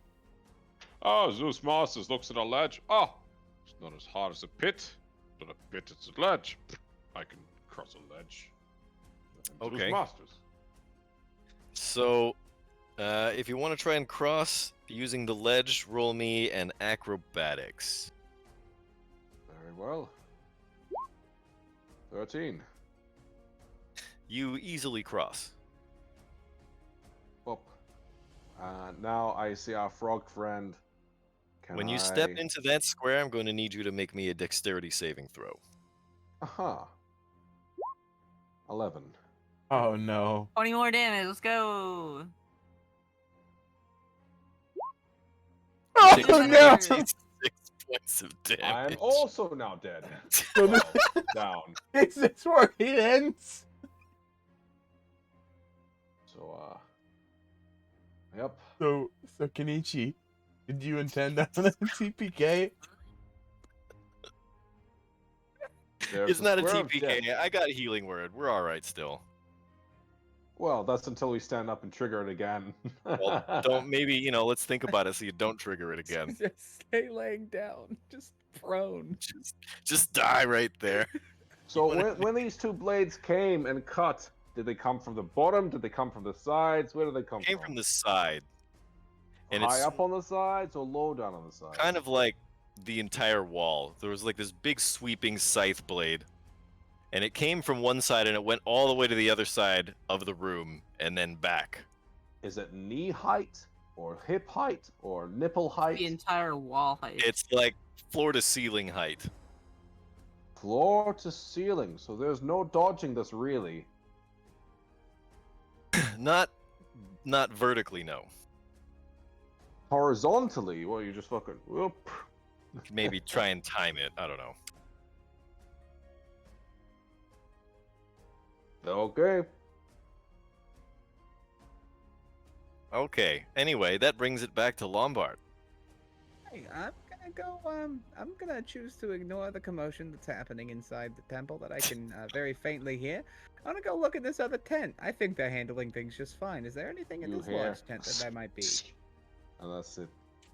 Oh, Zeus Masters looks at a ledge. Oh, it's not as hard as a pit. Not a pit, it's a ledge. I can cross a ledge. Okay. Zeus Masters. So, if you want to try and cross using the ledge, roll me an acrobatics. Very well. 13. You easily cross. Up. Now I see our frog friend. When you step into that square, I'm going to need you to make me a dexterity saving throw. Aha. 11. Oh no. 20 more damage. Let's go. Oh Take no! 26 points of I damage. am also now dead. So this, Down. is this where it ends? So, yep. So Kenichi, did you intend on a TPK? There's It's the not a square of death. TPK. I got healing word. We're all right still. Well, that's until we stand up and trigger it again. Well, don't maybe let's think about it so you don't trigger it again. Just stay laying down, just prone. Just die right there. So when these two blades came and cut, did they come from the bottom? Did they come from the sides? Where did they come Came from? from the side, and High it's up on the sides or low down on the sides? kind of like the entire wall. There was like this big sweeping scythe blade, and it came from one side and it went all the way to the other side of the room and then back. Is it knee height or hip height or nipple height? The entire wall height. It's like floor to ceiling height. Floor to ceiling. So there's no dodging this really. Not vertically, no. Horizontally, well, you just fucking whoop. Maybe try and time it. I don't know. Okay. Okay. Anyway, that brings it back to Lombard. Hey, I'm gonna go. I'm gonna choose to ignore the commotion that's happening inside the temple that I can very faintly hear. I'm gonna go look at this other tent. I think they're handling things just fine. Is there anything in You this hear? large tent that might be? And that's it.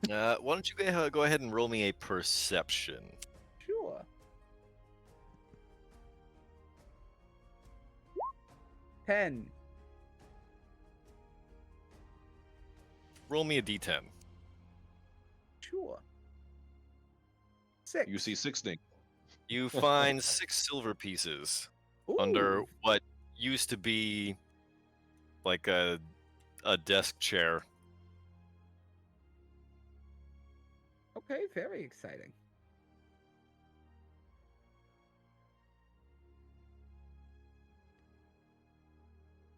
Why don't you go ahead and roll me a perception? Sure. Ten. Roll me a d10. Sure. 6. You see 16. You find 6 silver pieces under Ooh. what used to be like a desk chair. Okay, very exciting.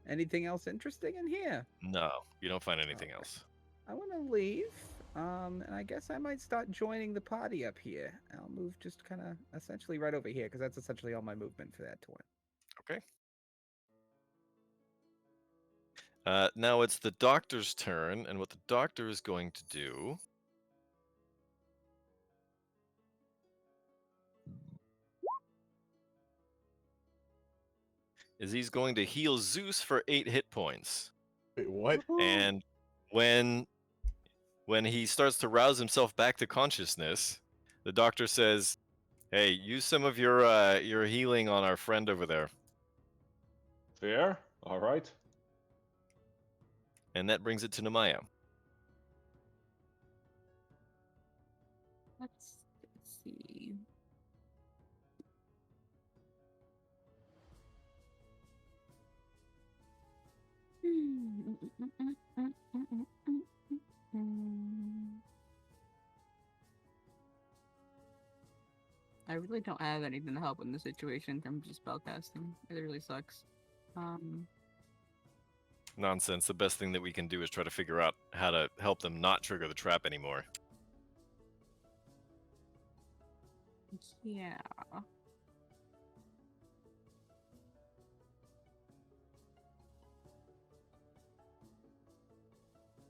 Anything else interesting in here? No, you don't find anything Okay. else. I want to leave, and I guess I might start joining the party up here. I'll move just kind of essentially right over here, because that's essentially all my movement for that turn. Okay. Now it's the doctor's turn, and what the doctor is going to do is he's going to heal Zeus for 8 hit points. Wait, what? And when he starts to rouse himself back to consciousness, the doctor says, "Hey, use some of your healing on our friend over there." Fair. All right. And that brings it to Namaya. Let's see. I really don't have anything to help in this situation in terms of spellcasting. It really sucks. Nonsense. The best thing that we can do is try to figure out how to help them not trigger the trap anymore. Yeah.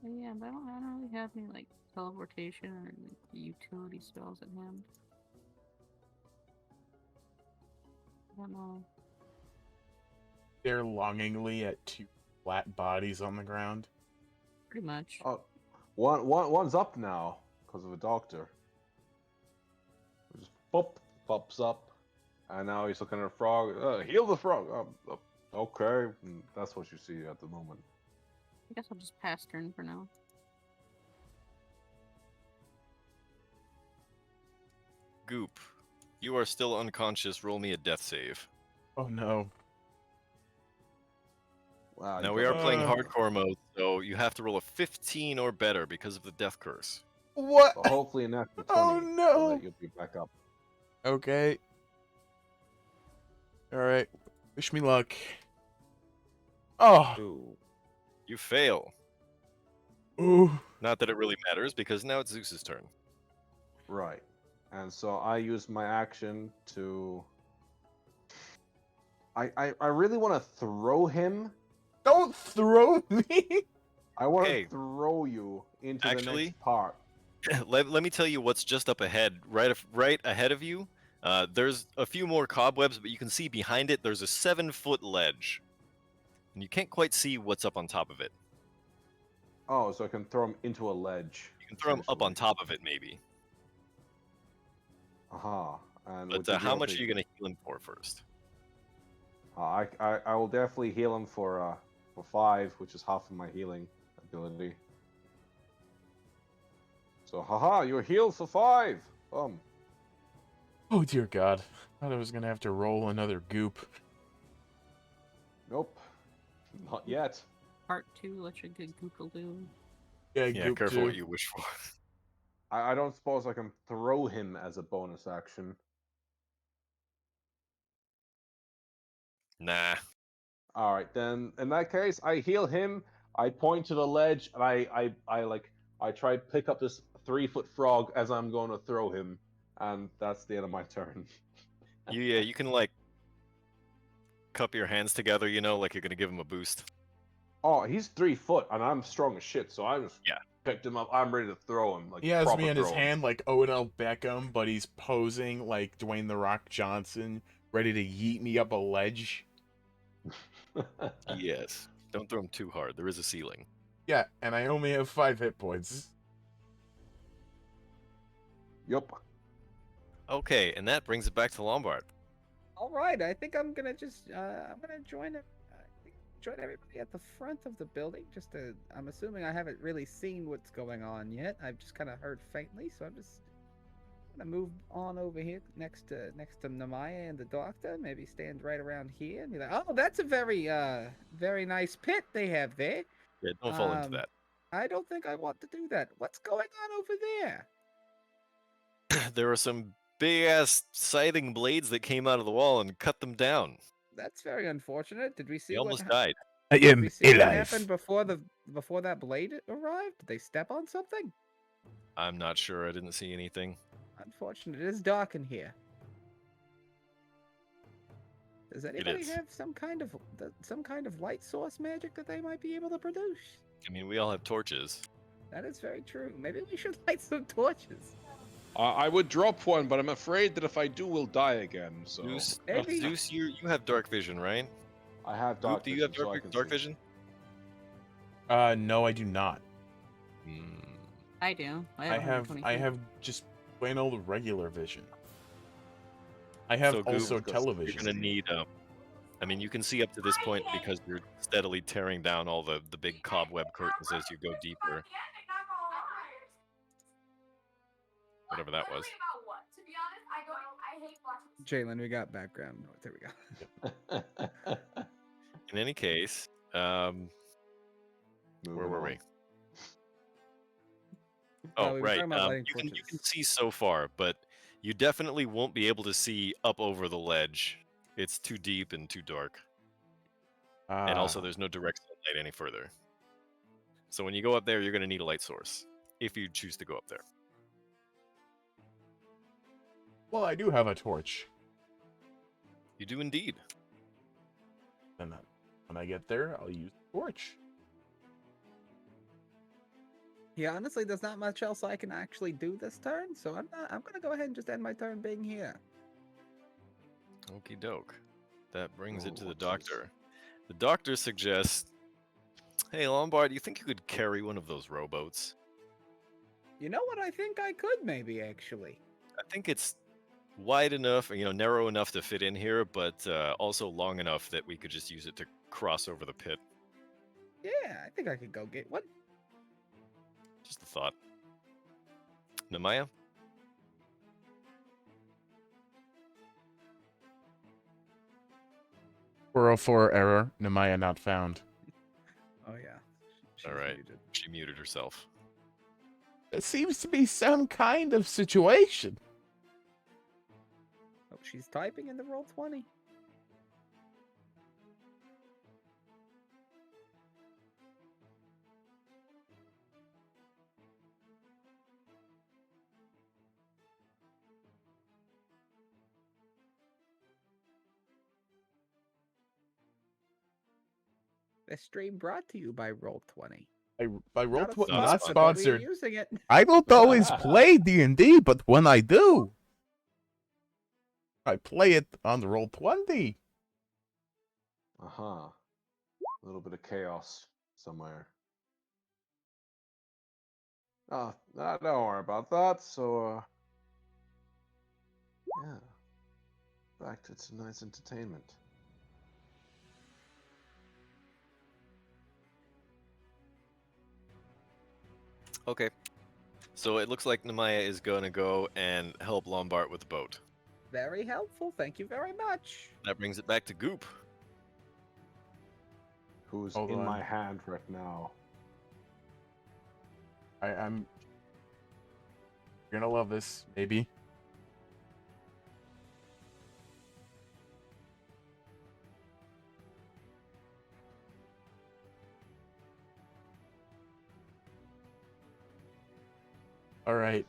Yeah, but I don't really have any like teleportation or like utility spells at hand. I don't know. Stare longingly at 2 flat bodies on the ground. Pretty much. Oh, one's up now because of a doctor. Just pops up, and now he's looking at a frog. Heal the frog. Okay, that's what you see at the moment. I guess I'll just pass turn for now. Goop, you are still unconscious. Roll me a death save. Oh no. Wow. Now you we got- are playing hardcore mode, so you have to roll a 15 or better because of the death curse. What? So hopefully an after 20. Oh, no. so that you'll be back up. Okay. Alright. Wish me luck. Oh. Ooh. You fail. Ooh. Not that it really matters, because now it's Zeus's turn. Right. And so I use my action to. I really want to throw him. Don't throw me! I want Okay. to throw you into the Actually- next part. let me tell you what's just up ahead. Right ahead of you, there's a few more cobwebs, but you can see behind it there's a 7-foot ledge. and you can't quite see what's up on top of it. Oh, so I can throw him into a ledge. You can throw him up on top of it, maybe. Aha. And But would you be how able much to- are you going to heal him for first? I will definitely heal him for 5, which is half of my healing ability. So, haha, you're healed for 5. Oh dear God! I thought I was gonna have to roll another goop. Nope, not yet. Part 2, let your good Google do. Yeah, Yeah, goop careful too. what you wish for. I don't suppose I can throw him as a bonus action. Nah. All right, then in that case, I heal him. I point to the ledge, and I try to pick up this 3-foot frog as I'm going to throw him, and that's the end of my turn. You can like cup your hands together, you know, like you're gonna give him a boost. Oh, he's 3 foot, and I'm strong as shit, so I just Yeah. picked him up. I'm ready to throw him. Like, He has proper me in his throw him. hand like Odell Beckham, but he's posing like Dwayne the Rock Johnson, ready to yeet me up a ledge. Yes. Don't throw him too hard. There is a ceiling. Yeah, and I only have 5 hit points. Yup. Okay, and that brings it back to Lombard. All right, I think I'm gonna just I'm gonna join join everybody at the front of the building. Just to, I'm assuming I haven't really seen what's going on yet. I've just kind of heard faintly, so I'm just gonna move on over here next to Namaya and the doctor. Maybe stand right around here and be like, oh, that's a very nice pit they have there. Yeah, don't fall into that. I don't think I want to do that. What's going on over there? There are some big ass scything blades that came out of the wall and cut them down. That's very unfortunate. Did we see They what almost died. I Did am we see what alive. happened before that blade arrived? Did they step on something? I'm not sure. I didn't see anything. Unfortunate. It is dark in here. Does anybody is. have some kind of light source magic that they might be able to produce? I mean, we all have torches. That is very true. Maybe we should light some torches. I would drop one, but I'm afraid that if I do, we'll die again. So Zeus, Maybe- Zeus, you have dark vision, right? I have Goop, dark do vision. you have so I can dark see. vision? No, I do not. Hmm. I do. I have have 123. just plain old regular vision. I have So, Goop, also you're television. You're gonna need. I mean, you can see up to this point because you're steadily tearing down all the big cobweb curtains as you go deeper. Whatever that was. Jalen, we got background noise. There we go. In any case, Moving where were on. we? Oh, Oh, we were right. talking about lighting You can torches. see so far, but you definitely won't be able to see up over the ledge. It's too deep and too dark. And also, there's no direct sunlight any further. So when you go up there, you're going to need a light source, if you choose to go up there. Well, I do have a torch. You do indeed. And when I get there, I'll use the torch. Yeah, honestly, there's not much else I can actually do this turn, so I'm gonna go ahead and just end my turn being here. Okie doke. That brings it to Oh, the jeez. doctor. The doctor suggests, hey, Lombard, you think you could carry one of those rowboats? You know what? I think I could maybe actually. I think it's wide enough, narrow enough to fit in here, but also long enough that we could just use it to cross over the pit. Yeah, I think I could go get one. Just a thought. Namaya? .404 error. Namaya not found. Oh yeah. She's All right. muted. She muted herself. It seems to be some kind of situation. Oh, she's typing in the roll 20. This stream brought to you by Roll20. By roll Not a not sponsor, sponsor, but we're sponsored. using it. I don't always play D&D, but when I do, I play it on the roll 20. Uh-huh. little bit of chaos somewhere. Oh, don't worry about that. So, yeah, back to tonight's entertainment. Okay. So it looks like Nemaya is gonna go and help Lombard with the boat. Very helpful. Thank you very much. That brings it back to Goop. Who's Hold in on. my hand right now? I'm. You're gonna love this, maybe. All right.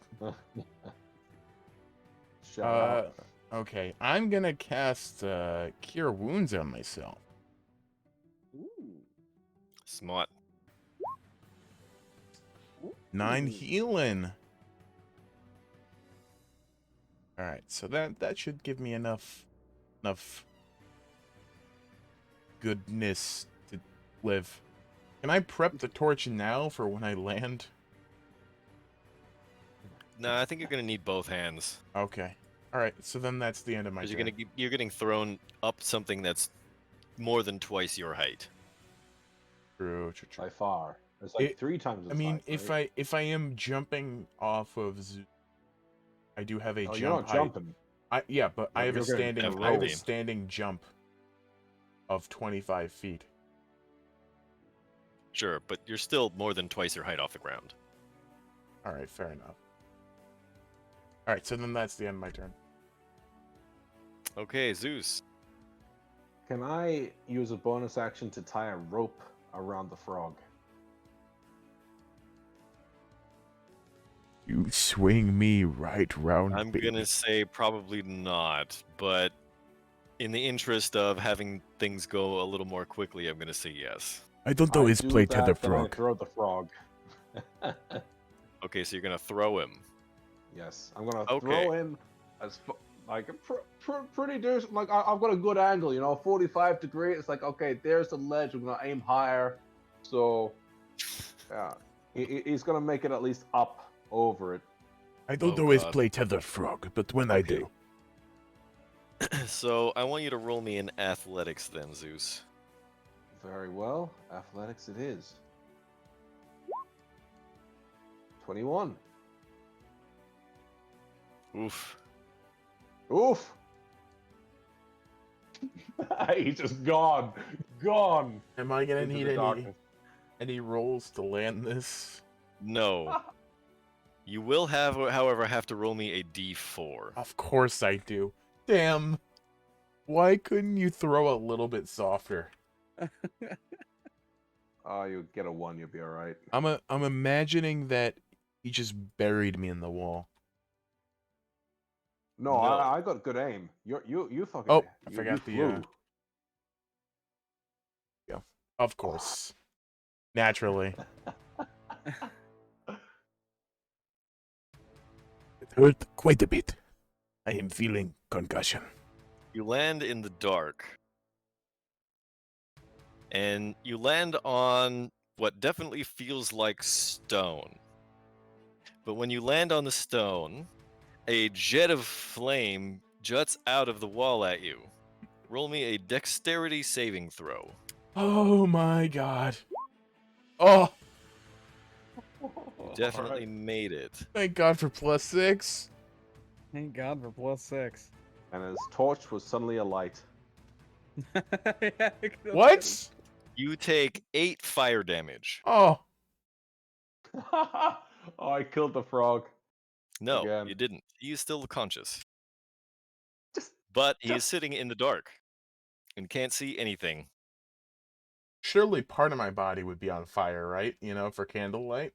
Shout out. Okay. I'm gonna cast Cure Wounds on myself. Ooh. Smart. 9 Ooh. healing. All right. So that should give me enough goodness to live. Can I prep the torch now for when I land? No, I think you're gonna need both hands Okay. All right. So then that's the end of my because turn. you're getting thrown up something that's more than twice your height. True. By far. It's like It- 3 times as I mean, height, if I am jumping off of I do have a Oh, jump you're not height. jumping. Yeah, but I have a You're gonna standing have I have a height. standing jump of 25 feet. Sure, but you're still more than twice your height off the ground. All right, fair enough. All right, so then that's the end of my turn. Okay, Zeus. Can I use a bonus action to tie a rope around the frog? You swing me right round, I'm baby. gonna say probably not, but in the interest of having things go a little more quickly, I'm gonna say yes. I don't I always do play tether that, then I frog. throw the frog. Okay, so you're gonna throw him. Yes, I'm gonna Okay. throw him as like pretty decent. Like I've got a good angle, 45 degrees. It's like, okay, there's the ledge. I'm gonna aim higher, so yeah, he's gonna make it at least up over it. I don't Oh, always God. play tether frog, but when I Okay. do, So I want you to roll me in athletics then, Zeus. Very well, athletics it is. 21. Oof. Oof. He's just gone. Am I gonna Into need the darkness. any rolls to land this? No. You will however, have to roll me a d4. Of course I do. Damn. Why couldn't you throw a little bit softer? Oh, you get a 1, you'll be all right. I'm imagining that he just buried me in the wall. No, No. I got good aim. You fucking. Oh, I you forgot the, flew. Yeah, of course. Naturally. it hurt quite a bit. I am feeling concussion. You land in the dark. And you land on what definitely feels like stone. But when you land on the stone, a jet of flame juts out of the wall at you. Roll me a dexterity saving throw. Oh my god. Oh, You definitely made it. thank god for +6. Thank God for +6. And his torch was suddenly alight. What? You take 8 fire damage. Oh, Oh, I killed the frog. No, Again. you didn't. He is still conscious. Just But he is sitting in the dark and can't see anything. surely part of my body would be on fire, right? For candlelight.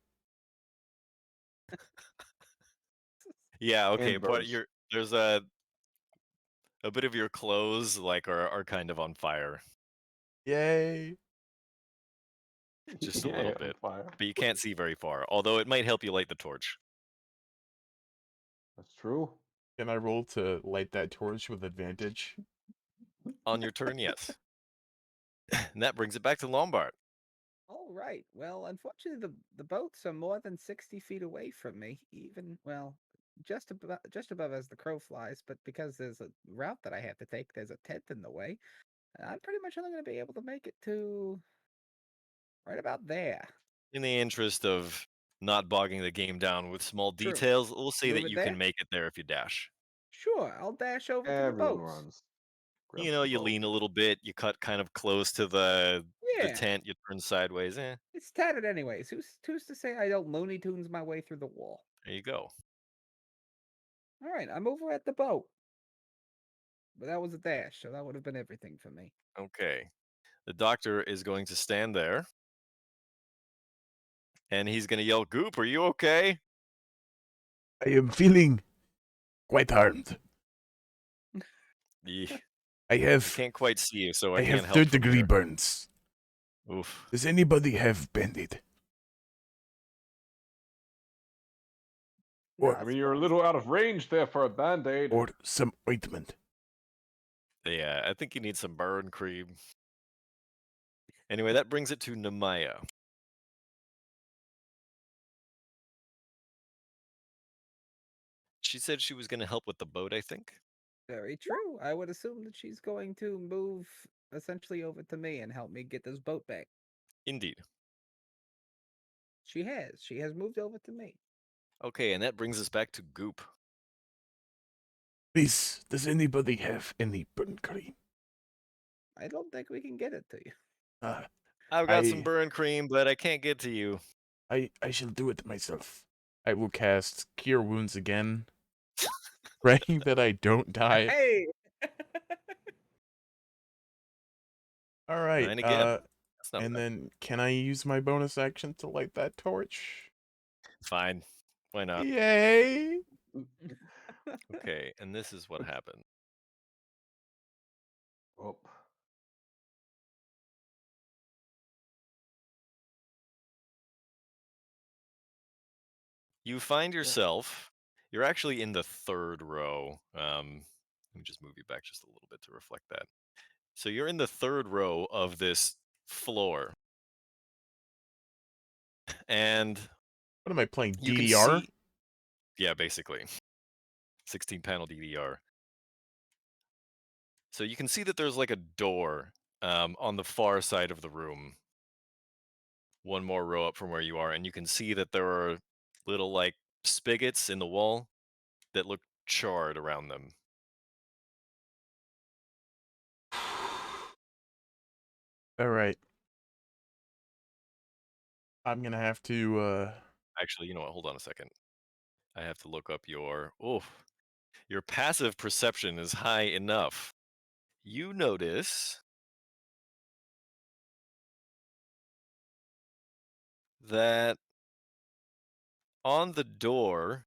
Yeah, okay, but Embers. there's a bit of your clothes are kind of on fire. Yay. Just a Yeah, little on bit. fire. But you can't see very far, although it might help you light the torch. That's true. Can I roll to light that torch with advantage? On your turn, yes. And that brings it back to Lombard. All right. Well, unfortunately, the boats are more than 60 feet away from me. Even well, just above as the crow flies. But because there's a route that I have to take, there's a tent in the way. I'm pretty much only going to be able to make it to right about there. In the interest of not bogging the game down with small True. details, we'll say Move that it you there? can make it there if you dash. Sure, I'll dash over to the Everyone boats. runs. Grab You know, the you boat. lean a little bit, you cut kind of close to the Yeah, tent, you turn sideways. it's tattered anyways. Who's to say I don't Looney Tunes my way through the wall? There you go. All right, I'm over at the boat. But that was a dash, so that would have been everything for me. Okay. The doctor is going to stand there. And he's going to yell, Goop, are you okay? I am feeling quite harmed. I I have can't quite see you, so I I can't have help from third-degree here. burns. Oof. Does anybody have Band-Aid? Or- I mean, you're a little out of range there for a band-aid. Or some ointment? Yeah, I think you need some burn cream. Anyway, that brings it to Nemaya. She said she was going to help with the boat, I think. Very true. I would assume that she's going to move essentially over to me and help me get this boat back. Indeed. She has. She has moved over to me. Okay, and that brings us back to Goop. Please, does anybody have any burn cream? I don't think we can get it to you. I've got some I- burn cream, but I can't get to you. I shall do it myself. I will cast Cure Wounds again, praying that I don't die. Hey! All right. 9 again. That's not And bad. then can I use my bonus action to light that torch? Fine. Why not? Yay! Okay, and this is what happened. Oh. You find yourself, you're actually in the third row. Let me just move you back just a little bit to reflect that. So you're in the third row of this floor. And What am I playing? you can DDR? see, yeah, basically 16 panel DDR. So you can see that there's like a door on the far side of the room, one more row up from where you are, and you can see that there are little like spigots in the wall that look charred around them. All right. I'm gonna have to. Actually, you know what? Hold on a second. I have to look up your passive perception is high enough. You notice that on the door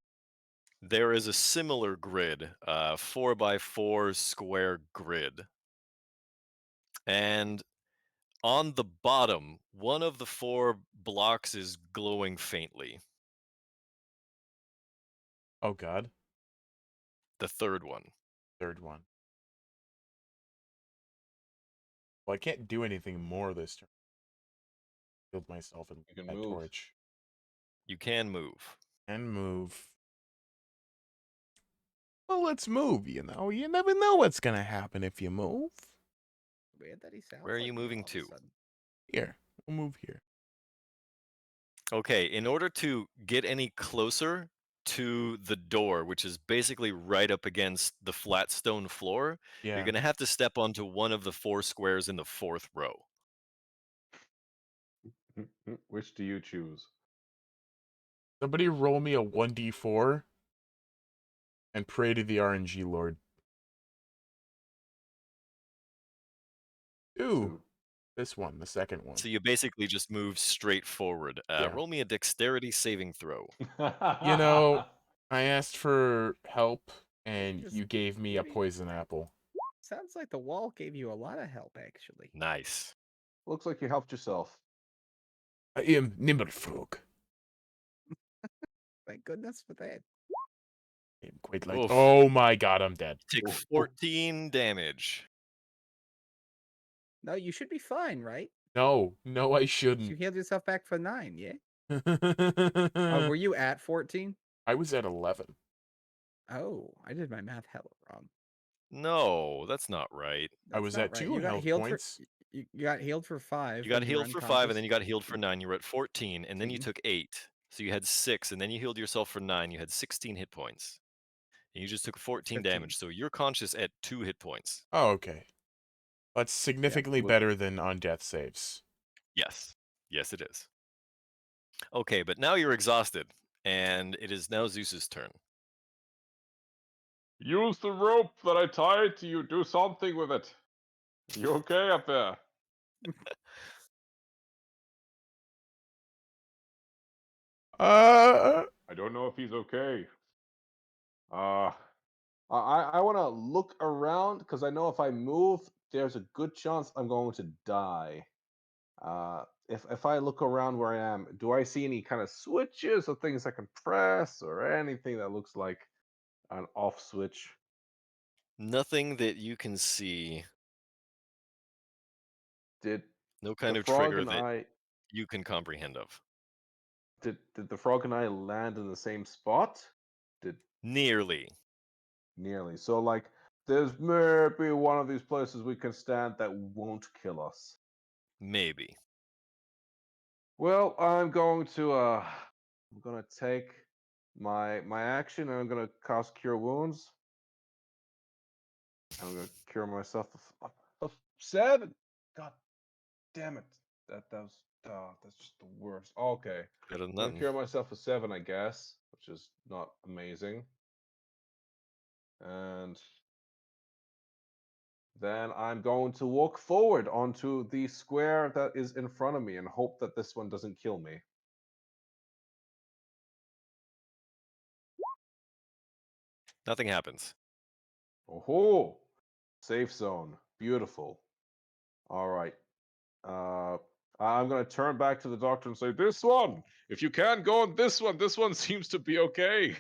there is a similar grid, 4x4 square grid. And on the bottom, one of the 4 blocks is glowing faintly. Oh God, The third one. third one. Well, I can't do anything more this turn. Killed myself in You can that move. torch. You can move. And move. Well, let's move. You never know what's gonna happen if you move. Weird that he sounds Where are like you me moving all of a to? sudden. Here, we'll move here. Okay, in order to get any closer to the door, which is basically right up against the flat stone floor, Yeah. you're going to have to step onto one of the 4 squares in the 4th row. Which do you choose? Somebody roll me a 1d4 and pray to the RNG Lord. Ooh, Two. this one, the second one. So you basically just move straight forward. Yeah. Roll me a dexterity saving throw. You know, I asked for help, and Just you gave me a give me- poison apple. Sounds like the wall gave you a lot of help, actually. Nice. Looks like you helped yourself. I am Nimmerfrog. Thank goodness for that. I am quite like. Oof. Oh my God, I'm dead. Take Oof. 14 damage. No, you should be fine, right? No, I You shouldn't. healed yourself back for 9, yeah? Oh, were you at 14? I was at 11. Oh, I did my math hella wrong. No, that's not right. I That's was not at right. 2 You got health healed points. you got healed for 5 You got when you were healed for 5, and then unconscious. you got healed for 9. You were at 14, and then you 14. took 8. So you had 6, and then you healed yourself for 9. You had 16 hit points. And you just took 14 15. damage, so you're conscious at 2 hit points. Oh, okay. That's significantly Well- better than on death saves. Yes. Yes, it is. Okay, but now you're exhausted, and it is now Zeus's turn. Use the rope that I tied to you. Do something with it. You okay up there? I don't know if he's okay. I want to look around because I know if I move, there's a good chance I'm going to die. If I look around where I am, do I see any kind of switches or things I can press or anything that looks like an off switch? Nothing that you can see. Did No the kind of frog trigger and that I you can comprehend of. did the frog and I land in the same spot? Did Nearly. nearly. So like there's maybe one of these places we can stand that won't kill us. Maybe. Well, I'm gonna take my action and I'm gonna cast Cure Wounds. I'm gonna cure myself of 7. God damn it. That's just the worst. Okay. Better than I'm gonna nothing. cure myself of 7, I guess, which is not amazing. And then I'm going to walk forward onto the square that is in front of me and hope that this one doesn't kill me. Nothing happens. Oh, safe zone. Beautiful. All right. Uh, I'm gonna turn back to the doctor and say, "This one. If you can't go on this one seems to be okay."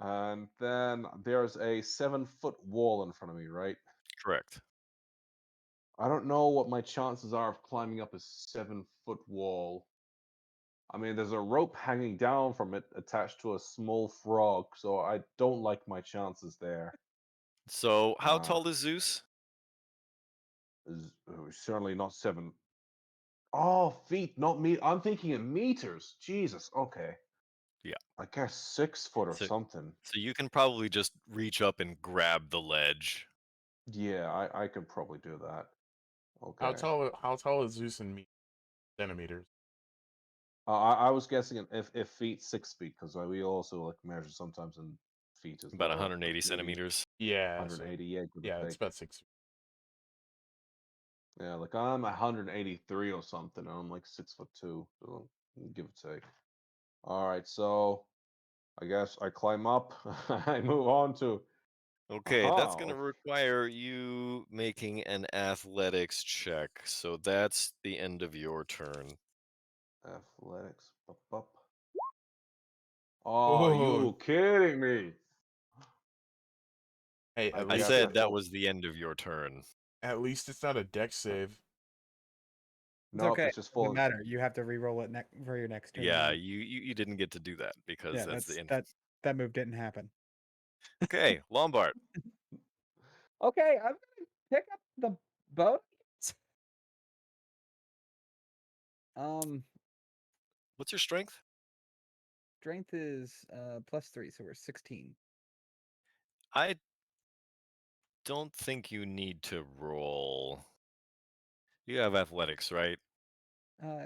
And then there's a 7-foot wall in front of me, right? Correct. I don't know what my chances are of climbing up a 7-foot wall. I mean, there's a rope hanging down from it attached to a small frog, so I don't like my chances there. So, how Uh, tall is Zeus? Certainly not 7. Oh, feet, not me. I'm thinking in meters. Jesus. Okay. Yeah. I guess 6 foot or So, something. so you can probably just reach up and grab the ledge. Yeah, I could probably do that. How Okay. tall is Zeus in centimeters? I was guessing if feet, 6 feet, because we also like measure sometimes in feet as About well. 180 Maybe centimeters. Yeah, so 180, yeah, give yeah, or it's take. about 6. Yeah, like I'm 183 or something, and I'm like 6'2", so give or take. All right, so I guess I climb up. I move on to. Okay, that's going to Aha, require you making an athletics check. So that's the end of your turn. athletics. Bup, bup. Oh, Oh, you kidding me? hey, I at I guess least I said that fall. was the end of your turn. at least it's not a dex save. It's Nope, okay. it's just Doesn't falling. matter. You have to re-roll it for your next turn. Yeah, anyway. you didn't get to do that because Yeah, that's the end. that move didn't happen. Okay, Lombard. Okay, I'm gonna pick up the boat. What's your strength? Strength is +3, so we're 16. I don't think you need to roll. You have athletics, right?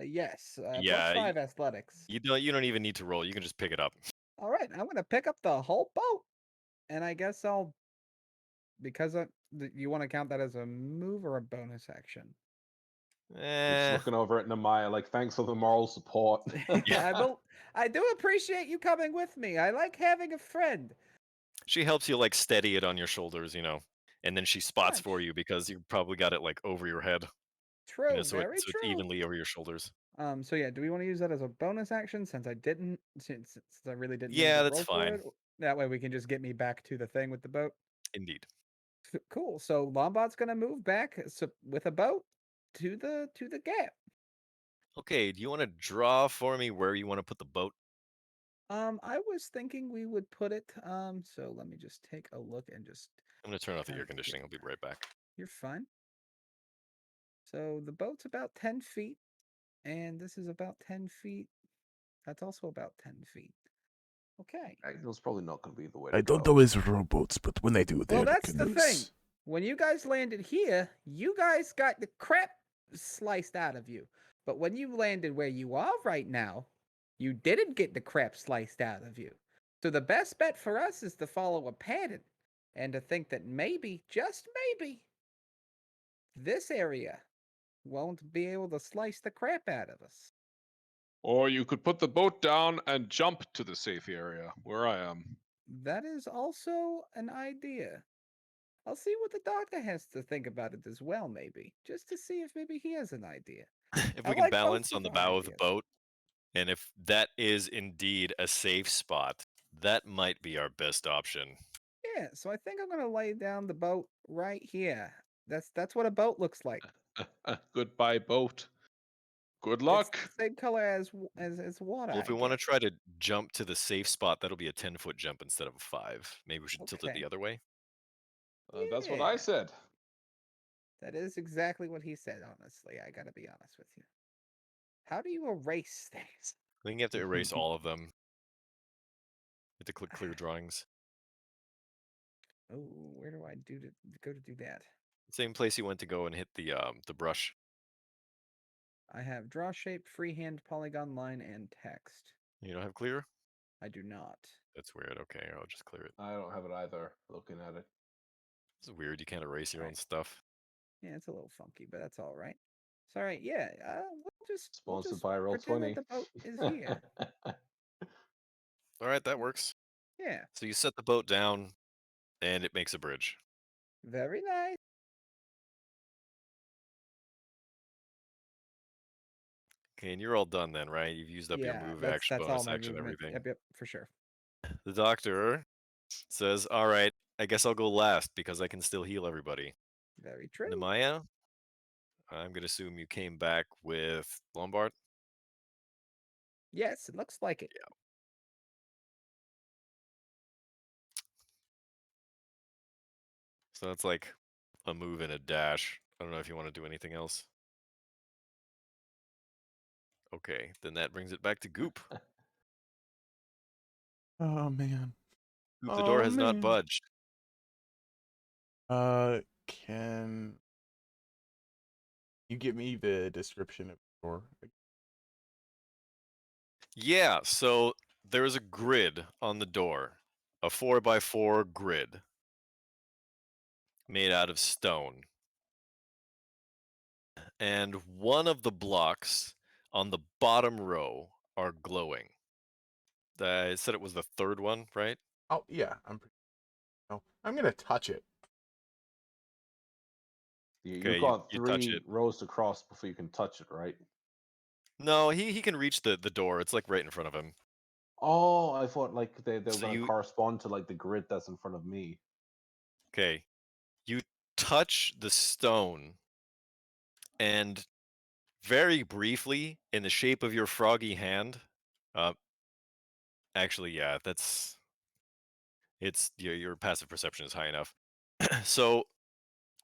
Yes, Yeah, +5 athletics. you don't even need to roll. You can just pick it up. All right, I'm gonna pick up the whole boat, and I guess I'll because you want to count that as a move or a bonus action. You're just Eh, looking over at Nehemiah, like, thanks for the moral support. Yeah. I do appreciate you coming with me. I like having a friend. she helps you like steady it on your shoulders, and then she spots for Much. you because you probably got it like over your head, True, so very it's true. evenly over your shoulders. So yeah, do we want to use that as a bonus action since since I really didn't need Yeah, to that's roll for fine. it? That way we can just get me back to the thing with the boat. Indeed. Cool. So Lombard's gonna move back with a boat to the gap. Okay, do you want to draw for me where you want to put the boat? I was thinking we would put it. So let me just take a look and just. I'm going to turn off the try air to get- conditioning. I'll be right back. You're fine. So the boat's about 10 feet, and this is about 10 feet. That's also about 10 feet. Okay. That's probably not going to be the way to I don't go. always rowboats, but when I do, they're Well, that's the canoes. thing. When you guys landed here, you guys got the crap sliced out of you. But when you landed where you are right now, you didn't get the crap sliced out of you. So the best bet for us is to follow a pattern and to think that maybe, just maybe, this area won't be able to slice the crap out of us. Or you could put the boat down and jump to the safe area where I am. That is also an idea. I'll see what the doctor has to think about it as well, maybe, just to see if maybe he has an idea. If I we can like both balance of on the our bow of the ideas. boat, and if that is indeed a safe spot, that might be our best option. Yeah, so I think I'm gonna lay down the boat right here. That's what a boat looks like. Goodbye, boat. Good It's luck. the same color as water. Well, if I we want to guess. try to jump to the safe spot, that'll be a 10-foot jump instead of a 5. Maybe we should tilt it Okay. the other way. That's what I Yeah. said. That is exactly what he said. Honestly, I gotta be honest with you. How do you erase things? I think you have to erase all of them. You have to click clear drawings. Oh, where do I go to do that? Same place you went to go and hit the brush. I have draw shape, freehand, polygon line, and text. You don't have clear? I do not. That's weird. Okay, I'll just clear it. I don't have it either, looking at it. It's weird. You can't erase your own Alright. stuff. Yeah, it's a little funky, but that's all right. Sorry. Yeah, we'll Sponsored just by pretend Roll20. that the boat is here. All right, that works. Yeah, So you set the boat down, and it makes a bridge. very nice. Okay, and you're all done then, right? You've used up your Yeah, move that's action, all bonus my action, movement. everything. Yep, for sure. The doctor says, "All right, I guess I'll go last because I can still heal everybody." Very true. Nemaya, I'm gonna assume you came back with Lombard. Yes, it looks like it. So that's like a move and a dash. I don't know if you want to do anything else. Okay, then that brings it back to Goop. Oh man. Goop, the door Oh, has not man. budged. Can you give me the description of the door? Yeah, so there's a grid on the door, a 4x4 grid made out of stone. And one of the blocks on the bottom row are glowing. I said it was the third one, right? Oh yeah, I'm gonna touch it. Okay, You've got you touch 3 it. rows to cross before you can touch it, right? No, he can reach the door. It's like right in front of him. Oh, I thought like they were So going to you correspond to like the grid that's in front of me. okay? You touch the stone, and very briefly, in the shape of your froggy hand, uh, actually, yeah, it's your passive perception is high enough. So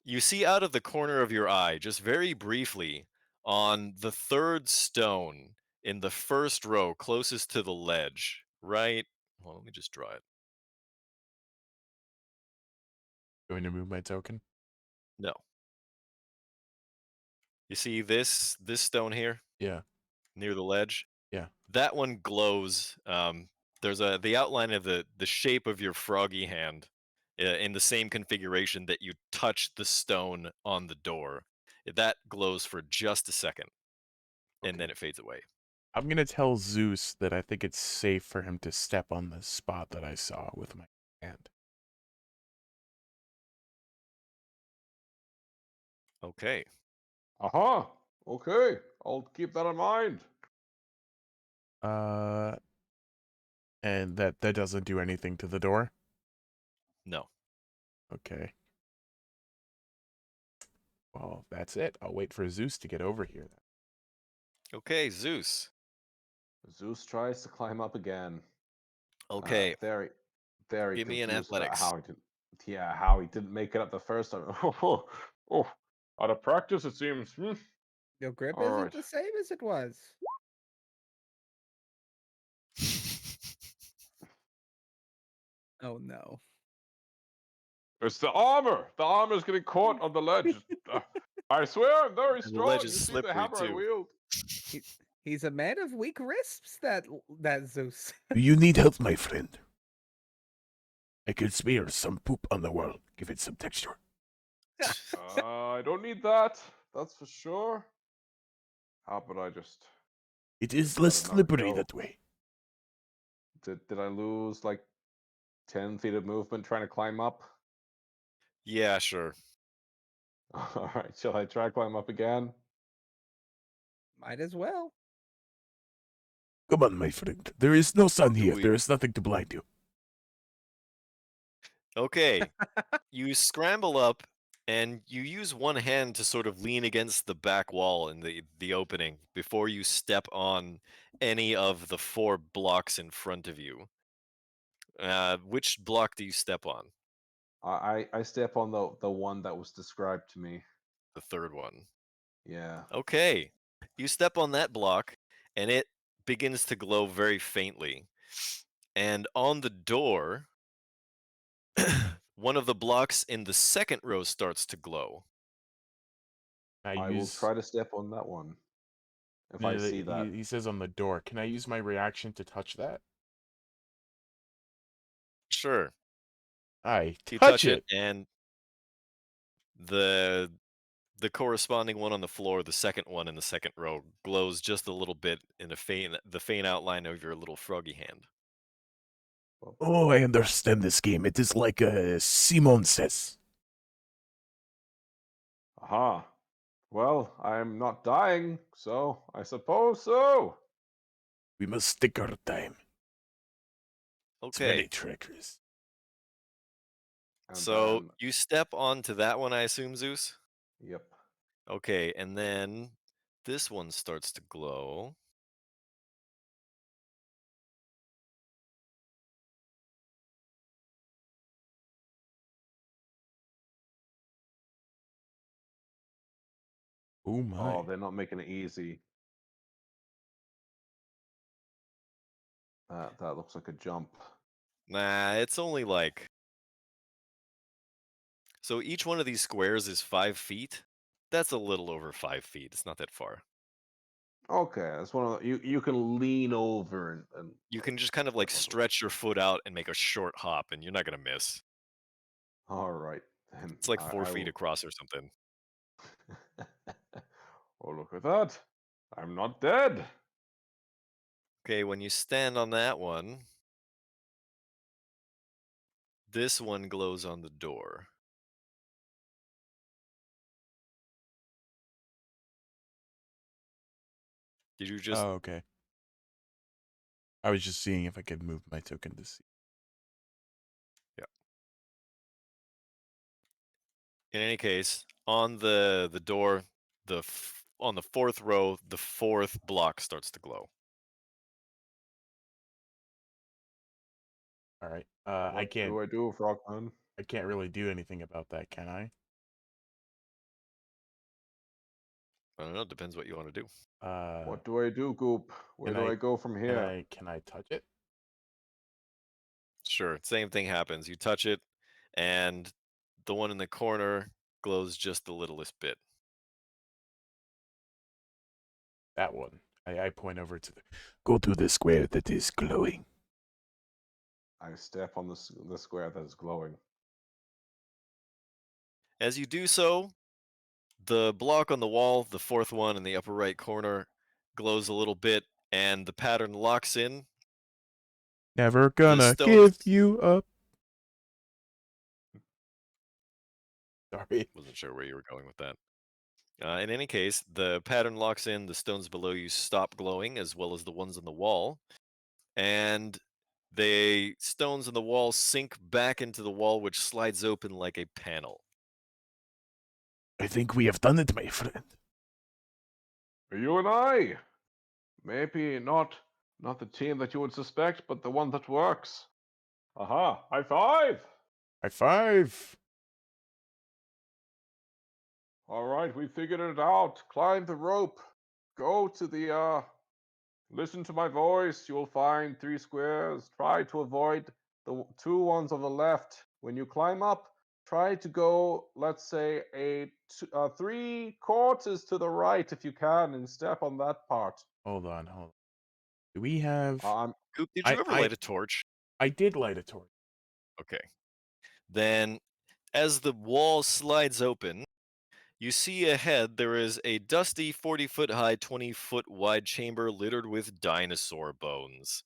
you see out of the corner of your eye, just very briefly, on the third stone in the first row, closest to the ledge, right? Well, let me just draw it. Going to move my token. No. You see this stone here Yeah. near the ledge? Yeah. That one glows. There's the outline of the shape of your froggy hand in the same configuration that you touch the stone on the door. That glows for just a second, and then Okay. it fades away. I'm gonna tell Zeus that I think it's safe for him to step on the spot that I saw with my hand. Okay. Aha. Okay. I'll keep that in mind. And that doesn't do anything to the door. No. Okay. Well, that's it. I'll wait for Zeus to get over here. Okay, Zeus. Zeus tries to climb up again. Okay, Very, very give me an confused about athletics. how he didn't. Yeah, how he didn't make it up the first time. Oh, out of practice, it seems. Your grip All isn't right. the same as it was. Oh no. It's the armor. The armor's getting caught on the ledge. I swear, I'm very And the ledge strong. is You see the slippery hammer I too. wield. He's a man of weak wrists, that Zeus. Do you need help, my friend? I could smear some poop on the wall, give it some texture. I don't need that. That's for sure. How about I just It is give less that another slippery go? that way. Did I lose like 10 feet of movement trying to climb up? Yeah, sure. All right, shall I try climb up again? Might as well. Come on, my friend. There is no sun Do here. we- There is nothing to blind you. Okay, you scramble up and you use one hand to sort of lean against the back wall in the opening before you step on any of the 4 blocks in front of you. Which block do you step on? I step on the one that was described to me. The third one. Yeah. Okay. You step on that block and it begins to glow very faintly. And on the door, one of the blocks in the second row starts to glow. I will try to step on that one. If I see that. He says on the door. Can I use my reaction to touch that? Sure. I You touch touch it it. and the corresponding one on the floor, the second one in the second row, glows just a little bit in the faint outline of your little froggy hand. Oh, I understand this game. It is like Simon says. Aha. Well, I'm not dying, so I suppose so. We must take our time. It's very Okay. treacherous. And So then, you step onto that one, I assume, Zeus? yep. Okay, and then this one starts to glow. Oh my. Oh, they're not making it easy. That looks like a jump. Nah, it's only like. So each one of these squares is 5 feet. That's a little over 5 feet. It's not that far. Okay, that's one of the, you can lean over and You can just kind of like stretch your foot out and make a short hop, and you're not going to miss. all right then. It's like 4 I feet will. across or something. Oh, look at that! I'm not dead. Okay, when you stand on that one, this one glows on the door. Did you just. Oh, okay. I was just seeing if I could move my token to see. Yeah. In any case, on the door, on the 4th row, the 4th block starts to glow. All right. What I can't. do I do, Frogman? I can't really do anything about that, can I? I don't know. Depends what you want to do. What do I do, Goop? Where can do I- I go from here? Can I touch it? Sure. Same thing happens. You touch it, and the one in the corner glows just the littlest bit. That one. I point over to the. Go to the square that is glowing. I step on the square that is glowing. As you do so, the block on the wall, the 4th one in the upper right corner, glows a little bit, and the pattern locks in. Never gonna stones- give you up. Sorry. Wasn't sure where you were going with that. In any case, the pattern locks in, the stones below you stop glowing, as well as the ones on the wall. And the stones on the wall sink back into the wall, which slides open like a panel. I think we have done it, my friend. You and I. Maybe not the team that you would suspect, but the one that works. Aha! High five! High five. All right, we figured it out. Climb the rope. Go to the Listen to my voice. You'll find 3 squares. Try to avoid the 2 ones on the left. When you climb up, try to go, let's say, 3 quarters to the right if you can, and step on that part. Hold on, hold on. Do we have? Coop, did I- you ever I- light a torch? I did light a torch. Okay. Then, as the wall slides open, you see ahead there is a dusty 40-foot high, 20-foot wide chamber littered with dinosaur bones.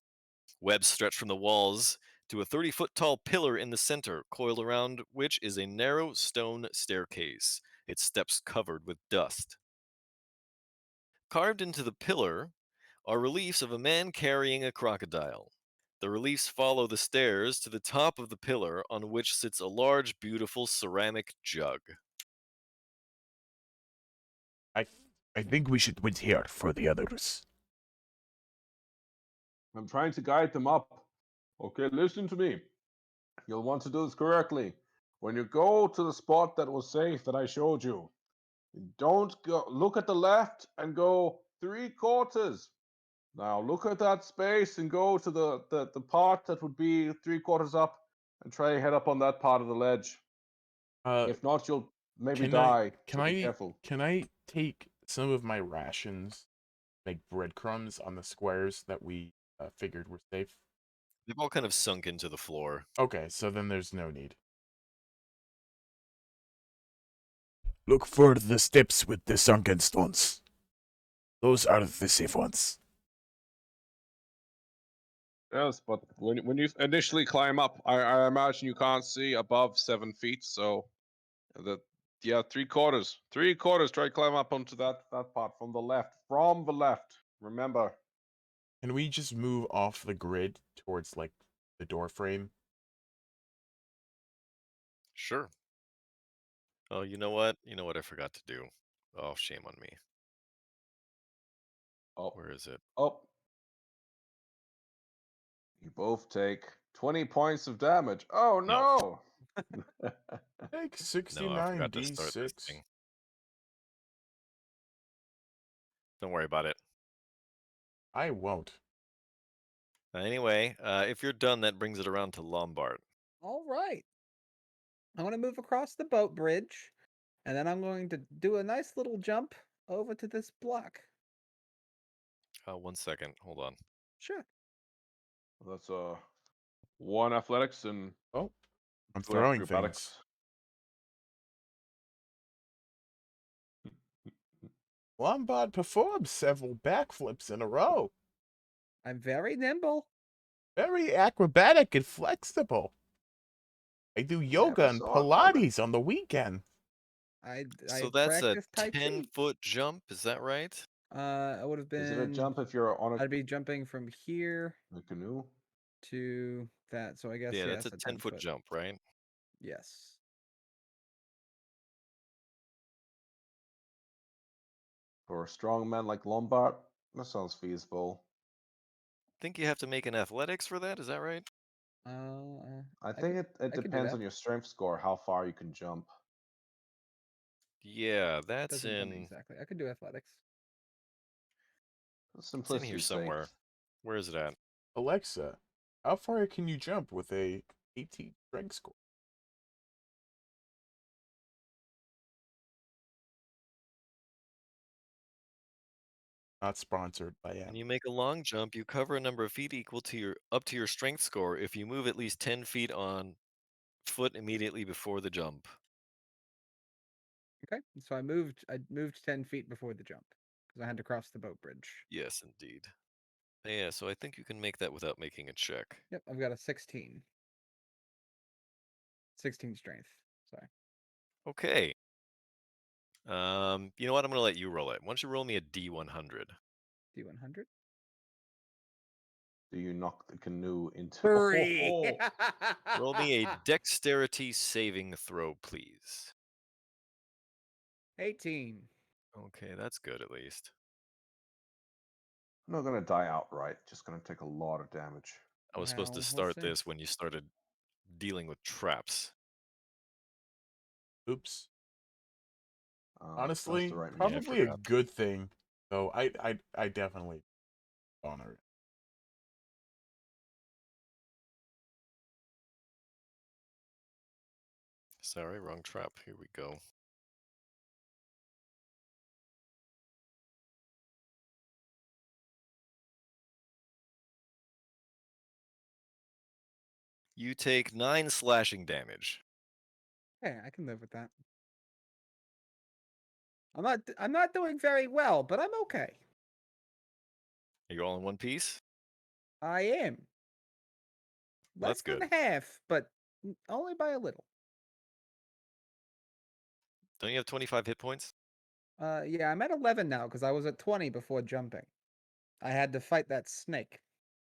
Webs stretch from the walls to a 30-foot tall pillar in the center, coiled around which is a narrow stone staircase, its steps covered with dust. Carved into the pillar are reliefs of a man carrying a crocodile. The reliefs follow the stairs to the top of the pillar, on which sits a large, beautiful ceramic jug. I think we should wait here for the others. I'm trying to guide them up. Okay, listen to me. You'll want to do this correctly. When you go to the spot that was safe that I showed you, don't go. Look at the left and go 3 quarters. Now look at that space and go to the part that would be 3 quarters up, and try head up on that part of the ledge. If not, you'll maybe die. So be careful. Can I take some of my rations, like breadcrumbs, on the squares that we figured were safe? They've all kind of sunk into the floor. Okay, so then there's no need. Look for the steps with the sunken stones. Those are the safe ones. Yes, but when you initially climb up, I imagine you can't see above 7 feet. So that 3 quarters. 3 quarters. Try to climb up onto that part from the left. From the left. Remember. Can we just move off the grid towards like the door frame? Sure. Oh, you know what? You know what I forgot to do. Oh, shame on me. Oh, Where is it? oh. You both take 20 points of damage. Oh no! Take No, I forgot to start this 69d6. thing. Don't worry about it. I won't. Anyway, if you're done, that brings it around to Lombard. All right. I'm going to move across the boat bridge, and then I'm going to do a nice little jump over to this block. 1 second. Hold on. Sure. That's 1 athletics and Oh, I'm 2 throwing acrobatics. things. Lombard performs several backflips in a row. I'm very nimble. Very acrobatic and flexible. I do yoga Never and saw it coming. Pilates on the weekend. I So that's a practiced Tai Chi. 10-foot jump, is that right? It would have been. Is it a jump if you're on I'd be jumping from here a canoe? to that. So I guess Yeah, yeah, that's a it's 10-foot jump, right? Yes. For a strong man like Lombard, that sounds feasible. Think you have to make an athletics for that, is that right? I think it I could do depends that. on your strength score, how far you can jump. Yeah, that's Doesn't tell me in exactly. I could do athletics. it's in here Simplicity's sake. somewhere. Where is it at? Alexa, how far can you jump with a 18 strength score? Not sponsored by When Amazon. you make a long jump, you cover a number of feet equal to your strength score if you move at least 10 feet on foot immediately before the jump. Okay. So I moved 10 feet before the jump because I had to cross the boat bridge. Yes, indeed. Yeah, so I think you can make that without making a check. Yep. I've got a 16. 16 strength. Sorry. Okay. You know what? I'm gonna let you roll it. Why don't you roll me a D100? D100. Do you knock the canoe into 3. Roll me a dexterity saving throw, please. 18. Okay, that's good at least. I'm not gonna die outright. Just gonna take a lot of damage. I was supposed to Well, we'll start see. this when you started dealing with traps. Oops. That's Honestly, the right Yeah, I move. probably a forgot. good thing. So I definitely honor it. Sorry, wrong trap. Here we go. You take 9 slashing damage. Yeah, I can live with that. I'm not doing very well, but I'm okay. Are you all in one piece? I am. That's Less than good. half, but only by a little. Don't you have 25 hit points? Yeah, I'm at 11 now because I was at 20 before jumping. I had to fight that snake.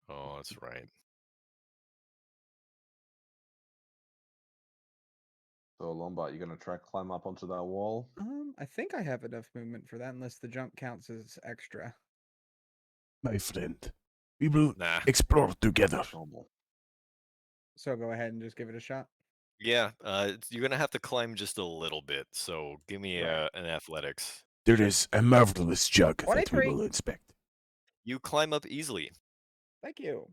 Oh, that's right. So Lombard, you're gonna try to climb up onto that wall. I think I have enough movement for that, unless the jump counts as extra. My friend, we will Nah. explore together. Normal. So go ahead and just give it a shot. Yeah, you're gonna have to climb just a little bit. So give me Right. an athletics. There is a marvelous jug that we 23. will inspect. You climb up easily. Thank you.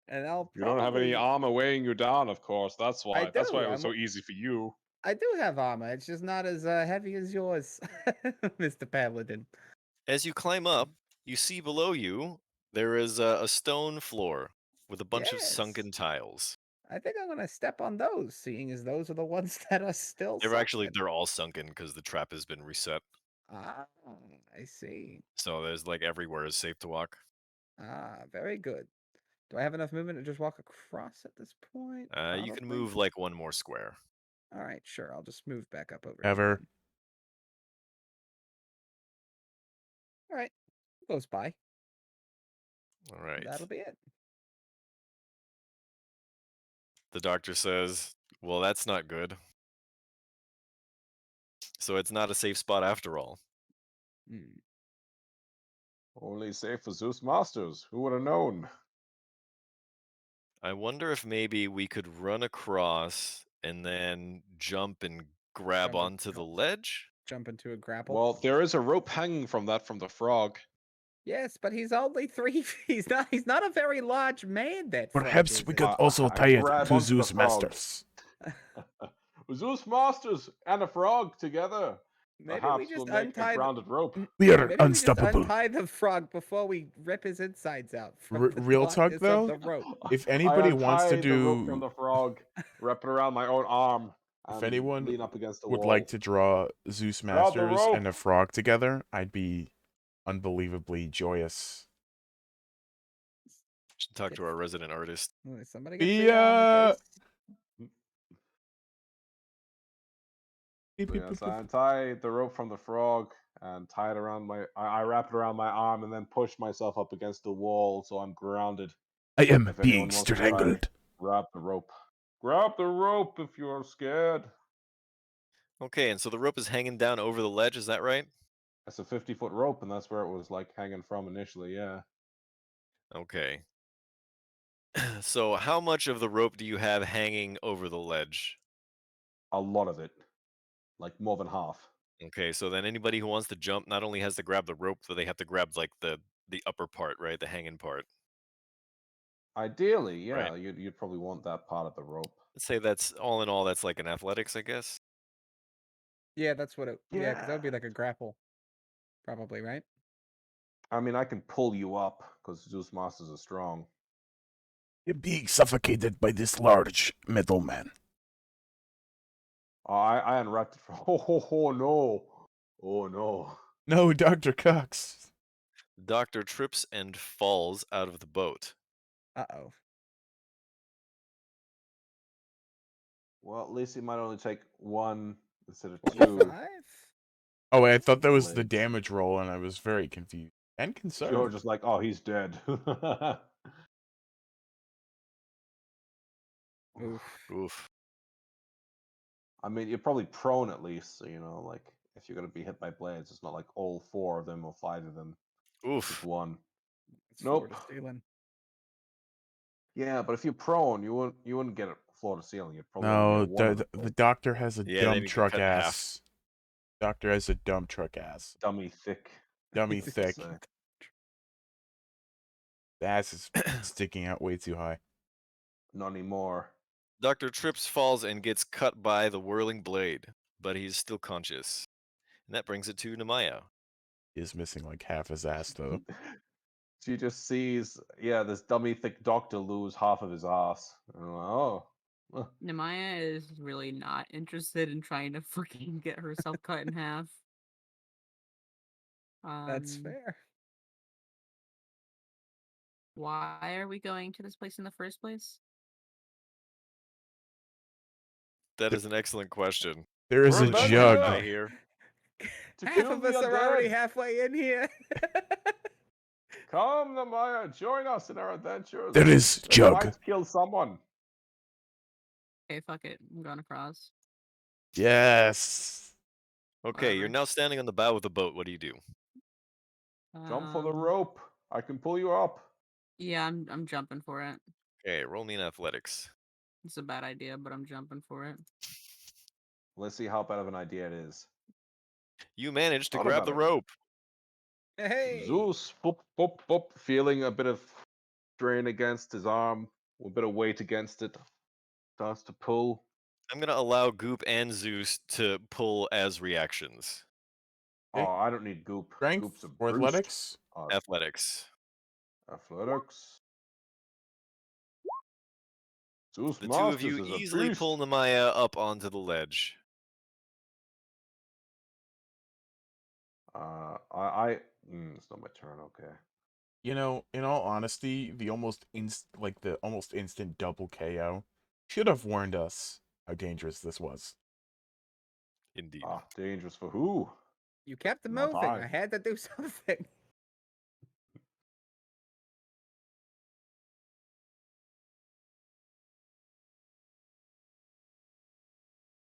And I'll You don't have any probably. armor weighing you down, of course. That's I why. That's why do. it was so easy for you. I do have armor. It's just not as heavy as yours, Mr. Paladin. As you climb up, you see below you there is a stone floor with a bunch of Yes. sunken tiles. I think I'm gonna step on those, seeing as those are the ones that are still sunken. They're all sunken because the trap has been reset. Ah, I see. So there's like everywhere is safe to walk. Ah, very good. Do I have enough movement to just walk across at this point? You can Probably. move like one more square. All right, sure. I'll just move back up over Ever. here. Then. All right, close by. All right. That'll be it. The doctor says, "Well, that's not good. So it's not a safe spot after all." Hmm. Only safe for Zeus Masters. Who would have known? I wonder if maybe we could run across and then jump and grab Jump, onto the ledge. jump into a grapple. Well, there is a rope hanging from the frog. Yes, but he's only 3. He's not a very large man. That frog Perhaps we isn't. could also I tie it grab to onto the Zeus frog. Masters. Zeus Masters and a frog together. Maybe Perhaps we just we'll make untie a grounded rope. We are Maybe we just unstoppable. untie the frog before we rip his insides out from the Real talk, tautness though? of the rope. If I anybody wants to untie the rope from do, the frog, wrap it around my own arm, if and anyone lean up against the would wall. like to draw Zeus Grab the Masters and rope. a frog together, I'd be unbelievably joyous. Should talk to our resident artist. Somebody get free armor, So yes, I untie the rope from the frog and tie it around I wrap it around my arm and then push myself up against the wall so I'm grounded. I am If anyone being wants to try, strangled. grab the rope. Grab the rope if you're scared. Okay, and so the rope is hanging down over the ledge. Is that right? It's a 50-foot rope, and that's where it was like hanging from initially. Yeah, Okay. So how much of the rope do you have hanging over the ledge? a lot of it, like more than half. Okay, so then anybody who wants to jump not only has to grab the rope, but they have to grab like the upper part, right? The hanging part. Ideally, yeah, Right. you'd probably want that part of the rope. Let's say that's all in all, that's like an athletics, I guess. Yeah, that's what it. Yeah, because that would be Yeah. like a grapple, probably, right? I mean, I can pull you up because Zeus Masters are strong. You're being suffocated by this large metal man. Oh, I unwrapped it from. Oh no! Oh no! No, Dr. Cox. The doctor trips and falls out of the boat. Uh-oh. Well, at least he might only take one instead of 5? 2. Oh, wait, I thought that was the Legs. damage roll, and I was very confused and concerned. You're just like, oh, he's dead. Oof. Oof. I mean, you're probably prone at least, so you know, like if you're gonna be hit by blades. It's not like all 4 of them or 5 of them. Just Oof. one. It's floor Nope. to ceiling. Yeah, but if you're prone, you wouldn't get it floor to ceiling. You'd probably only No, get one of the them. doctor has a Yeah, then dump you get truck cut in half. ass. Doctor has a dump truck ass. Dummy thick. Dummy He's thick. So, The ass is sticking out way too high. not anymore. Dr. Trips falls and gets cut by the whirling blade, but he's still conscious. And that brings it to Nemaya. He is missing like half his ass though. She just sees, yeah, this dummy thick doctor lose half of his ass. And I'm like, oh. Nemaya is really not interested in trying to fucking get herself cut in half. That's Um, fair. Why are we going to this place in the first place? That is an excellent question. There is a We're back jug. here. I hear. To Half kill of the us are already undead. halfway in here. Come, Namaya, join us in our adventures. There is We jug. might kill someone. Okay, fuck it. I'm going across. Yes. Okay, you're Whatever. now standing on the bow of the boat. What do you do? Jump for the Um, rope. I can pull you up. Yeah, I'm jumping for it. Okay, roll me in athletics. It's a bad idea, but I'm jumping for it. Let's see how bad of an idea it is. You managed to Thought grab about the it. rope. Hey. Zeus, boop, boop, boop, feeling a bit of strain against his arm, a bit of weight against it. Starts to pull. I'm going to allow Goop and Zeus to pull as reactions. Okay. Oh, I don't need goop. Strength Goop's a or boost. athletics? Athletics. Athletics. Zeus The two of Masters you is a easily beast. pull Nemaya up onto the ledge. It's not my turn. Okay. You know, in all honesty, the almost instant double KO should have warned us how dangerous this was. Indeed. Ah, dangerous for who? You kept Not moving. I. I had to do something.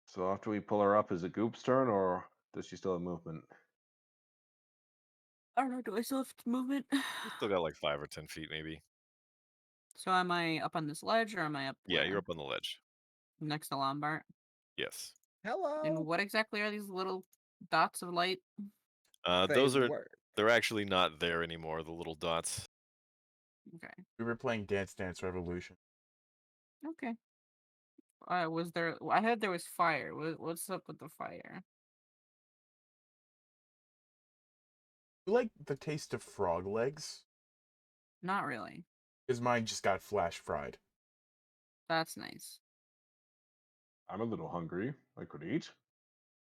So after we pull her up, is it Goop's turn, or does she still have movement? I don't know. Do I still have movement? You still got like 5 or 10 feet, maybe. So am I up on this ledge or am I up Yeah, where? you're up on the ledge. Next to Lombard? Yes. Hello. And what exactly are these little dots of light? They Those are. work. They're actually not there anymore. The little dots. Okay. We were playing Dance Dance Revolution. Okay. Was there? I heard there was fire. What's up with the fire? You like the taste of frog legs? Not really. Because mine just got flash fried. That's nice. I'm a little hungry. I could eat.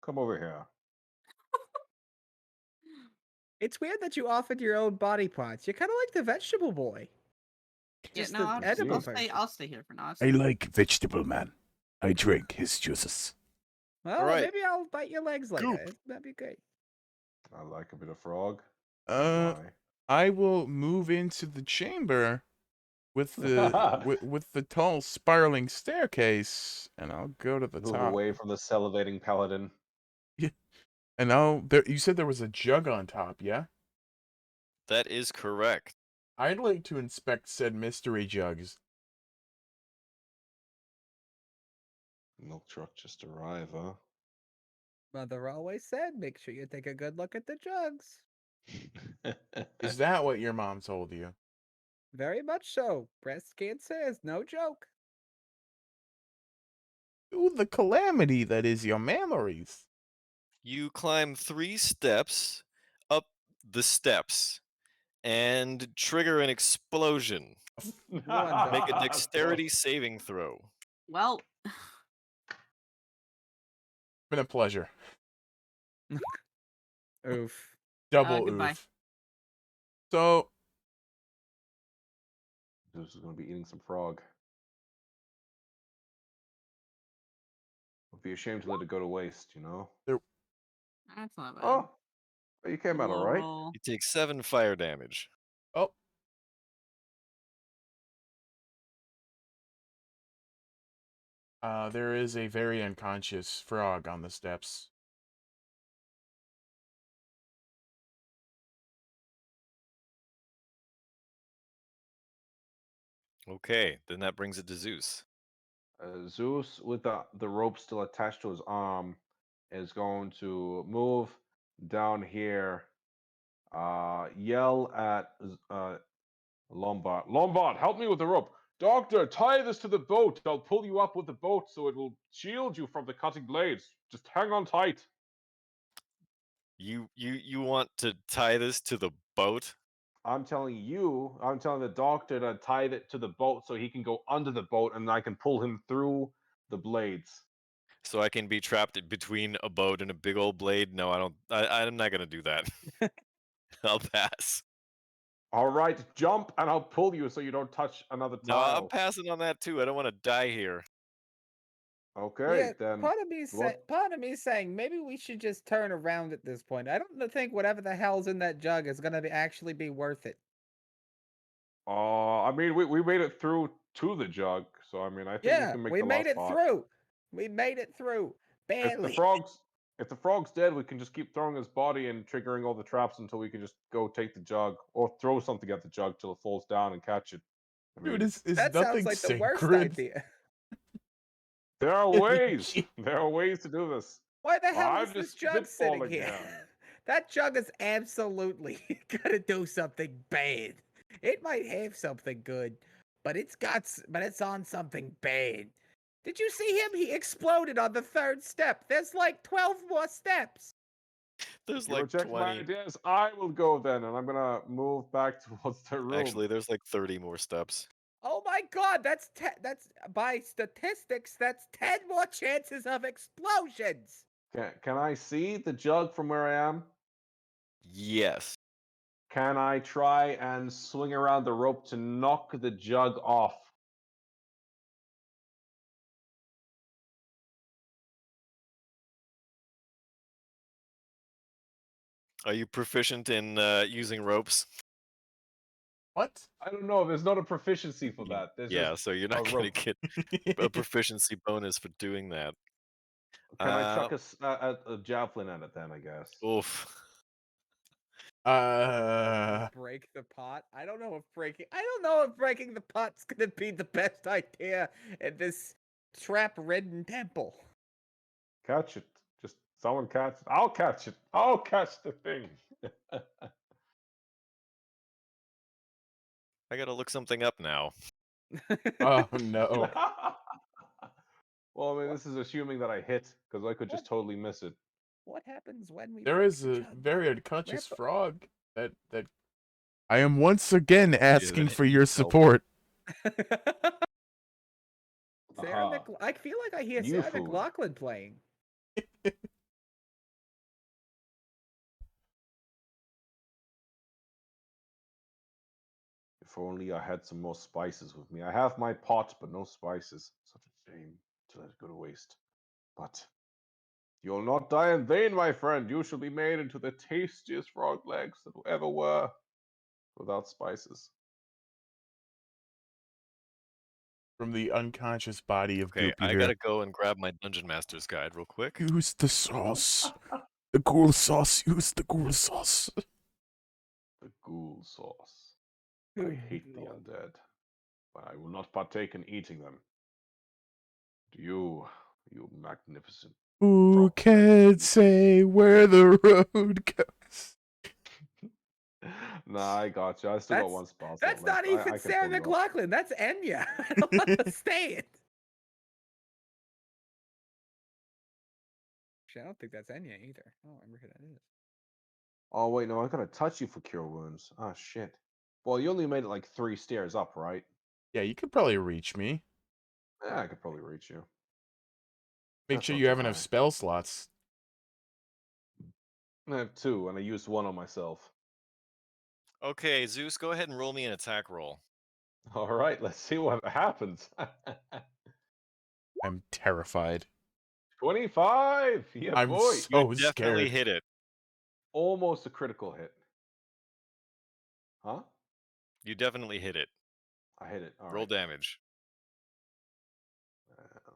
Come over here. It's weird that you offered your own body parts. You're kind of like the vegetable boy. Yeah, Just no, the I'll edible stay. version. I'll stay here for now. I like vegetable man. I drink his juices. Well, Alright. maybe I'll bite your legs later. Goop. That'd be great. I like a bit of frog. Uh, My. I will move into the chamber with the with the tall spiraling staircase, and I'll go to the Move top. away from the salivating paladin. And I'll there. You said there was a jug on top, yeah? That is correct. I'd like to inspect said mystery jugs. Milk truck just arrived, huh? Mother always said, make sure you take a good look at the jugs. Is that what your mom told you? Very much so. Breast cancer is no joke. Ooh, the calamity that is your memories. You climb 3 steps up the steps and trigger an explosion. Wonderful. Make a dexterity saving throw. Well, Been a pleasure. Oof. Double goodbye. oof. So, Zeus is going to be eating some frog. Would be ashamed to let it go to waste, you know? That's not bad. Oh, you came out Low alright. roll. You take 7 fire damage. oh. There is a very unconscious frog on the steps. Okay, then that brings it to Zeus. Zeus, with the rope still attached to his arm, is going to move down here. Yell at Lombard. Lombard, help me with the rope. Doctor, tie this to the boat. I'll pull you up with the boat so it will shield you from the cutting blades. Just hang on tight. You want to tie this to the boat? I'm telling the doctor to tie it to the boat so he can go under the boat and I can pull him through the blades. So I can be trapped between a boat and a big old blade? No, I don't. I'm not gonna do that. I'll pass. All right, jump and I'll pull you so you don't touch another No, I'm tile. passing on that too. I don't want to die here. Okay, Yeah, then part of me is saying maybe we should just turn around at this point. I don't think whatever the hell's in that jug is gonna actually be worth it. I mean, we made it through to the jug, so I mean, I think we Yeah, can make we the made last it part. through. We made it through. If the Barely. frog's if the frog's dead, we can just keep throwing his body and triggering all the traps until we can just go take the jug or throw something at the jug till it falls down and catch it. I Dude, mean, is That sounds nothing like the worst sacred? idea. there are ways. There are ways to do this. Why the hell I'm is this just jug sitting spitballing here? here. That jug is absolutely gonna do something bad. It might have something good, but it's on something bad. Did you see him? He exploded on the 3rd step. There's like 12 more steps. There's You like reject my 20. ideas. I will go then, and I'm gonna move back towards the room. Actually, there's like 30 more steps. Oh my god, that's by statistics, that's 10 more chances of explosions. Can I see the jug from where I am? Yes. Can I try and swing around the rope to knock the jug off? Are you proficient in using ropes? What? I don't know. There's not a proficiency for that. There's Yeah, just so you're a not going rope. to get a proficiency bonus for doing that. Can I chuck a javelin at it then? I guess. Oof. Break the pot. I don't know if breaking the pot's gonna be the best idea in this trap-ridden temple. Catch it. Just someone catch it. I'll catch it. I'll catch the thing. I gotta look something up now. Oh no. Well, I mean, this is assuming that I hit because I could just What? totally miss it. What happens when we There break is the a jug? very unconscious Rip- frog that I am once again asking for your help. support. Sarah Aha. I feel like I hear You Sarah food. McLaughlin playing. If only I had some more spices with me. I have my pot, but no spices. Such a shame to let it go to waste. But you'll not die in vain, my friend. You shall be made into the tastiest frog legs that ever were, without spices. From the unconscious body of Okay, Goopy I here. gotta go and grab my Dungeon Master's Guide real quick. Use the sauce. The ghoul sauce. Use the ghoul sauce. The ghoul sauce. I hate the undead, but I will not partake in eating them. Do you, you magnificent Who frog can legs. say where the road goes? Nah, I got you. I still got That's- one spell. That's not even Sarah McLaughlin. That's Enya. I don't understand. Actually, I don't think that's Enya either. I don't remember who that is. Oh wait, no, I gotta touch you for cure wounds. Ah, shit. Well, you only made it like 3 stairs up, right? Yeah, you could probably reach me. Yeah, I could probably reach you. Make That's sure not you too have enough high. spell slots. I have 2, and I used 1 on myself. Okay, Zeus, go ahead and roll me an attack roll. All right, let's see what happens. I'm terrified. 25. Yeah, I'm boy. so Definitely scared. hit it. Almost a critical hit. Huh? You definitely hit it. I hit it. All Roll right. damage.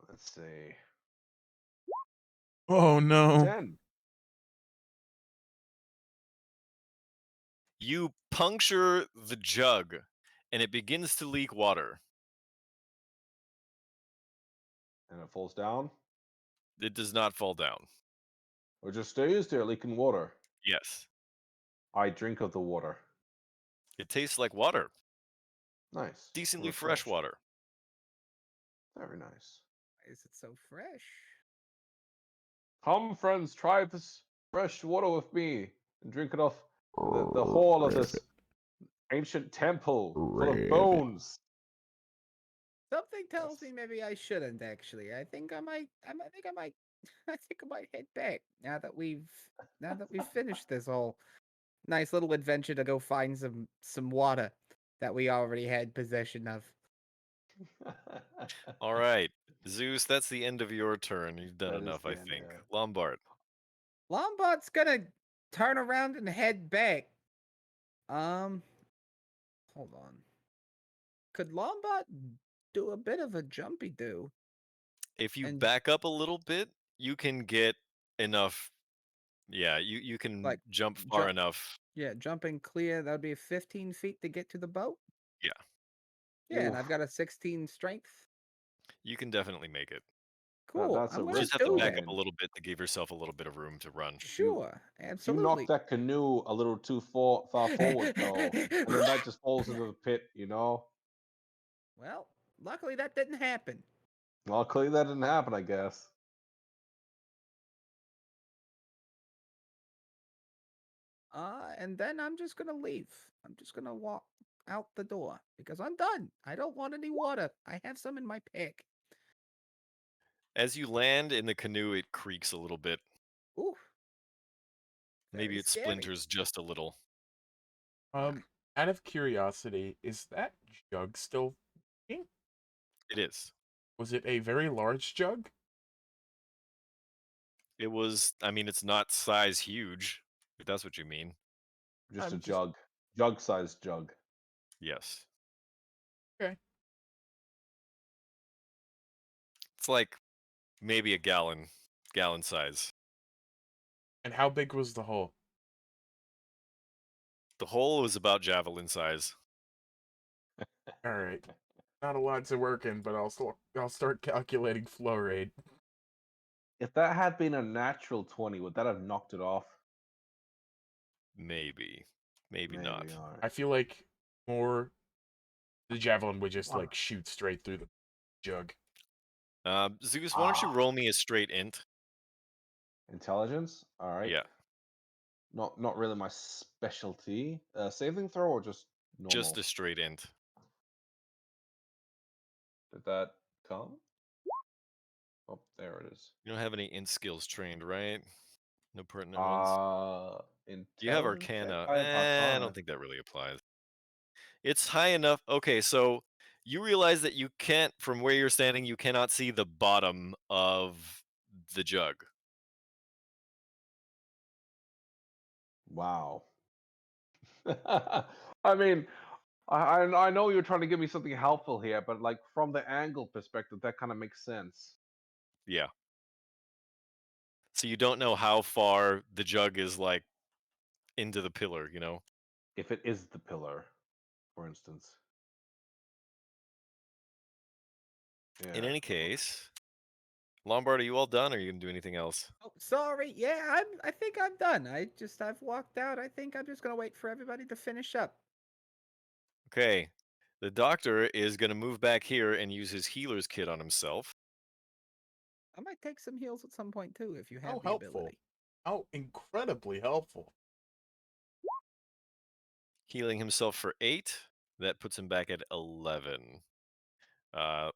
Let's see. Oh no. 10. You puncture the jug, and it begins to leak water. And it falls down? It does not fall down. Or just stays there leaking water? Yes. I drink of the water. It tastes like water. Nice. Decently fresh Refreshed. water. Very nice. Why is it so fresh? Come, friends, try this fresh water with me and drink it off the hall of this ancient temple full of bones. Something tells Yes. me maybe I shouldn't actually. I think I might. I think I might. I think I might head back now that we've finished this whole nice little adventure to go find some water that we already had possession of. All right. Zeus, that's the end of your turn. You've done That is enough, the I end, think. yeah. Lombard. Lombard's gonna turn around and head back. Hold on. Could Lombard do a bit of a jumpy do? If you And- back up a little bit, you can get enough. Yeah, you can Like, jump far jump- enough. Yeah, jumping clear, that would be 15 feet to get to the boat? Yeah. Yeah, and Oof. I've got a 16 strength. You can definitely make it. Cool. that's a I'm You gonna just have do to back that. up a little bit to give yourself a little bit of room to run. Sure, You absolutely. knocked that canoe a little too far forward, though, and then that just falls into the pit, you know? Well, luckily that didn't happen. Well, clearly that didn't happen, I guess. And then I'm just gonna leave. I'm just gonna walk out the door because I'm done. I don't want any water. I have some in my pack. As you land in the canoe, it creaks a little bit. Ooh. Maybe Very it scary. splinters just a little. Out of curiosity, is that jug still working? It is. Was it a very large jug? It was. I mean, it's not size huge, if that's what you mean. Just I'm a just- jug. Jug-sized jug. Yes. Okay. It's like maybe a gallon size. And how big was the hole? The hole was about javelin size. All right. Not a lot to work in, but I'll start calculating flow rate. If that had been a natural 20, would that have knocked it off? Maybe. Maybe not. all right. I feel like more the javelin would just Wow. like shoot straight through the jug. Zeus, why don't you Ah. roll me a straight int? Intelligence? All right. Yeah, Not really my specialty. Saving throw or just normal? just a straight int. Did that come? Oh, there it is. You don't have any int skills trained, right? No pertinent ones. You have Intelligence check? Arcana. I have I Arcana. don't think that really applies. It's high enough. Okay, so you realize that you can't, from where you're standing, you cannot see the bottom of the jug. Wow. I mean, I know you're trying to give me something helpful here, but like from the angle perspective, that kind of makes sense. Yeah. So you don't know how far the jug is like into the pillar, you know? If it is the pillar, for instance. In Yeah. any case, Lombard, are you all done or are you gonna do anything else? Oh, sorry. Yeah, I think I'm done. I've walked out. I think I'm just gonna wait for everybody to finish up. Okay. The doctor is gonna move back here and use his healer's kit on himself. I might take some heals at some point too if you have How the helpful. ability. How incredibly helpful. Healing himself for 8. That puts him back at 11. The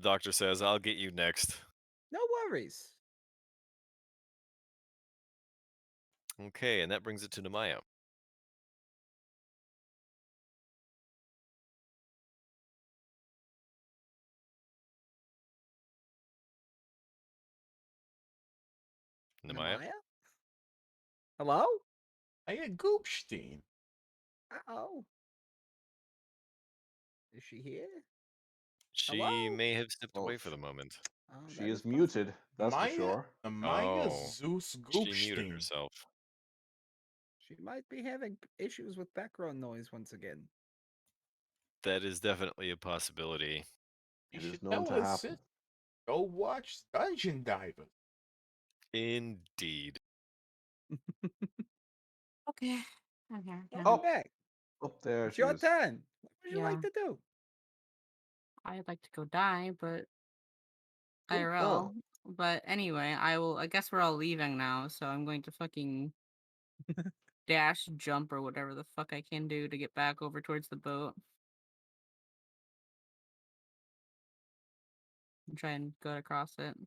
doctor says, I'll get you next. No worries. Okay, and that brings it to Nemaya. Nemaya? Namaya? Hello? Hey, Goopstein. Uh-oh. Is she here? She Hello? may have stepped Oh, away for the moment. Oh, She that is possible. muted, that's Maya, for sure. Maya Oh, Zeus She muted Goopstein. herself. She might be having issues with background noise once again. That is definitely a possibility. You It is should known tell to his happen. Go watch Dungeon Divers. Indeed. Okay. I'm here. Yeah. Welcome back. Up there It's she your is. turn. What would you Yeah. like to do? I'd like to go die, but Oh. IRL. But anyway, I guess we're all leaving now, so I'm going to fucking dash, jump, or whatever the fuck I can do to get back over towards the boat. And try and go across it. Do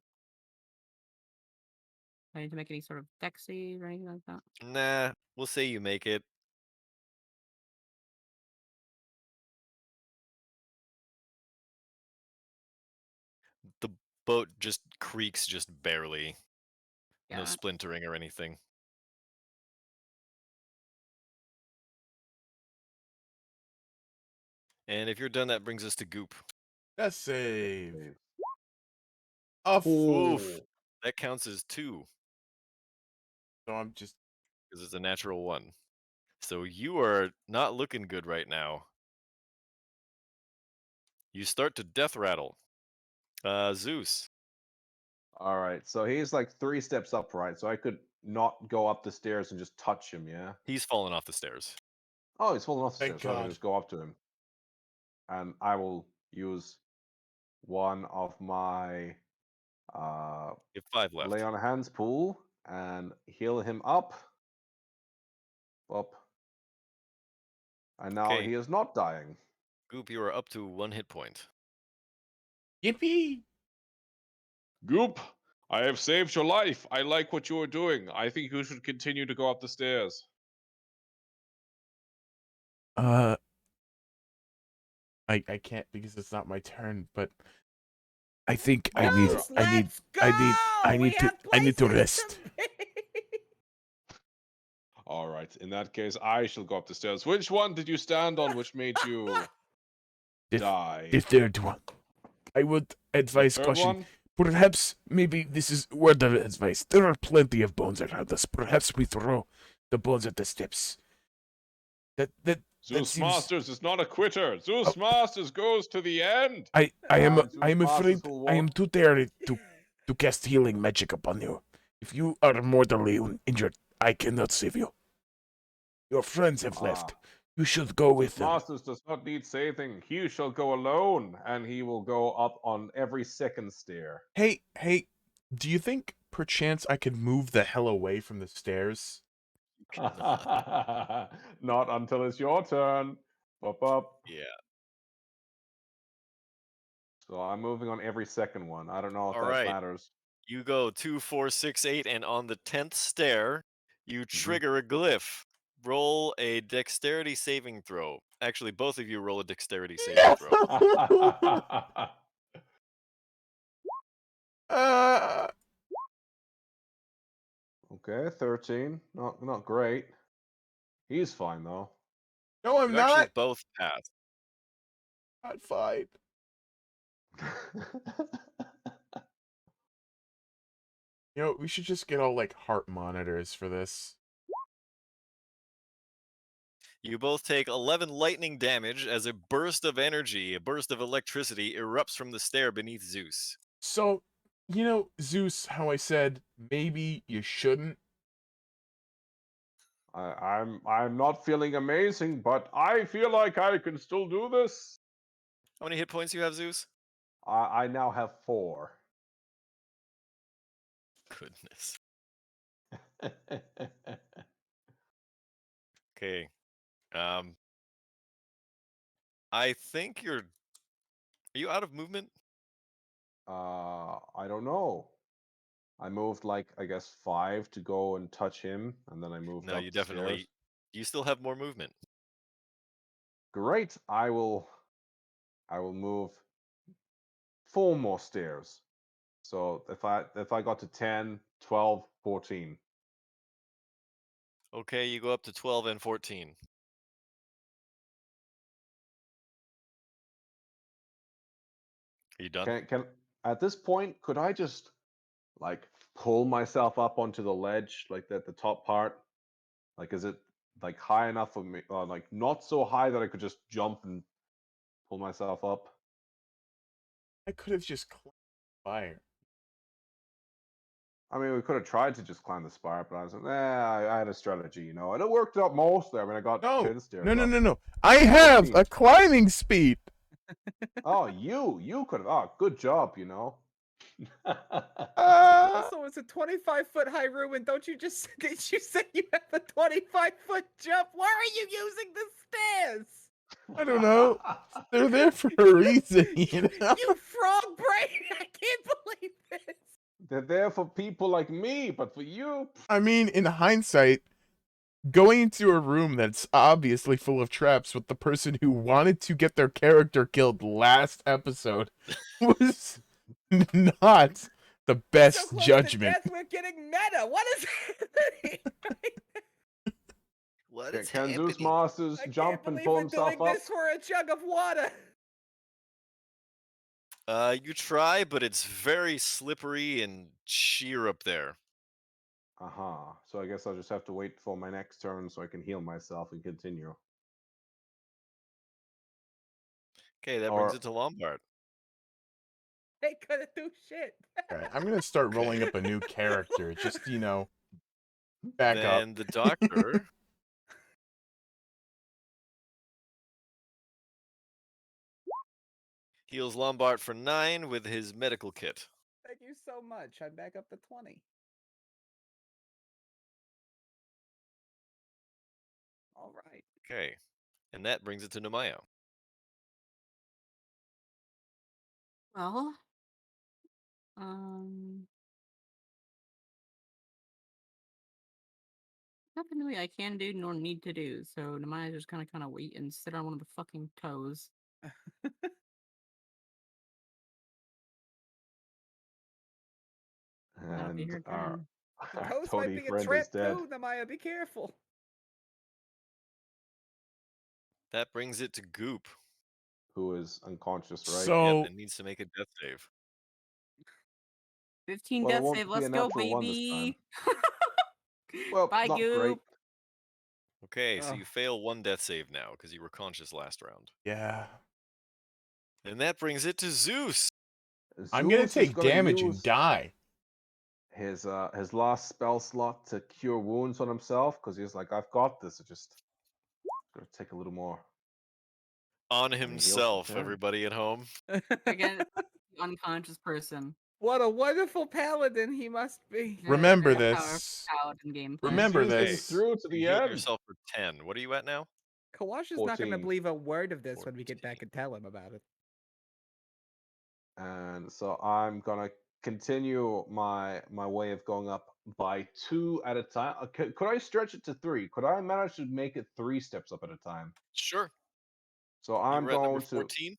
I need to make any sort of dex save or anything like that? Nah, we'll say you make it. The boat just creaks just barely. No Got it. splintering or anything. And if you're done, that brings us to Goop. Let's save. Save. A fool. Oof. That counts as 2, So I'm just. because it's a natural 1. So you are not looking good right now. You start to death rattle. Zeus. All right, so he's like 3 steps up, right? So I could not go up the stairs and just touch him, yeah? He's fallen off the stairs. Oh, he's falling off the Thank stairs. So I God. can just go up to him. And I will use one of my You have 5 left. lay on hands pool and heal him up. Up. And now Okay. he is not dying. Goop, you are up to 1 hit point. Yippee! Goop, I have saved your life. I like what you are doing. I think you should continue to go up the stairs. I can't because it's not my turn, but I think I Yes, need let's I need to rest. All right, in that case, I shall go up the stairs. Which one did you stand on which made you die? The third one. I would advise Third caution. one? Perhaps maybe this is word of advice. There are plenty of bones around us. Perhaps we throw the bones at the steps. That Zeus seems- Masters is not a quitter. Zeus Oh. Masters goes to the end. I am Zeus afraid Masters will I am walk- too tired to cast healing magic upon you. If you are mortally injured, I cannot save you. Your friends have left. You should go with Zeus them. Masters does not need saving. He shall go alone, and he will go up on every second stair. Hey, do you think perchance I could move the hell away from the stairs? Not until it's your turn. Up, up. Yeah. So I'm moving on every second one. I don't know if All that right. matters. You go 2, 4, 6, 8, and on the 10th stair, you Mm-hmm. trigger a glyph. Roll a dexterity saving throw. Actually, both of you roll a dexterity saving throw. Okay, 13. Not great. He's fine though. No, I'm You actually not. both pass. Not fine. You know, we should just get all like heart monitors for this. You both take 11 lightning damage as a burst of energy, a burst of electricity erupts from the stair beneath Zeus. So, you know, Zeus, how I said maybe you shouldn't. I'm not feeling amazing, but I feel like I can still do this. How many hit points you have, Zeus? I now have 4. Goodness. Okay. I think you're... Are you out of movement? I don't know. I moved like I guess 5 to go and touch him, and then I moved No, up you the stairs. definitely... You still have more movement. Great. I will move 4 more stairs. So if I got to 10, 12, 14. Okay, you go up to 12 and 14. Are you done? Can at this point could I just like pull myself up onto the ledge, like the top part? Like is it like high enough for me, like not so high that I could just jump and pull myself up? I could have just Fire. I mean, we could have tried to just climb the spire, but I was like, I had a strategy, you know, and it worked out mostly. I mean, I got No, chin stairs no, no, up. no, no. I have 14. a climbing speed. Oh, you could have. Oh, good job, you know. Also, it's a 25-foot high room, and don't you just did you say you have a 25-foot jump? Why are you using the stairs? I don't know. They're there for a reason, you know. You frog brain! I can't believe this. They're there for people like me, but for you, I mean, in hindsight, going into a room that's obviously full of traps with the person who wanted to get their character killed last episode was not the So best close judgment. to death, we're getting meta. What is happening? What can is Zeus happening? Masters I jump can't and believe pull we're himself doing up? this for a jug of water. You try, but it's very slippery and sheer up there. Uh-huh. So I guess I'll just have to wait for my next turn so I can heal myself and continue. Okay, that Or- brings it to Lombard. They couldn't do shit. All right, I'm gonna start rolling up a new character. Just back up. Then the doctor. Heals Lombard for 9 with his medical kit. Thank you so much. I'm back up to 20. All right. Okay. And that brings it to Namaya. Well, nothing really I can do nor need to do. So Namiah just kind of wait and sit on one of the fucking toes. That'll be And her our, turn. The our toast might toady be a friend trap is dead. too, Namaya. Be careful. That brings it to Goop. Who is unconscious, right? So Yep, and needs to make a death save. 15 Well, it death won't save. be Let's a go, natural one this time. baby. Well, Bye, not Goop. great. Okay, so Ugh. you fail 1 death save now because you were conscious last round. yeah, And that brings it to Zeus. I'm gonna Zeus is take gonna damage and use die. his last spell slot to cure wounds on himself because he's like, I've got this. I just gotta take a little more. On he heals for himself, 10. everybody at home. Again, unconscious person. What a wonderful paladin he must be. Yeah, Remember very powerful this. paladin gameplay. Remember Sees things this. through to You the healed end. yourself for 10. What are you at now? Kawash is not going to 14. believe a word of this when we get back and tell him about it. And so I'm gonna continue my way of going up by 2 at a time. Could I stretch it to 3? Could I manage to make it 3 steps up at a time? Sure. So You I'm were at number going to. 14.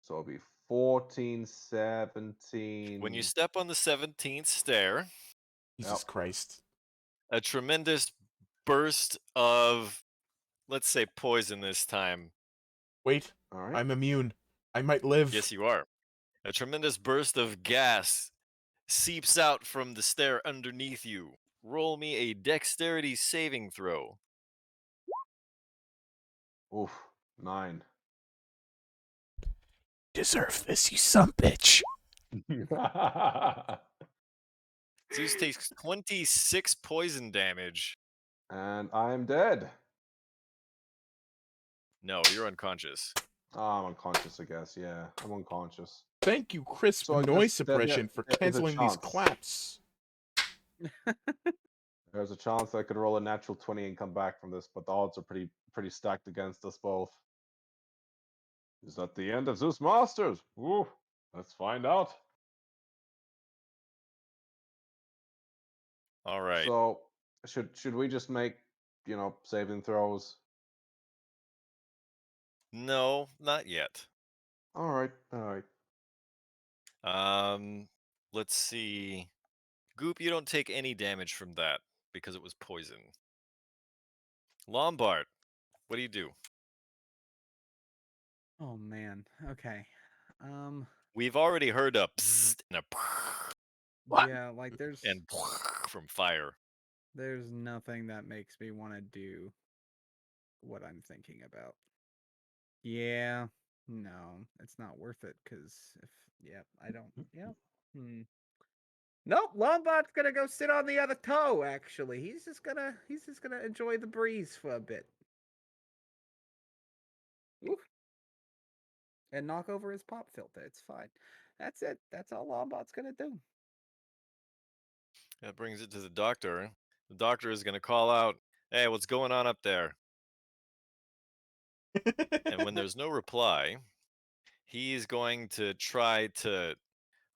So it'll be 14, 17. When you step on the 17th stair, Jesus Yep. Christ. a tremendous burst of, let's say, poison this time. Wait, All right. I'm immune. I might live. Yes, you are. A tremendous burst of gas seeps out from the stair underneath you. Roll me a dexterity saving throw. Oof, 9. Deserve this, you son bitch. Zeus takes 26 poison damage. And I'm dead. No, you're unconscious. Oh, I'm unconscious, I guess. Yeah, I'm unconscious. Thank you, crisp So I noise guess suppression, for there is a canceling these chance. claps. There's a chance I could roll a natural 20 and come back from this, but the odds are pretty stacked against us both. Is that the end of Zeus Masters? Ooh, let's find out. All right. So should we just make, saving throws? No, not yet. All right, all right. Let's see. Goop, you don't take any damage from that because it was poison. Lombard, what do you do? Oh man. Okay. We've already heard a bzzzt and a Yeah, like there's and from fire. there's nothing that makes me want to do what I'm thinking about. Yeah. No, it's not worth it. Cause if I don't. Yep. Nope. Lombard's gonna go sit on the other toe. Actually, he's just gonna enjoy the breeze for a bit. Oof. And knock over his pop filter. It's fine. That's it. That's all Lombard's gonna do. That brings it to the doctor. The doctor is going to call out, "Hey, what's going on up there?" And when there's no reply, he's going to try to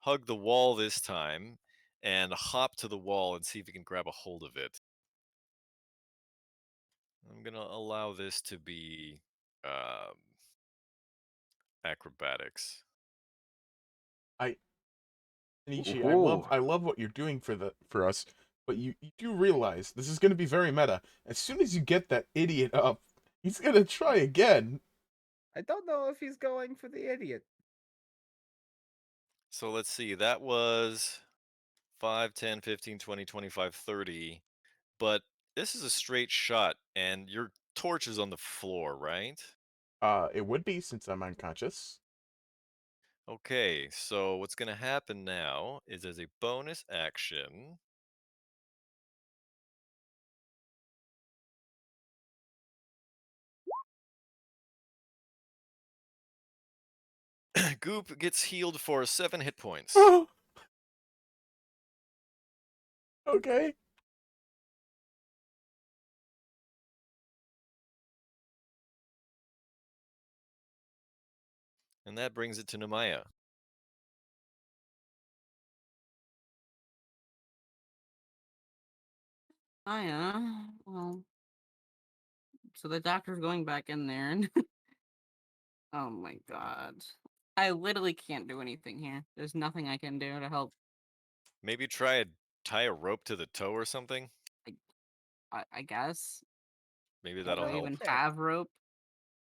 hug the wall this time and hop to the wall and see if he can grab a hold of it. I'm going to allow this to be um, acrobatics. Anishi, Ooh. I love what you're doing for us, but you do realize this is going to be very meta. As soon as you get that idiot up, he's going to try again. I don't know if he's going for the idiot. So let's see. That was 5, 10, 15, 20, 25, 30. But this is a straight shot, and your torch is on the floor, right? It would be since I'm unconscious. Okay, so what's going to happen now is as a bonus action, Goop gets healed for 7 hit points. Oh. Okay. And that brings it to Nemaya. Oh yeah. Well, so the doctor's going back in there, and oh my god, I literally can't do anything here. There's nothing I can do to help. Maybe try to tie a rope to the toe or something. I guess. Maybe Oh, that'll Do I no, help. even there. have rope?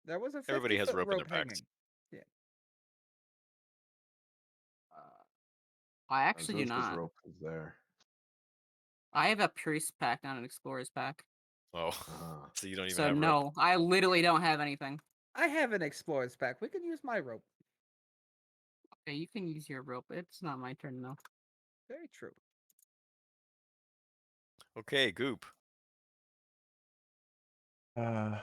There was a Everybody has 50-foot rope in their rope packs. hanging. Yeah. I actually do Zeus's not. rope is there. I have a priest pack, not an explorer's pack. Oh, Ah. so you don't even So have rope. no, I literally don't have anything. I have an explorer's pack. We can use my rope. Okay, you can use your rope. It's not my turn though. Very true. Okay, Goop. Uh,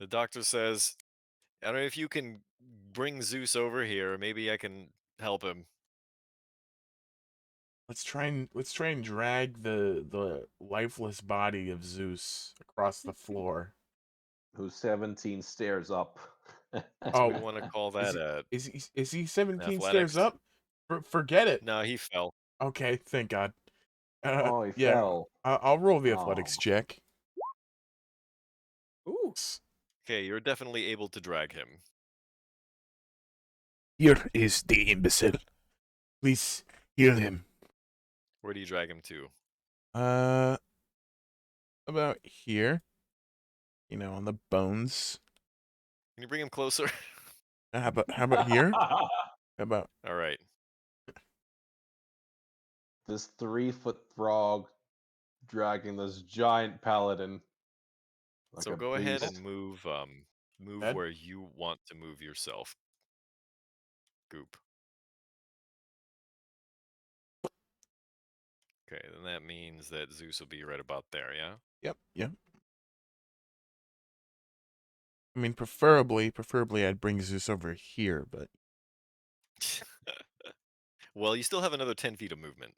The doctor says, I don't know if you can bring Zeus over here. Maybe I can help him. let's try and drag the lifeless body of Zeus across the floor. Who's 17 stairs up. So we Oh, want to call is that is he 17 stairs athletics. up? Forget it. No, he fell. Okay, thank God. Oh, he Yeah, fell. I'll roll the Oh. athletics check. Ooh. Okay, you're definitely able to drag him. Here is the imbecile. Please heal him. Where do you drag him to? About here. You know, on the bones. Can you bring him closer? How about here? How about All right. This 3-foot frog dragging this giant paladin like So a go ahead beast. and move Ed? where you want to move yourself. Goop. Okay, then that means that Zeus will be right about there, yeah? Yep. I mean, preferably I'd bring Zeus over here, but Well, you still have another 10 feet of movement.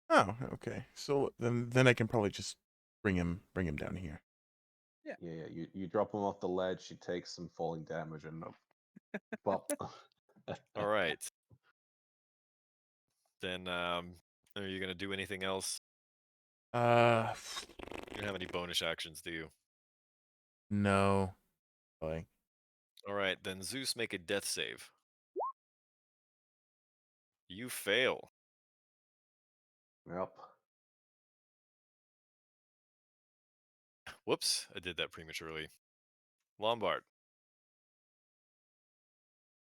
oh, okay. So then I can probably just bring him down here. Yeah. You drop him off the ledge, he takes some falling damage and well. All right. Then, are you going to do anything else? Uh, You don't have any bonus actions, do you? no. Like, All right, then Zeus, make a death save. You fail. Yep. Whoops, I did that prematurely. Lombard.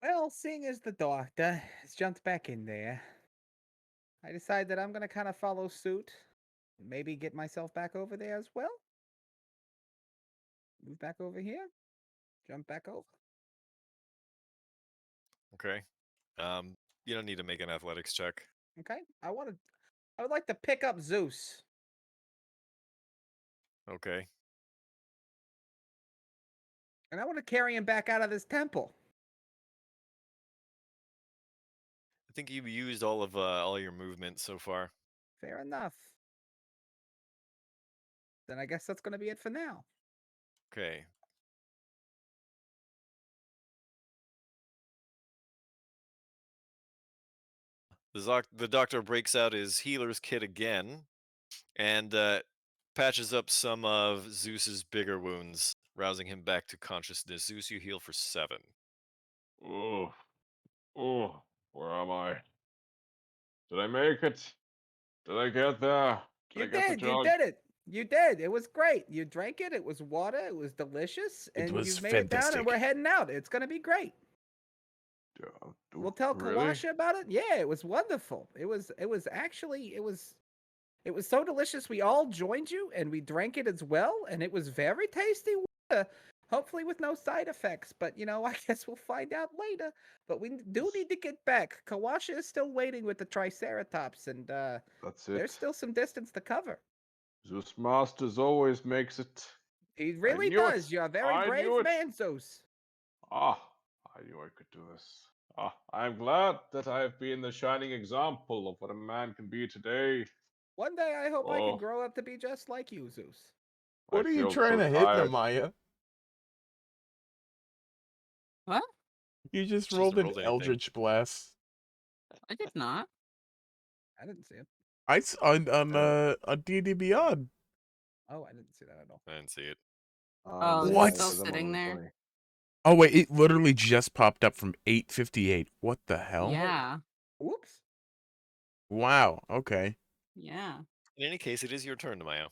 Well, seeing as the doctor has jumped back in there, I decide that I'm gonna kind of follow suit. Maybe get myself back over there as well. move back over here. Jump back over. Okay. You don't need to make an athletics check. Okay. I would like to pick up Zeus. Okay. And I want to carry him back out of this temple. I think you've used all your movement so far. Fair enough. Then I guess that's going to be it for now. Okay. The doctor breaks out his healer's kit again and patches up some of Zeus's bigger wounds, rousing him back to consciousness. Zeus, you heal for 7. Oh, oh, where am I? Did I make it? Did I get there? Did I You get the did. You jug? did it. You did. It was great. You drank it. It was water. It was delicious. It And was you've made it down, and fantastic. we're heading out. It's going to be great. Yeah, We'll tell really? Kawasha about it. Yeah, it was wonderful. It was so delicious. We all joined you and we drank it as well, and it was very tasty water. Hopefully with no side effects, but I guess we'll find out later. But we do need to get back. Kawasha is still waiting with the Triceratops, and That's it. there's still some distance to cover. Zeus Masters always makes it. He really knew it. does. You're a very I brave knew it. man, Zeus. Ah, I knew I could do this. Ah, I'm glad that I've been the shining example of what a man can be today. One day I hope I can Oh, grow up to be just like you, Zeus. I What are you feel trying so to hit, tired. Namaya? What? You just She rolled hasn't an rolled anything. Eldritch Blast. I did not. I didn't see it. On D&D Beyond. Oh, I didn't see that at all. I didn't see it. Oh, is it What? still sitting there? Oh wait, it literally just popped up from 8:58. What the hell? Yeah. Whoops. Wow. Okay. Yeah. In any case, it is your turn, Maya.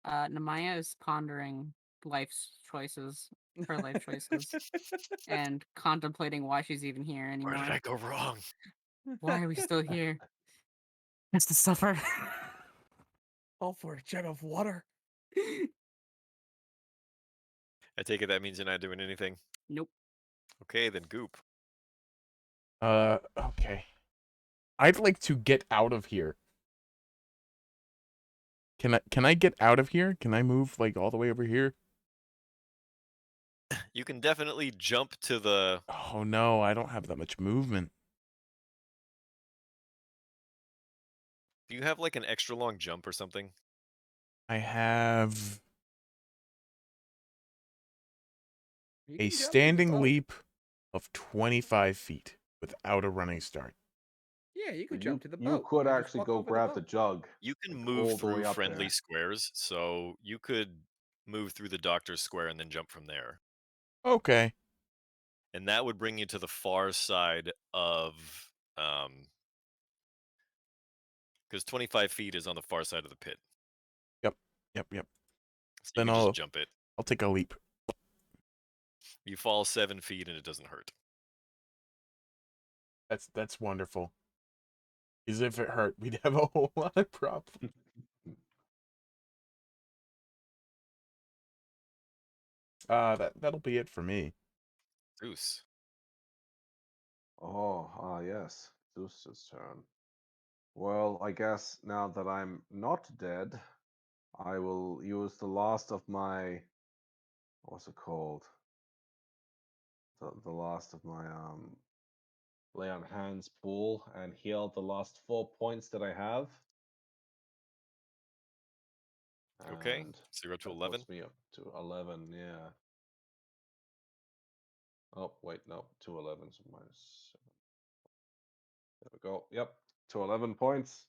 Namaya is pondering life's choices, her life choices, and contemplating why she's even here anymore. Where did I go wrong? Why are we still here? It's to suffer. All for a jug of water. I take it that means you're not doing anything. Nope. Okay, then Goop. Okay. I'd like to get out of here. Can I get out of here? Can I move like all the way over here? You can definitely jump to the. Oh no, I don't have that much movement. Do you have like an extra long jump or something? I have You a can jump to the standing boat. leap of 25 feet without a running start. Yeah, you could You, jump to the you boat. could just actually walk go over grab the boat. jug. You can Like, move all the way through up friendly there. squares, so you could move through the doctor's square and then jump from there. Okay. And that would bring you to the far side of because 25 feet is on the far side of the pit. Yep. So Then you can just jump it. I'll take a leap. You fall 7 feet and it doesn't hurt. That's wonderful. Because if it hurt, we'd have a whole lot of problems. That'll be it for me. Zeus. Yes. Zeus's turn. Well, I guess now that I'm not dead, I will use the last of my what's it called? The last of my lay on hands pool and heal the last 4 points that I have. Okay. And So you're up to that 11. puts me up to 11, yeah. Oh, wait, no, 2 11s minus 7. There we go. Yep, to 11 points.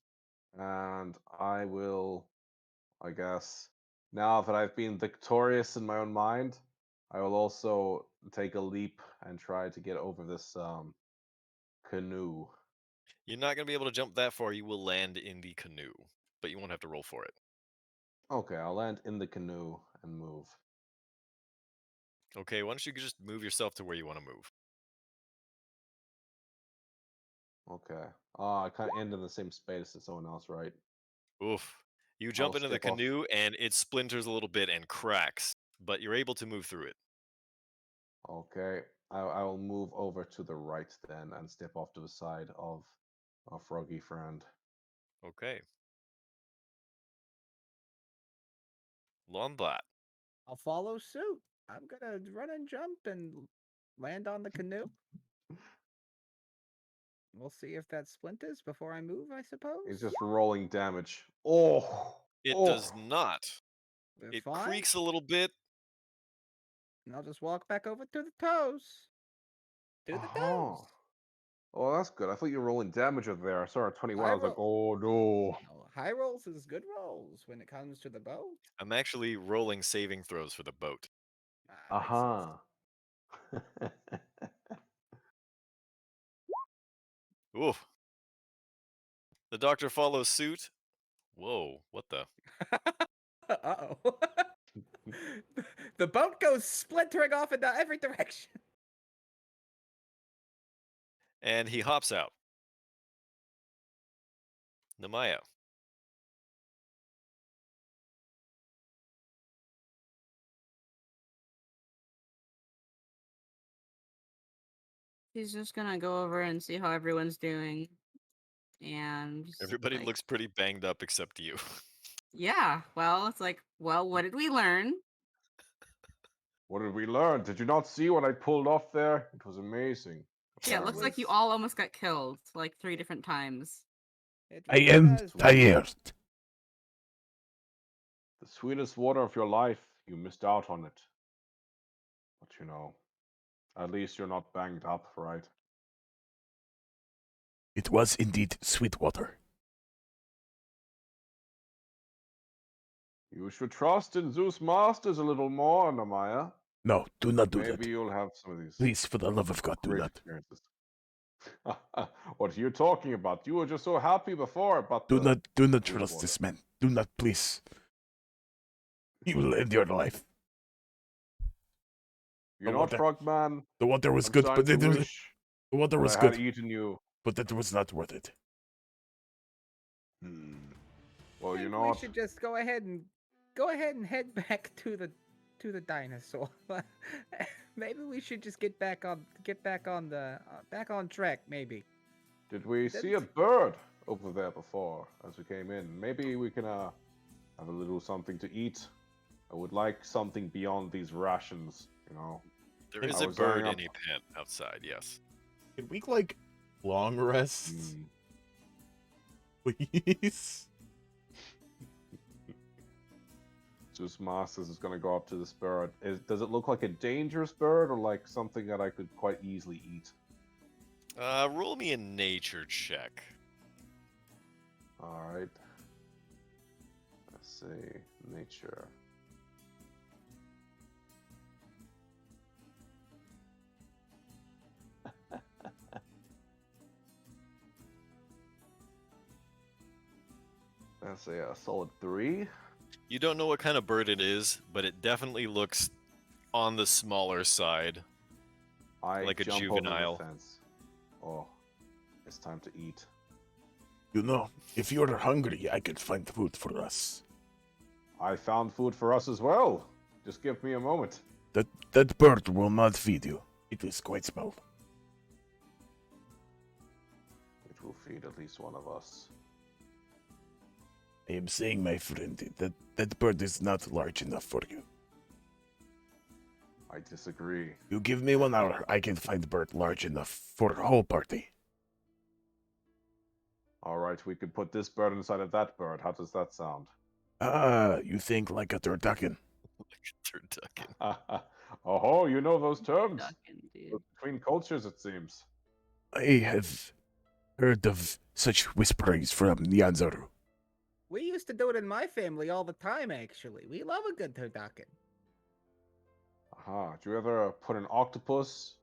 And I will, I guess, now that I've been victorious in my own mind, I will also take a leap and try to get over this canoe. You're not going to be able to jump that far. You will land in the canoe, but you won't have to roll for it. Okay, I'll land in the canoe and move. Okay, why don't you just move yourself to where you want to move? Okay. I can't end in the same space as someone else, right? Oof. You jump into the skip off. canoe and it splinters a little bit and cracks, but you're able to move through it. Okay, I will move over to the right then and step off to the side of our froggy friend. Okay. Lombat. I'll follow suit. I'm gonna run and jump and land on the canoe. We'll see if that splinters before I move, I suppose. He's just rolling damage. Oh, It oh. does not. We're It fine. creaks a little bit. And I'll just walk back over to the toes. To the Oh. toes. Oh, that's good. I thought you were rolling damage over there. I saw a 21. I was like, roll. oh no. No, high rolls is good rolls when it comes to the boat. I'm actually rolling saving throws for the boat. Makes sense. Ooh. The doctor follows suit. Whoa, what the? Uh-oh. The boat goes splintering off into every direction. And he hops out. Namaya. He's just gonna go over and see how everyone's doing. And Everybody like, looks pretty banged up except you. yeah, well, it's like, well, what did we learn? What did we learn? Did you not see what I pulled off there? It was amazing. Yeah, it looks like you all almost got killed like 3 different times. I am Sweet. tired. The sweetest water of your life. You missed out on it. But you know, at least you're not banged up, right? It was indeed sweet water. You should trust in Zeus Masters a little more, Namaya. No, do not do Maybe that. you'll have some of these Please, for the love of God, do great not. experiences. What are you talking about? You were just so happy before about Do the not sweet trust water. this man. Do not, please. He will end your life. You The know, water- Frogman, The water was I'm good, starting but to the wish water that was I had good, eaten you. but that was not worth it. Well, I you think know we what? should just go ahead and head back to the dinosaur. Maybe we should just get back on track. Maybe. Did we It see a doesn't- bird over there before as we came in? Maybe we can have a little something to eat. I would like something beyond these rations, you know. There I is a was bird eyeing in up- a pen outside, yes. Can we like long rest, please? Zeus Masters is going to go up to this bird. Does it look like a dangerous bird or like something that I could quite easily eat? Roll me a nature check. All right. Let's see. Nature. Let's say a solid 3. You don't know what kind of bird it is, but it definitely looks on the smaller side. I Like a jump juvenile. over the fence. Oh, it's time to eat. You know, if you're hungry, I could find food for us. I found food for us as well. Just give me a moment. That bird will not feed you. It is quite small. It will feed at least one of us. I am saying, my friend, that bird is not large enough for you. I disagree. You give me 1 hour, I can find a bird large enough for a whole party. All right, we could put this bird inside of that bird. How does that sound? Ah, you think like a turducken. Like a turducken. Oh, you know those terms. Ducking, dude. Between cultures, it seems. I have heard of such whisperings from Nyanzaru. We used to do it in my family all the time. Actually, we love a good turducken. Aha. Do you ever put an octopus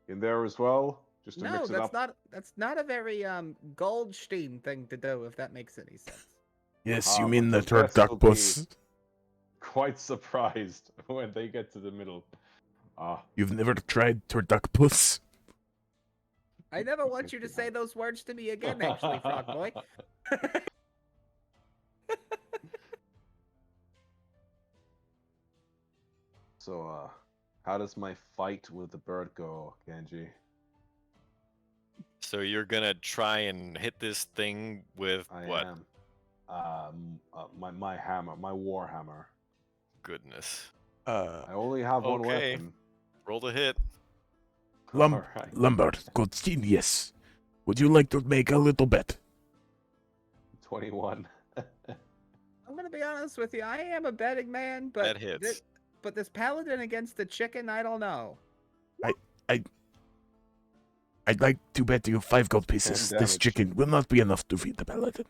in there as well? Just to No, mix it up? that's not a very Goldstein thing to do. If that makes any sense. Yes, Ah, you mean the but your guests will be- turduckpuss. Quite surprised when they get to the middle. Ah, You've never tried turduckpuss? I never want you to say those words to me again. Actually, Frog Boy. So, how does my fight with the bird go, Genji? So you're gonna try and hit this thing with I what? am. My hammer, my war hammer. Goodness. I only have one Okay. weapon. Roll to hit. Alright. Lombard, good genius. Would you like to make a little bet? 21. I'm gonna be honest with you. I am a betting man, but That hits. but this paladin against the chicken, I don't know. I'd like to bet you 5 gold pieces. 10 This damage. chicken will not be enough to feed the paladin.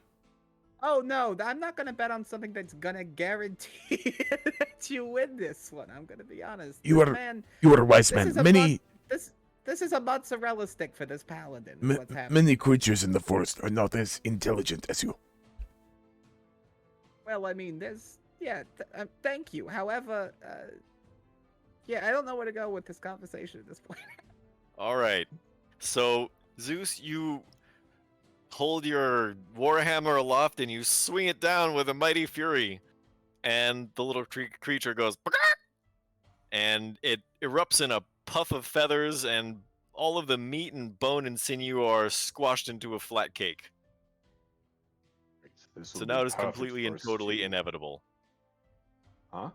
Oh no, I'm not gonna bet on something that's gonna guarantee that you win this one. I'm gonna be honest. You This are- man, You are a wise this man. is a Many this is a mozzarella stick for this paladin. Is what's happening. many creatures in the forest are not as intelligent as you. Well, I mean, thank you. However, yeah, I don't know where to go with this conversation at this point. All right. So Zeus, you hold your warhammer aloft and you swing it down with a mighty fury, and the little creature goes, and it erupts in a puff of feathers, and all of the meat and bone and sinew are squashed into a flat cake. This So will now be it is perfect completely for and a totally stew. inevitable. Huh?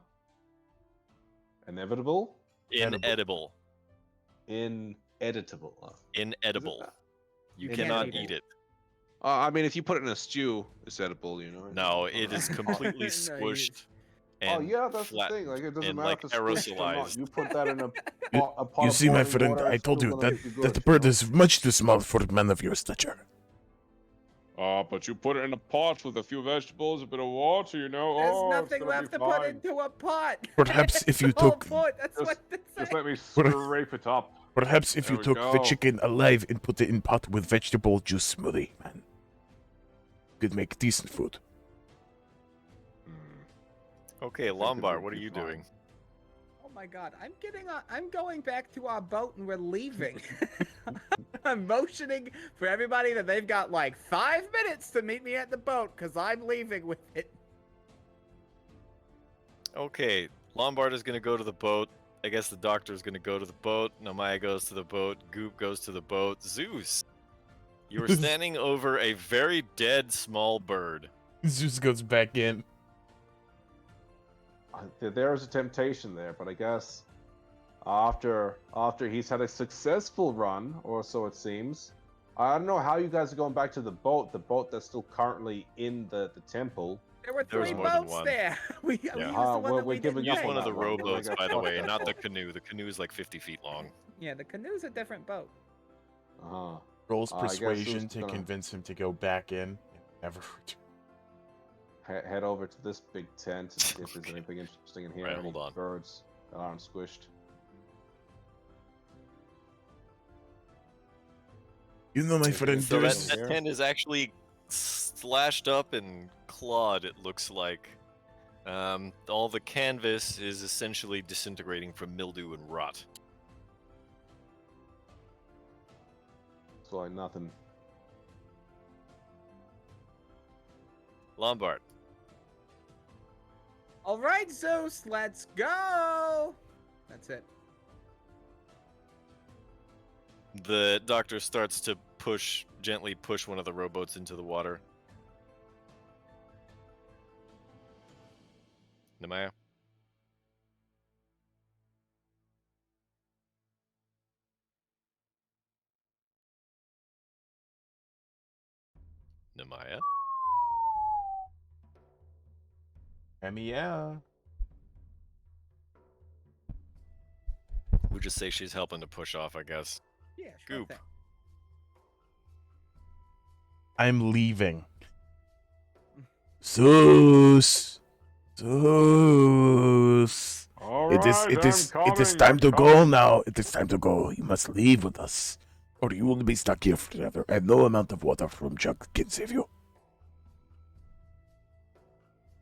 Inevitable? Inedible. Ineditable. Inedible. You Inedible. cannot eat it. I mean, if you put it in a stew, it's edible, you know. No, it is completely No, you- squished Oh and yeah, that's the flat. thing. Like it doesn't and, matter like, if it's squished or not. aerosolized. You put that in a You- pot You of see, my boiling friend, water, I it's told still you gonna that, be that good, the you bird know? is much too small for a man of your stature. But you put it in a pot with a few vegetables, a bit of water, you know. There's Oh, it's nothing gonna left be to put fine. into a pot. Perhaps if you That's the whole took- point. That's Just- what it's Just saying. let me scrape it up. Perhaps if There you we took the go. chicken alive and put it in pot with vegetable juice smoothie, man. Could make decent food. Okay, think it Lombard, would what are be you fine. doing? Oh my god, I'm going back to our boat and we're leaving. I'm motioning for everybody that they've got like 5 minutes to meet me at the boat because I'm leaving with it. Okay, Lombard is gonna go to the boat. I guess the doctor is gonna go to the boat. Nomaya goes to the boat. Goop goes to the boat. Zeus, you are standing over a very dead small bird. Zeus goes back in. There is a temptation there, but I guess after he's had a successful run, or so it seems. I don't know how you guys are going back to the boat that's still currently in the temple. There were There was 3 more than boats one. there. We used the Ah, one well, that we're we giving didn't Use up take. one of the that one. rowboats, Like, by the fuck way, that not the boat. canoe. The canoe is like 50 feet long. Yeah, the canoe's a different boat. Uh-huh. Rolls I guess Zeus persuasion is to gonna- convince him to go back in. And never return. Head over to this big tent and see if there's anything interesting in here. Right, Any hold on. birds that aren't squished. You know, my friend, So there that, is... that tent is actually slashed up and clawed, it looks like. All the canvas is essentially disintegrating from mildew and rot. So like nothing. Lombard, All right, Zeus, let's go. That's it. the doctor starts to gently push one of the rowboats into the water. Nemaya? Nemaya? Yeah. We'll just say she's helping to push off, I guess. Yeah, sure Goop. thing. I'm leaving. Zeus! Zeus! All It is time to go now. It is time to go. You must leave with us, or you will be stuck here forever, and no amount of water from jug can save you.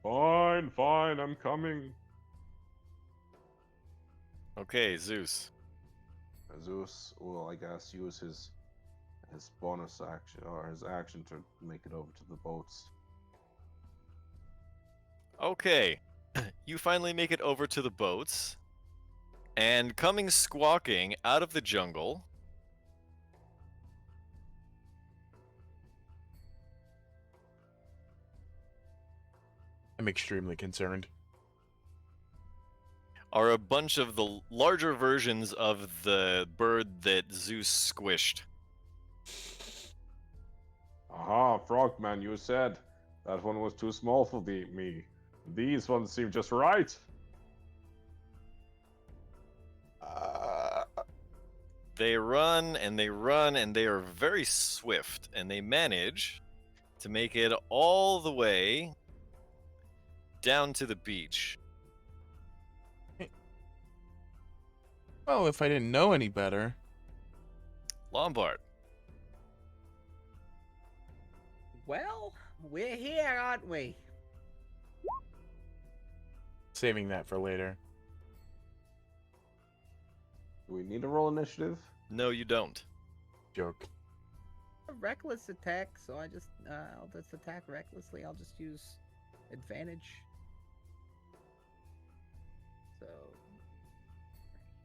Fine, fine, I'm coming. Okay, Zeus. Zeus will, I guess, use his bonus action or his action to make it over to the boats. Okay. You finally make it over to the boats. And coming squawking out of the jungle I'm extremely concerned. are a bunch of the larger versions of the bird that Zeus squished. Aha, Frogman, you said that one was too small for me. These ones seem just right. They run and they run and they are very swift and they manage to make it all the way down to the beach. Well, if I didn't know any better. Lombard. Well, we're here, aren't we? Saving that for later. Do we need to roll initiative? No, you don't. Joke. A reckless attack, so I'll just attack recklessly. I'll just use advantage. So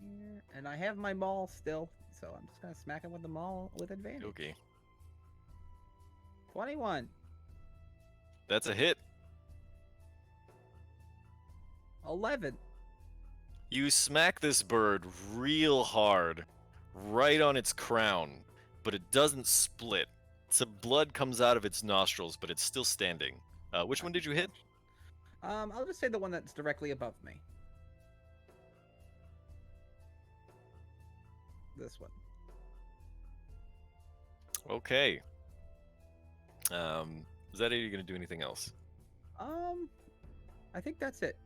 here, and I have my maul still, so I'm just gonna smack him with the maul with advantage. Okay. 21. That's a hit. 11. You smack this bird real hard, right on its crown, but it doesn't split. Some blood comes out of its nostrils, but it's still standing. Which one did you hit? I'll just say the one that's directly above me. This one. Okay. Is that it? Are you gonna do anything else? I think that's it.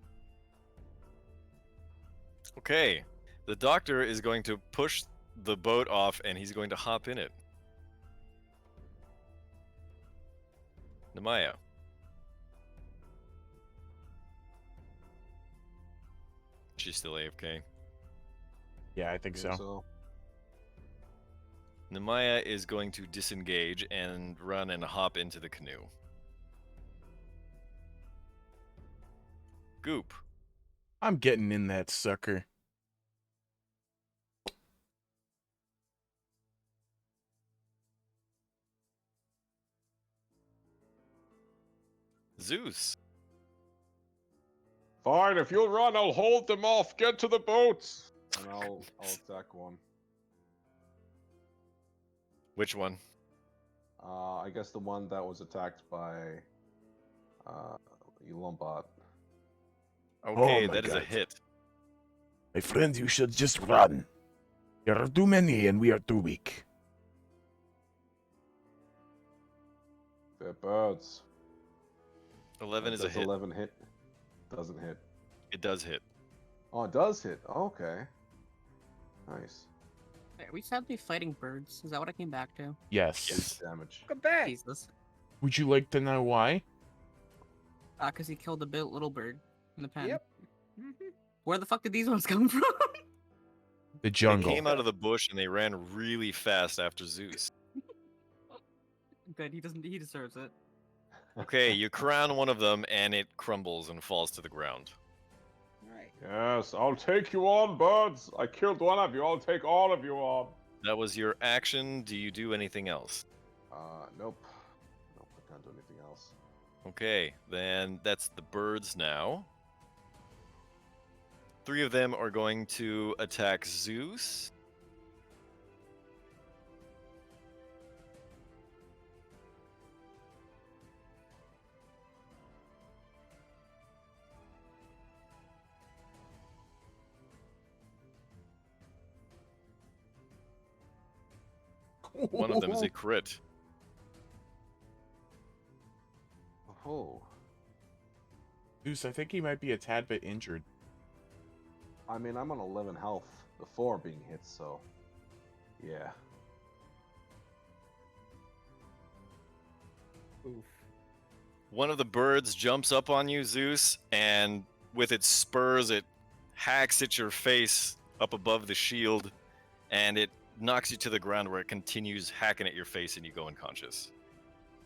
Okay. The doctor is going to push the boat off and he's going to hop in it. Namaya. She's still AFK. Yeah, I think so. Namaya is going to disengage and run and hop into the canoe. Goop. I'm getting in that sucker. Zeus. Fine, if you'll run, I'll hold them off. Get to the boats. And I'll attack one. Which one? I guess the one that was attacked by Lombard. Okay, my that is a God. hit. My friend, you should just run. There are too many and we are too weak. They're birds. 11 is a Does hit. 11 hit? Doesn't hit. It does hit. Oh, it does hit. Okay. Nice. Are we sadly fighting birds? Is that what I came back to? Yes. Yes. Damage. Come back. Jesus. Would you like to know why? Because he killed a little bird in the pen. Yep. Where the fuck did these ones come from? The They jungle. came out of the bush and they ran really fast after Zeus. Good, he deserves it. Okay, you crown one of them and it crumbles and falls to the ground. Alright. Yes, I'll take you on, birds. I killed one of you. I'll take all of you on. That was your action. Do you do anything else? Nope. Nope, I can't do anything else. Okay, then that's the birds now. 3 of them are going to attack Zeus. One of them is a crit. Oh. Zeus, I think he might be a tad bit injured. I mean, I'm on 11 health before being hit, so. Yeah. Oof. One of the birds jumps up on you, Zeus, and with its spurs, it hacks at your face up above the shield, and it knocks you to the ground where it continues hacking at your face and you go unconscious.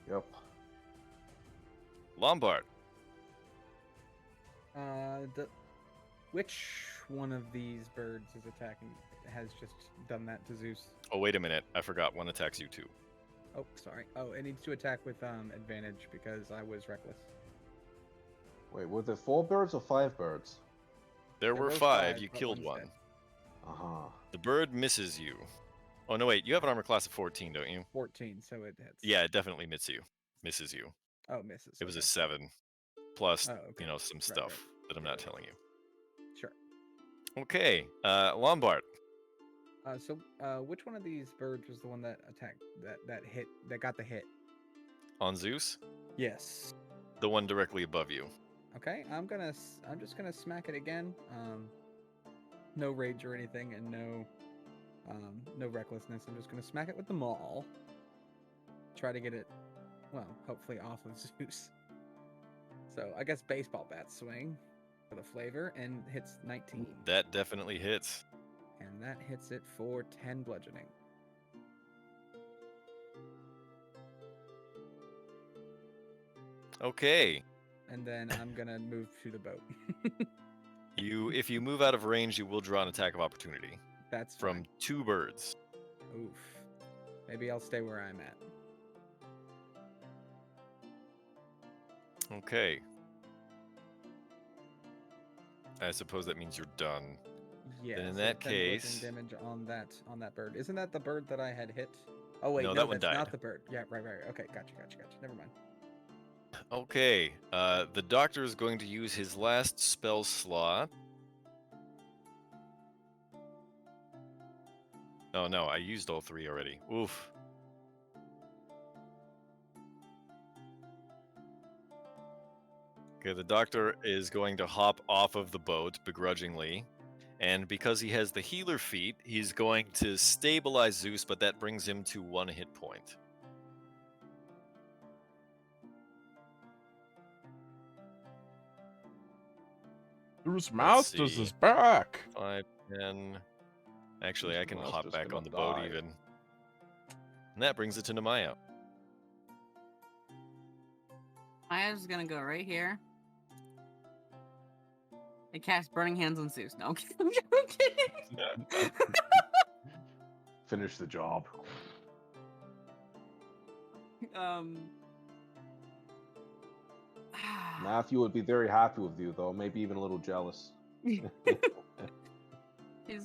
Yep. Lombard. Which one of these birds is attacking? Has just done that to Zeus? Oh, wait a minute. I forgot one attacks you too. Oh, sorry. Oh, it needs to attack with advantage because I was reckless. Wait, were there 4 birds or 5 birds? There were 5. You but killed one's one. dead. Uh-huh. The bird misses you. Oh, no, wait. You have an armor class of 14, don't you? 14, so it hits. Yeah, it definitely misses you. Oh, misses. It was a okay. 7. Plus, Oh, okay. some Right, stuff right. that I'm not telling you. Sure. Okay, Lombard. So, which one of these birds was the one that attacked that got the hit? On Zeus, Yes. the one directly above you. Okay, I'm just gonna smack it again. No rage or anything, and no recklessness. I'm just gonna smack it with the maul. Try to get it, well, hopefully off of Zeus. So I guess baseball bat swing for the flavor and hits 19. That definitely hits. And that hits it for 10 bludgeoning. Okay. And then I'm gonna move to the boat. If you move out of range, you will draw an attack of opportunity That's from fine. 2 birds. Oof. Maybe I'll stay where I'm at. Okay. I suppose that means you're done. Yeah. Then in so that 10 bludgeoning case- damage on that bird. Isn't that the bird that I had hit? Oh wait, No, no, that one that's died. not the bird. Yeah, right. Okay, gotcha. Never mind. Okay, the doctor is going to use his last spell slot. Oh no, I used all 3 already. Oof. Okay, the doctor is going to hop off of the boat begrudgingly. And because he has the healer feat, he's going to stabilize Zeus, but that brings him to 1 hit point. Zeus Let's Masters see. is back. 5, 10. Actually, I can Zeus hop Master's back gonna on the boat die. even. And that brings it to Nemaya. Maya's gonna go right here. And cast Burning Hands on Zeus. No, I'm joking. Finish the job. Matthew would be very happy with you, though. Maybe even a little jealous. He's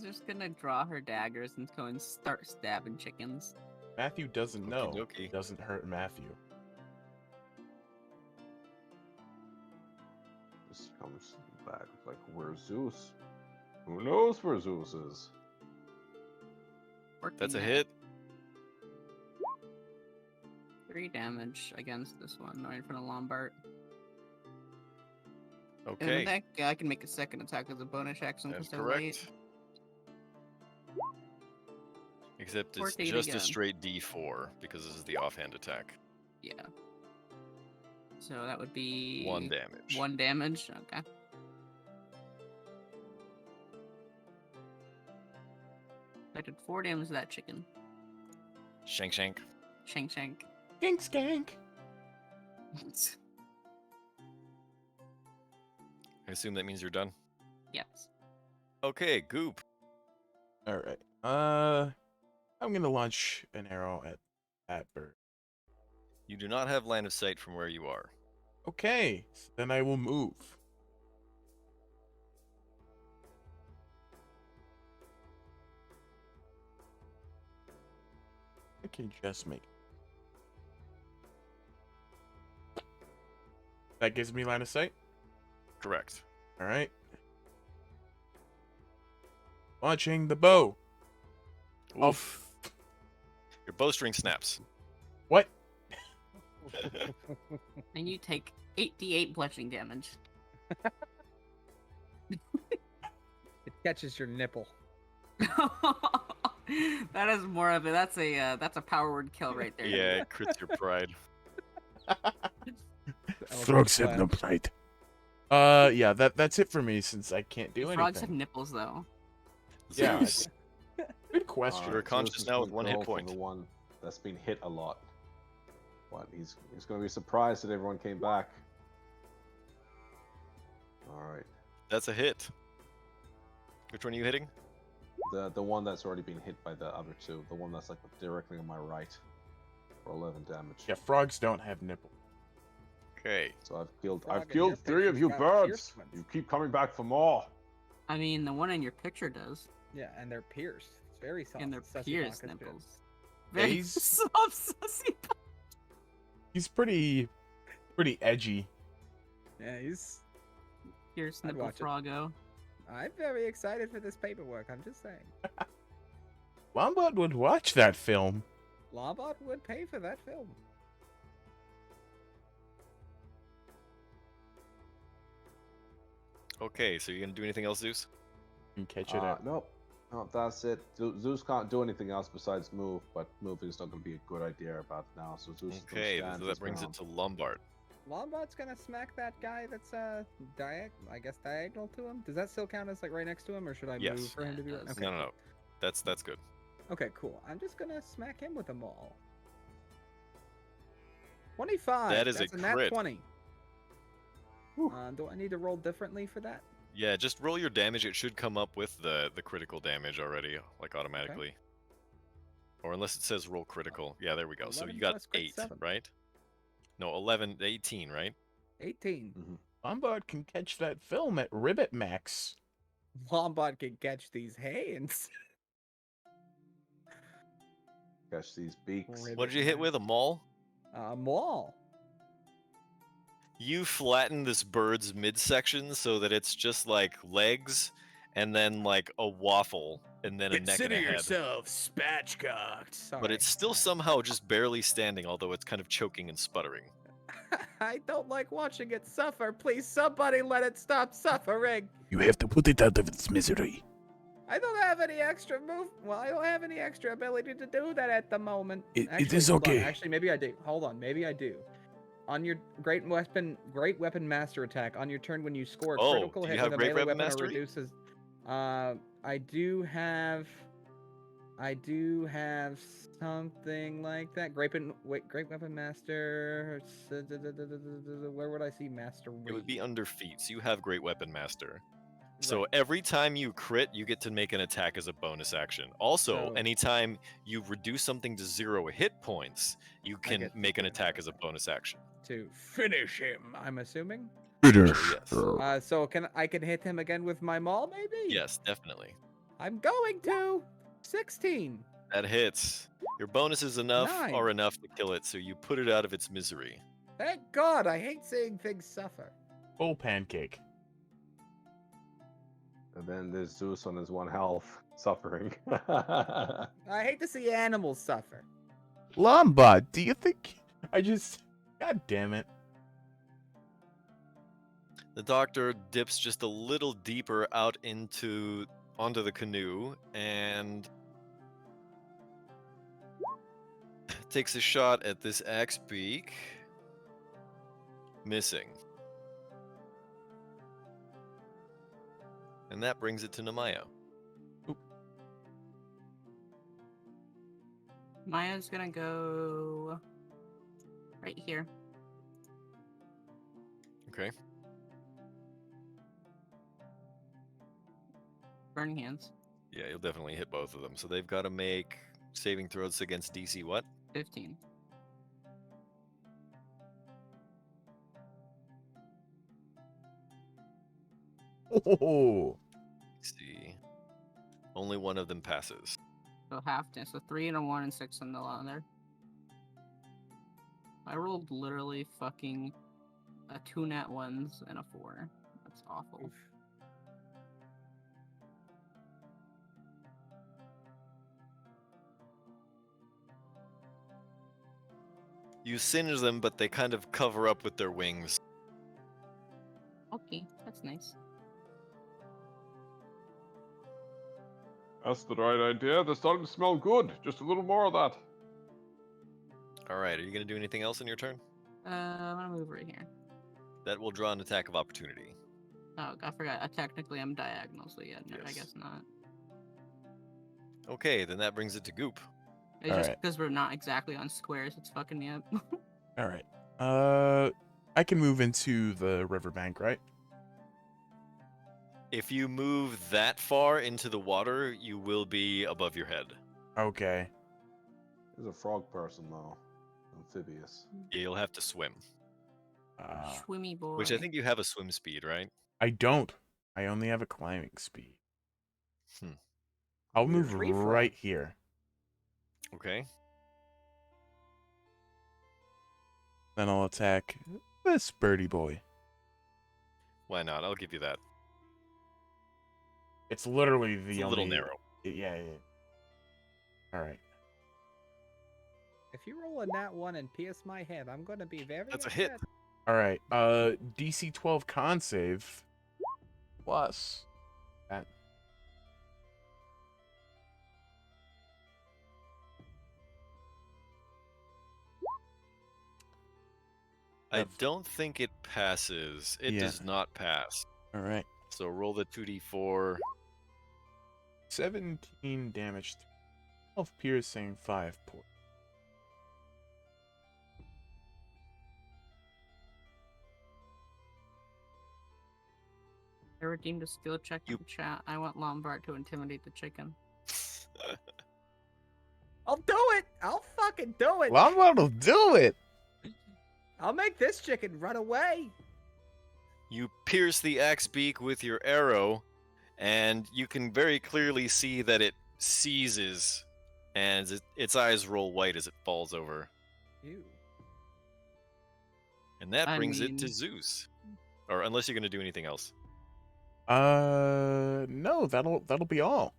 just gonna draw her daggers and go and start stabbing chickens. Matthew doesn't know. Okey-dokey. It doesn't hurt Matthew. Just comes back like, where's Zeus? Who knows where Zeus is? That's a Working hit. 3 damage against this one, right in front of Lombard. And Okay, with that, I can make a second attack as a bonus action that's because they're late. correct. Except it's 14 just a again. straight D4 because this is the offhand attack. Yeah. So that would be 1 damage. 1 damage. Okay. I did 4 damage to that chicken. Shank shank. Shank shank. Skank skank. I assume that means you're done. Yes. Okay, Goop. All right. I'm gonna launch an arrow at that bird. You do not have line of sight from where you are. Okay, so then I will move. I can just make. That gives me line of sight. Correct. All right. Launching the bow. Oof. Your bowstring snaps. What? And you take 8d8 bludgeoning damage. It catches your nipple. That is more of it. That's a power word kill right there. Yeah, it crits your pride. Frogs have no pride. Yeah, that's it for me since I can't do Frogs have anything. nipples though. Yeah. Zeus. Good question. You're conscious Zeus is now with gonna 1 hit go for point. The one that's been hit a lot. What? He's going to be surprised that everyone came back. All right. That's a hit. Which one are you hitting? The one that's already been hit by the other two. The one that's like directly on my right. For 11 damage. Yeah, frogs don't have nipples. Okay. So I've Frog in killed your 3 of picture's you got birds. pierced ones. You keep coming back for more. I mean, the one in your picture does. Yeah, and they're pierced. It's very soft. And they're Sussy pierced pockets, nipples. Yeah, Very he's- soft, sussy. He's pretty edgy. Yeah, he's. Pierced I'd nipple watch it. froggo. I'm very excited for this paperwork. I'm just saying. Lombard would watch that film. Lombard would pay for that film. Okay, so you gonna do anything else, Zeus? And catch it up. Nope. No, that's it. Zeus can't do anything else besides move, but moving is not going to be a good idea about now. So Zeus is gonna Okay, stand so his that brings ground. it to Lombard. Lombard's gonna smack that guy that's diagonal to him. Does that still count as like right next to him, or should I Yes. move for him Yeah, to it be? does. Okay. No. That's good. Okay, cool. I'm just gonna smack him with a maul. 25. That is a That's nat crit. 20. Do I need to roll differently for that? Yeah, just roll your damage. It should come up with the critical damage already, like automatically. Or unless it says roll critical. Yeah, there we go. So 11 you got plus crit 8, 7. right? No, 11, 18, right? 18. Lombard can catch that film at Ribbit Max. Lombard can catch these hands. Catch these beaks. Ribbit What did you hit with? A maul? Maul. You flatten this bird's midsection so that it's just like legs and then like a waffle and then a neck and Consider a head. yourself spatchcocked. Sorry. But it's still somehow just barely standing, although it's kind of choking and sputtering. I don't like watching it suffer. Please, somebody let it stop suffering. You have to put it out of its misery. I don't have any extra move. Well, I don't have any extra ability to do that at the moment. It Actually, is hold on. okay. Actually, maybe I do. Hold on, maybe I do. On your great weapon master attack, on your turn when you score a Oh, critical do you hit have with a great melee weapon weapon or mastery? reduces. I do have something like that. Great weapon master. Where would I see mastery? It would be under feats. You have Great Weapon Master. So Right. every time you crit, you get to make an attack as a bonus action. Also, So- anytime you reduce something to 0 hit points, you can get to make an do attack that. as a bonus action. To finish him, I'm assuming. Yes. So I can hit him again with my maul, maybe? Yes, definitely. I'm going to 16. That hits. Your bonus is enough 9. or enough to kill it, so you put it out of its misery. Thank God, I hate seeing things suffer. Full pancake. And then there's Zeus on his 1 health, suffering. I hate to see animals suffer. Lombard, do you think God damn it. The doctor dips just a little deeper out onto the canoe and takes a shot at this axe beak. Missing. And that brings it to Namayo. Maya's gonna go right here. Okay. Burning hands. Yeah, you'll definitely hit both of them. So they've got to make saving throws against DC what? 15. Oh, See. Only one of them passes. So half damage. So 3 and a 1 and 6 on the other. I rolled literally fucking 2 nat 1s and a 4. That's awful. You singe them, but they kind of cover up with their wings. Okay, that's nice. That's the right idea. They're starting to smell good. Just a little more of that. Alright, are you going to do anything else in your turn? I'm gonna move right here. That will draw an attack of opportunity. Oh, I forgot. Technically, I'm diagonal, so yeah, no, I Yes. guess not. Okay, then that brings it to Goop. It's just Alright. because we're not exactly on squares. It's fucking me up. all right. I can move into the riverbank, right? If you move that far into the water, you will be above your head. Okay. He's a frog person, though. Amphibious. Yeah, you'll have to swim. Swimmy boy. Which I think you have a swim speed, right? I don't. I only have a climbing speed. Hmm. I'll We're move free right frog. here. Okay. Then I'll attack this birdie boy. Why not? I'll give you that. It's literally the It's a only... little narrow. Yeah. All right. If you roll a nat 1 and pierce my head, I'm gonna be very That's a upset. hit. All right. DC 12 con save plus that. I don't think it passes. It Yeah. does not pass. All right. So roll the 2d4. 17 damage. 12 piercing, 5 poison. I redeemed a skill check in chat. I want Lombard to intimidate the chicken. I'll do it. I'll fucking do it. Lombard will do it. I'll make this chicken run away. You pierce the axe beak with your arrow, and you can very clearly see that it seizes, and its eyes roll white as it falls over. Ew. And that I brings it to mean- Zeus. Or unless you're going to do anything else. No, that'll be all.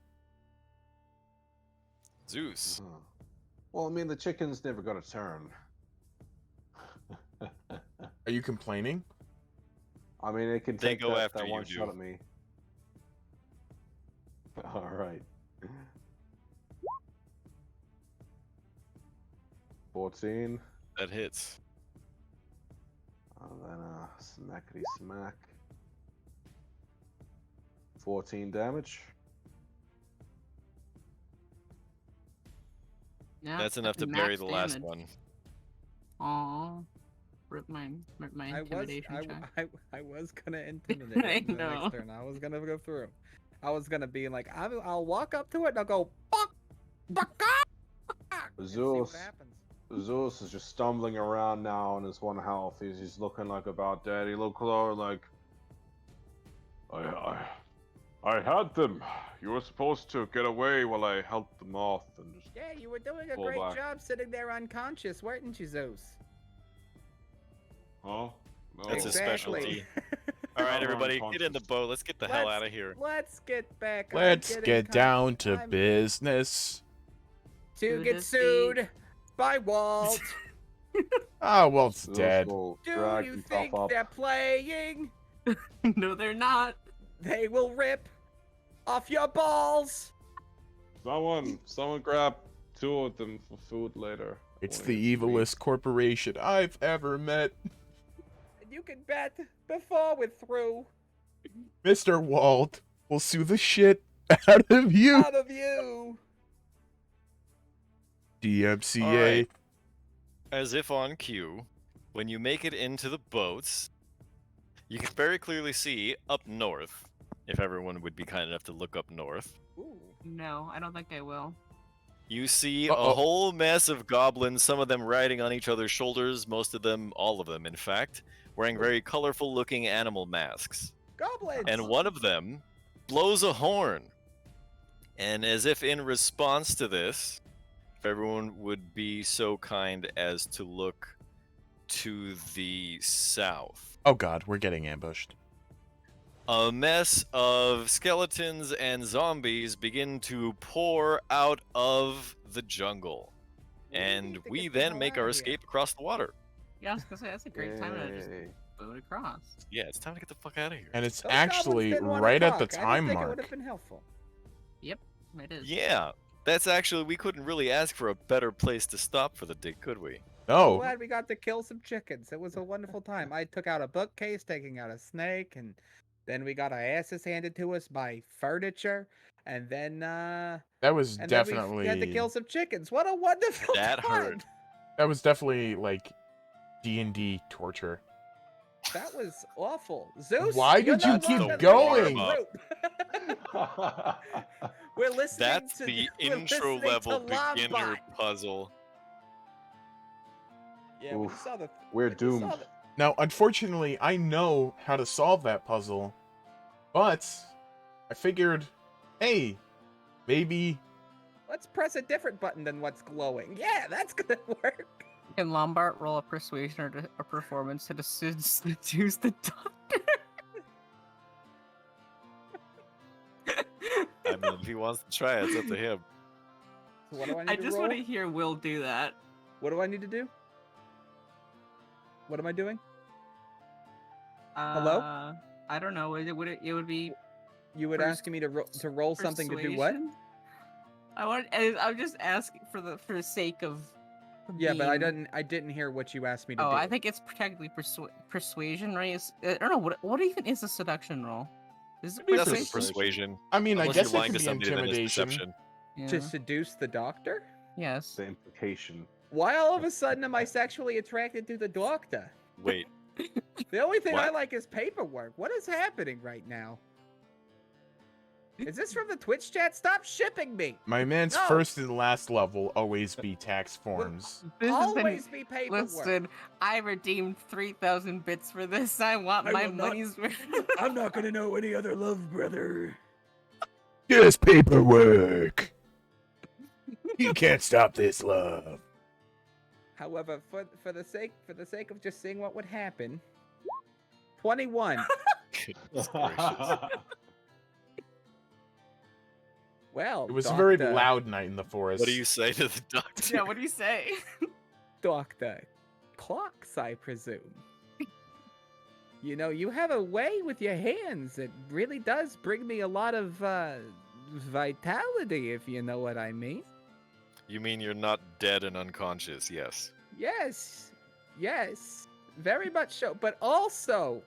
Zeus. Huh. Well, I mean, the chicken's never got a turn. Are you complaining? I mean, it can They take go that, after that you, one do. shot at me. All right. 14. That hits. And then smackety smack. 14 damage. Yeah, That's enough to bury the last one. Aw. Rip my intimidation check. I was gonna intimidate I it the know. next turn. I was gonna go through. I was gonna be like, I'll walk up to it and I'll go, fuck, and see what Zeus. happens. Zeus is just stumbling around now on his one health. He's looking like about dead. He looked like, I had them. You were supposed to get away while I helped them off and just. Yeah, you were doing a Pull great back. job sitting there unconscious, weren't you, Zeus? Huh? No. That's his specialty. All I'm right, everybody, get in the unconscious. boat. Let's get the hell out of here. Let's get back. Let's getting get down to I'm business. to To get the sued by Walt. Ah, Walt's Zeus dead. will Do drag you himself think up. they're playing? No, they're not. They will rip off your balls. Someone grab 2 of them for food later. It's Wanna the get sweet. evilest corporation I've ever met. And you can bet before we're through, Mr. Walt will sue the shit out of you. out of you. DMCA. All right. As if on cue, when you make it into the boats, you can very clearly see up north, if everyone would be kind enough to look up north. Ooh. No, I don't think I will. You see Uh-oh. a whole mess of goblins, some of them riding on each other's shoulders, most of them, all of them, in fact, wearing very colorful looking animal masks. Goblins. And one of them blows a horn. And as if in response to this, if everyone would be so kind as to look to the south. Oh god, we're getting ambushed. A mess of skeletons and zombies begin to pour out of the jungle. And need to we get the then hell make outta our here. escape across the water. Yeah, I was gonna say that's a great time to just Yay. boat across. Yeah, it's time to get the fuck out of here. And it's Those goblins actually didn't wanna right at the talk. time I didn't think it would mark. have been helpful. Yep, it is. Yeah, that's actually, we couldn't really ask for a better place to stop for the day, could we? I'm No. glad we got to kill some chickens. It was a wonderful time. I took out a bookcase, taking out a snake, and then we got our asses handed to us by furniture, and then That was and definitely then we had to kill some chickens. What a wonderful That time! hurt. that was definitely like D&D torture. That was awful. Zeus, Why you're did you no keep longer the going? group. We're listening That's to the we're intro listening level to beginner Lombot. puzzle. Yeah, when you Oof, saw the we're when you saw doomed. the- Now, unfortunately, I know how to solve that puzzle, but I figured, hey, maybe Let's press a different button than what's glowing. Yeah, that's gonna work. Can Lombard roll a persuasion or a performance to seduce the doctor? I mean, if he wants to try it, it's up to him. So what do I need I to just roll? want to hear Will do that. What do I need to do? What am I doing? Hello? I don't know. It would be You would Pers- ask me to roll something to do what? persuasion? I'm just asking for the sake of. Yeah, but I being- didn't hear what you asked me to Oh, do. I think it's technically persuasion, right? I don't know what even is a seduction roll. Is it Maybe That's persuasion? persuasion. I mean, I Unless guess you're it lying can to be somebody, then it's intimidation. deception. Yeah. To seduce the doctor? Yes. The implication. Why all of a sudden am I sexually attracted to the doctor? Wait, The only thing I What? like is paperwork. What is happening right now? Is this from the Twitch chat? Stop shipping me! My man's No. first and last level always be tax forms. This has been- Always be paperwork. Listen, I redeemed 3,000 bits for this. I want I my will not- money's worth. I'm not gonna know any other love, brother. Just paperwork. You can't stop this love. However, for the sake of just seeing what would happen, 21. goodness gracious. Well, It was a very Doctor- loud night in the forest. What do you say to the doctor? Yeah, what do you say? Doctor clocks, I presume. You know, you have a way with your hands that really does bring me a lot of vitality, if you know what I mean. You mean you're not dead and unconscious? Yes. Yes, very much so. But also,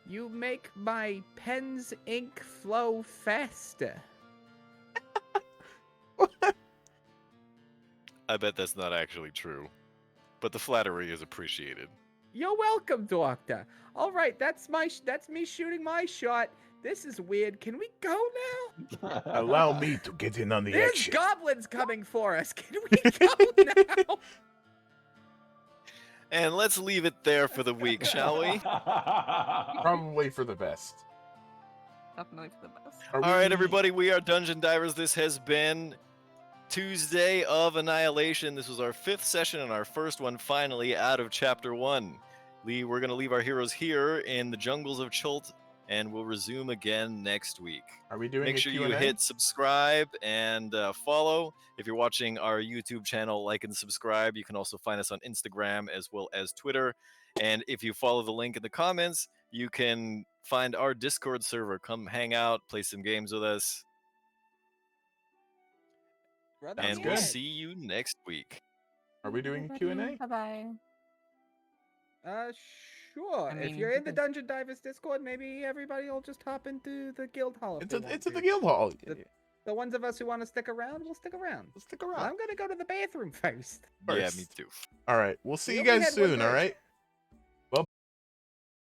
you make my pen's ink flow faster. I bet that's not actually true, but the flattery is appreciated. You're welcome, Doctor. All right, that's me shooting my shot. This is weird. Can we go now? Allow me to get in on the There's action. goblins coming for us. Can we go now? And let's leave it there for the week, shall we? Probably for the best. Definitely for the best. Are All right, we- everybody, we are Dungeon Divers. This has been Tuesday of Annihilation. This was our 5th session and our first one finally out of Chapter 1. We're going to leave our heroes here in the jungles of Chult, and we'll resume again next week. Are we doing Make a sure Q&A? you hit subscribe and follow. If you're watching our YouTube channel, like and subscribe. You can also find us on Instagram as well as Twitter. And if you follow the link in the comments, you can find our Discord server. Come hang out, play some games with us, Brother, and Sounds we'll good. see you next week. Are we doing a Q&A? Bye bye. Sure. I If mean, you're in the because- Dungeon Divers Discord, maybe everybody will just hop into the guild hall. If they want It's at to. the guild hall. The ones of us who want to stick around, will stick around. Let's stick Well, around. I'm gonna go to the bathroom first. Yeah, First. me too. All right. We'll see We you only guys had one soon, all version. right?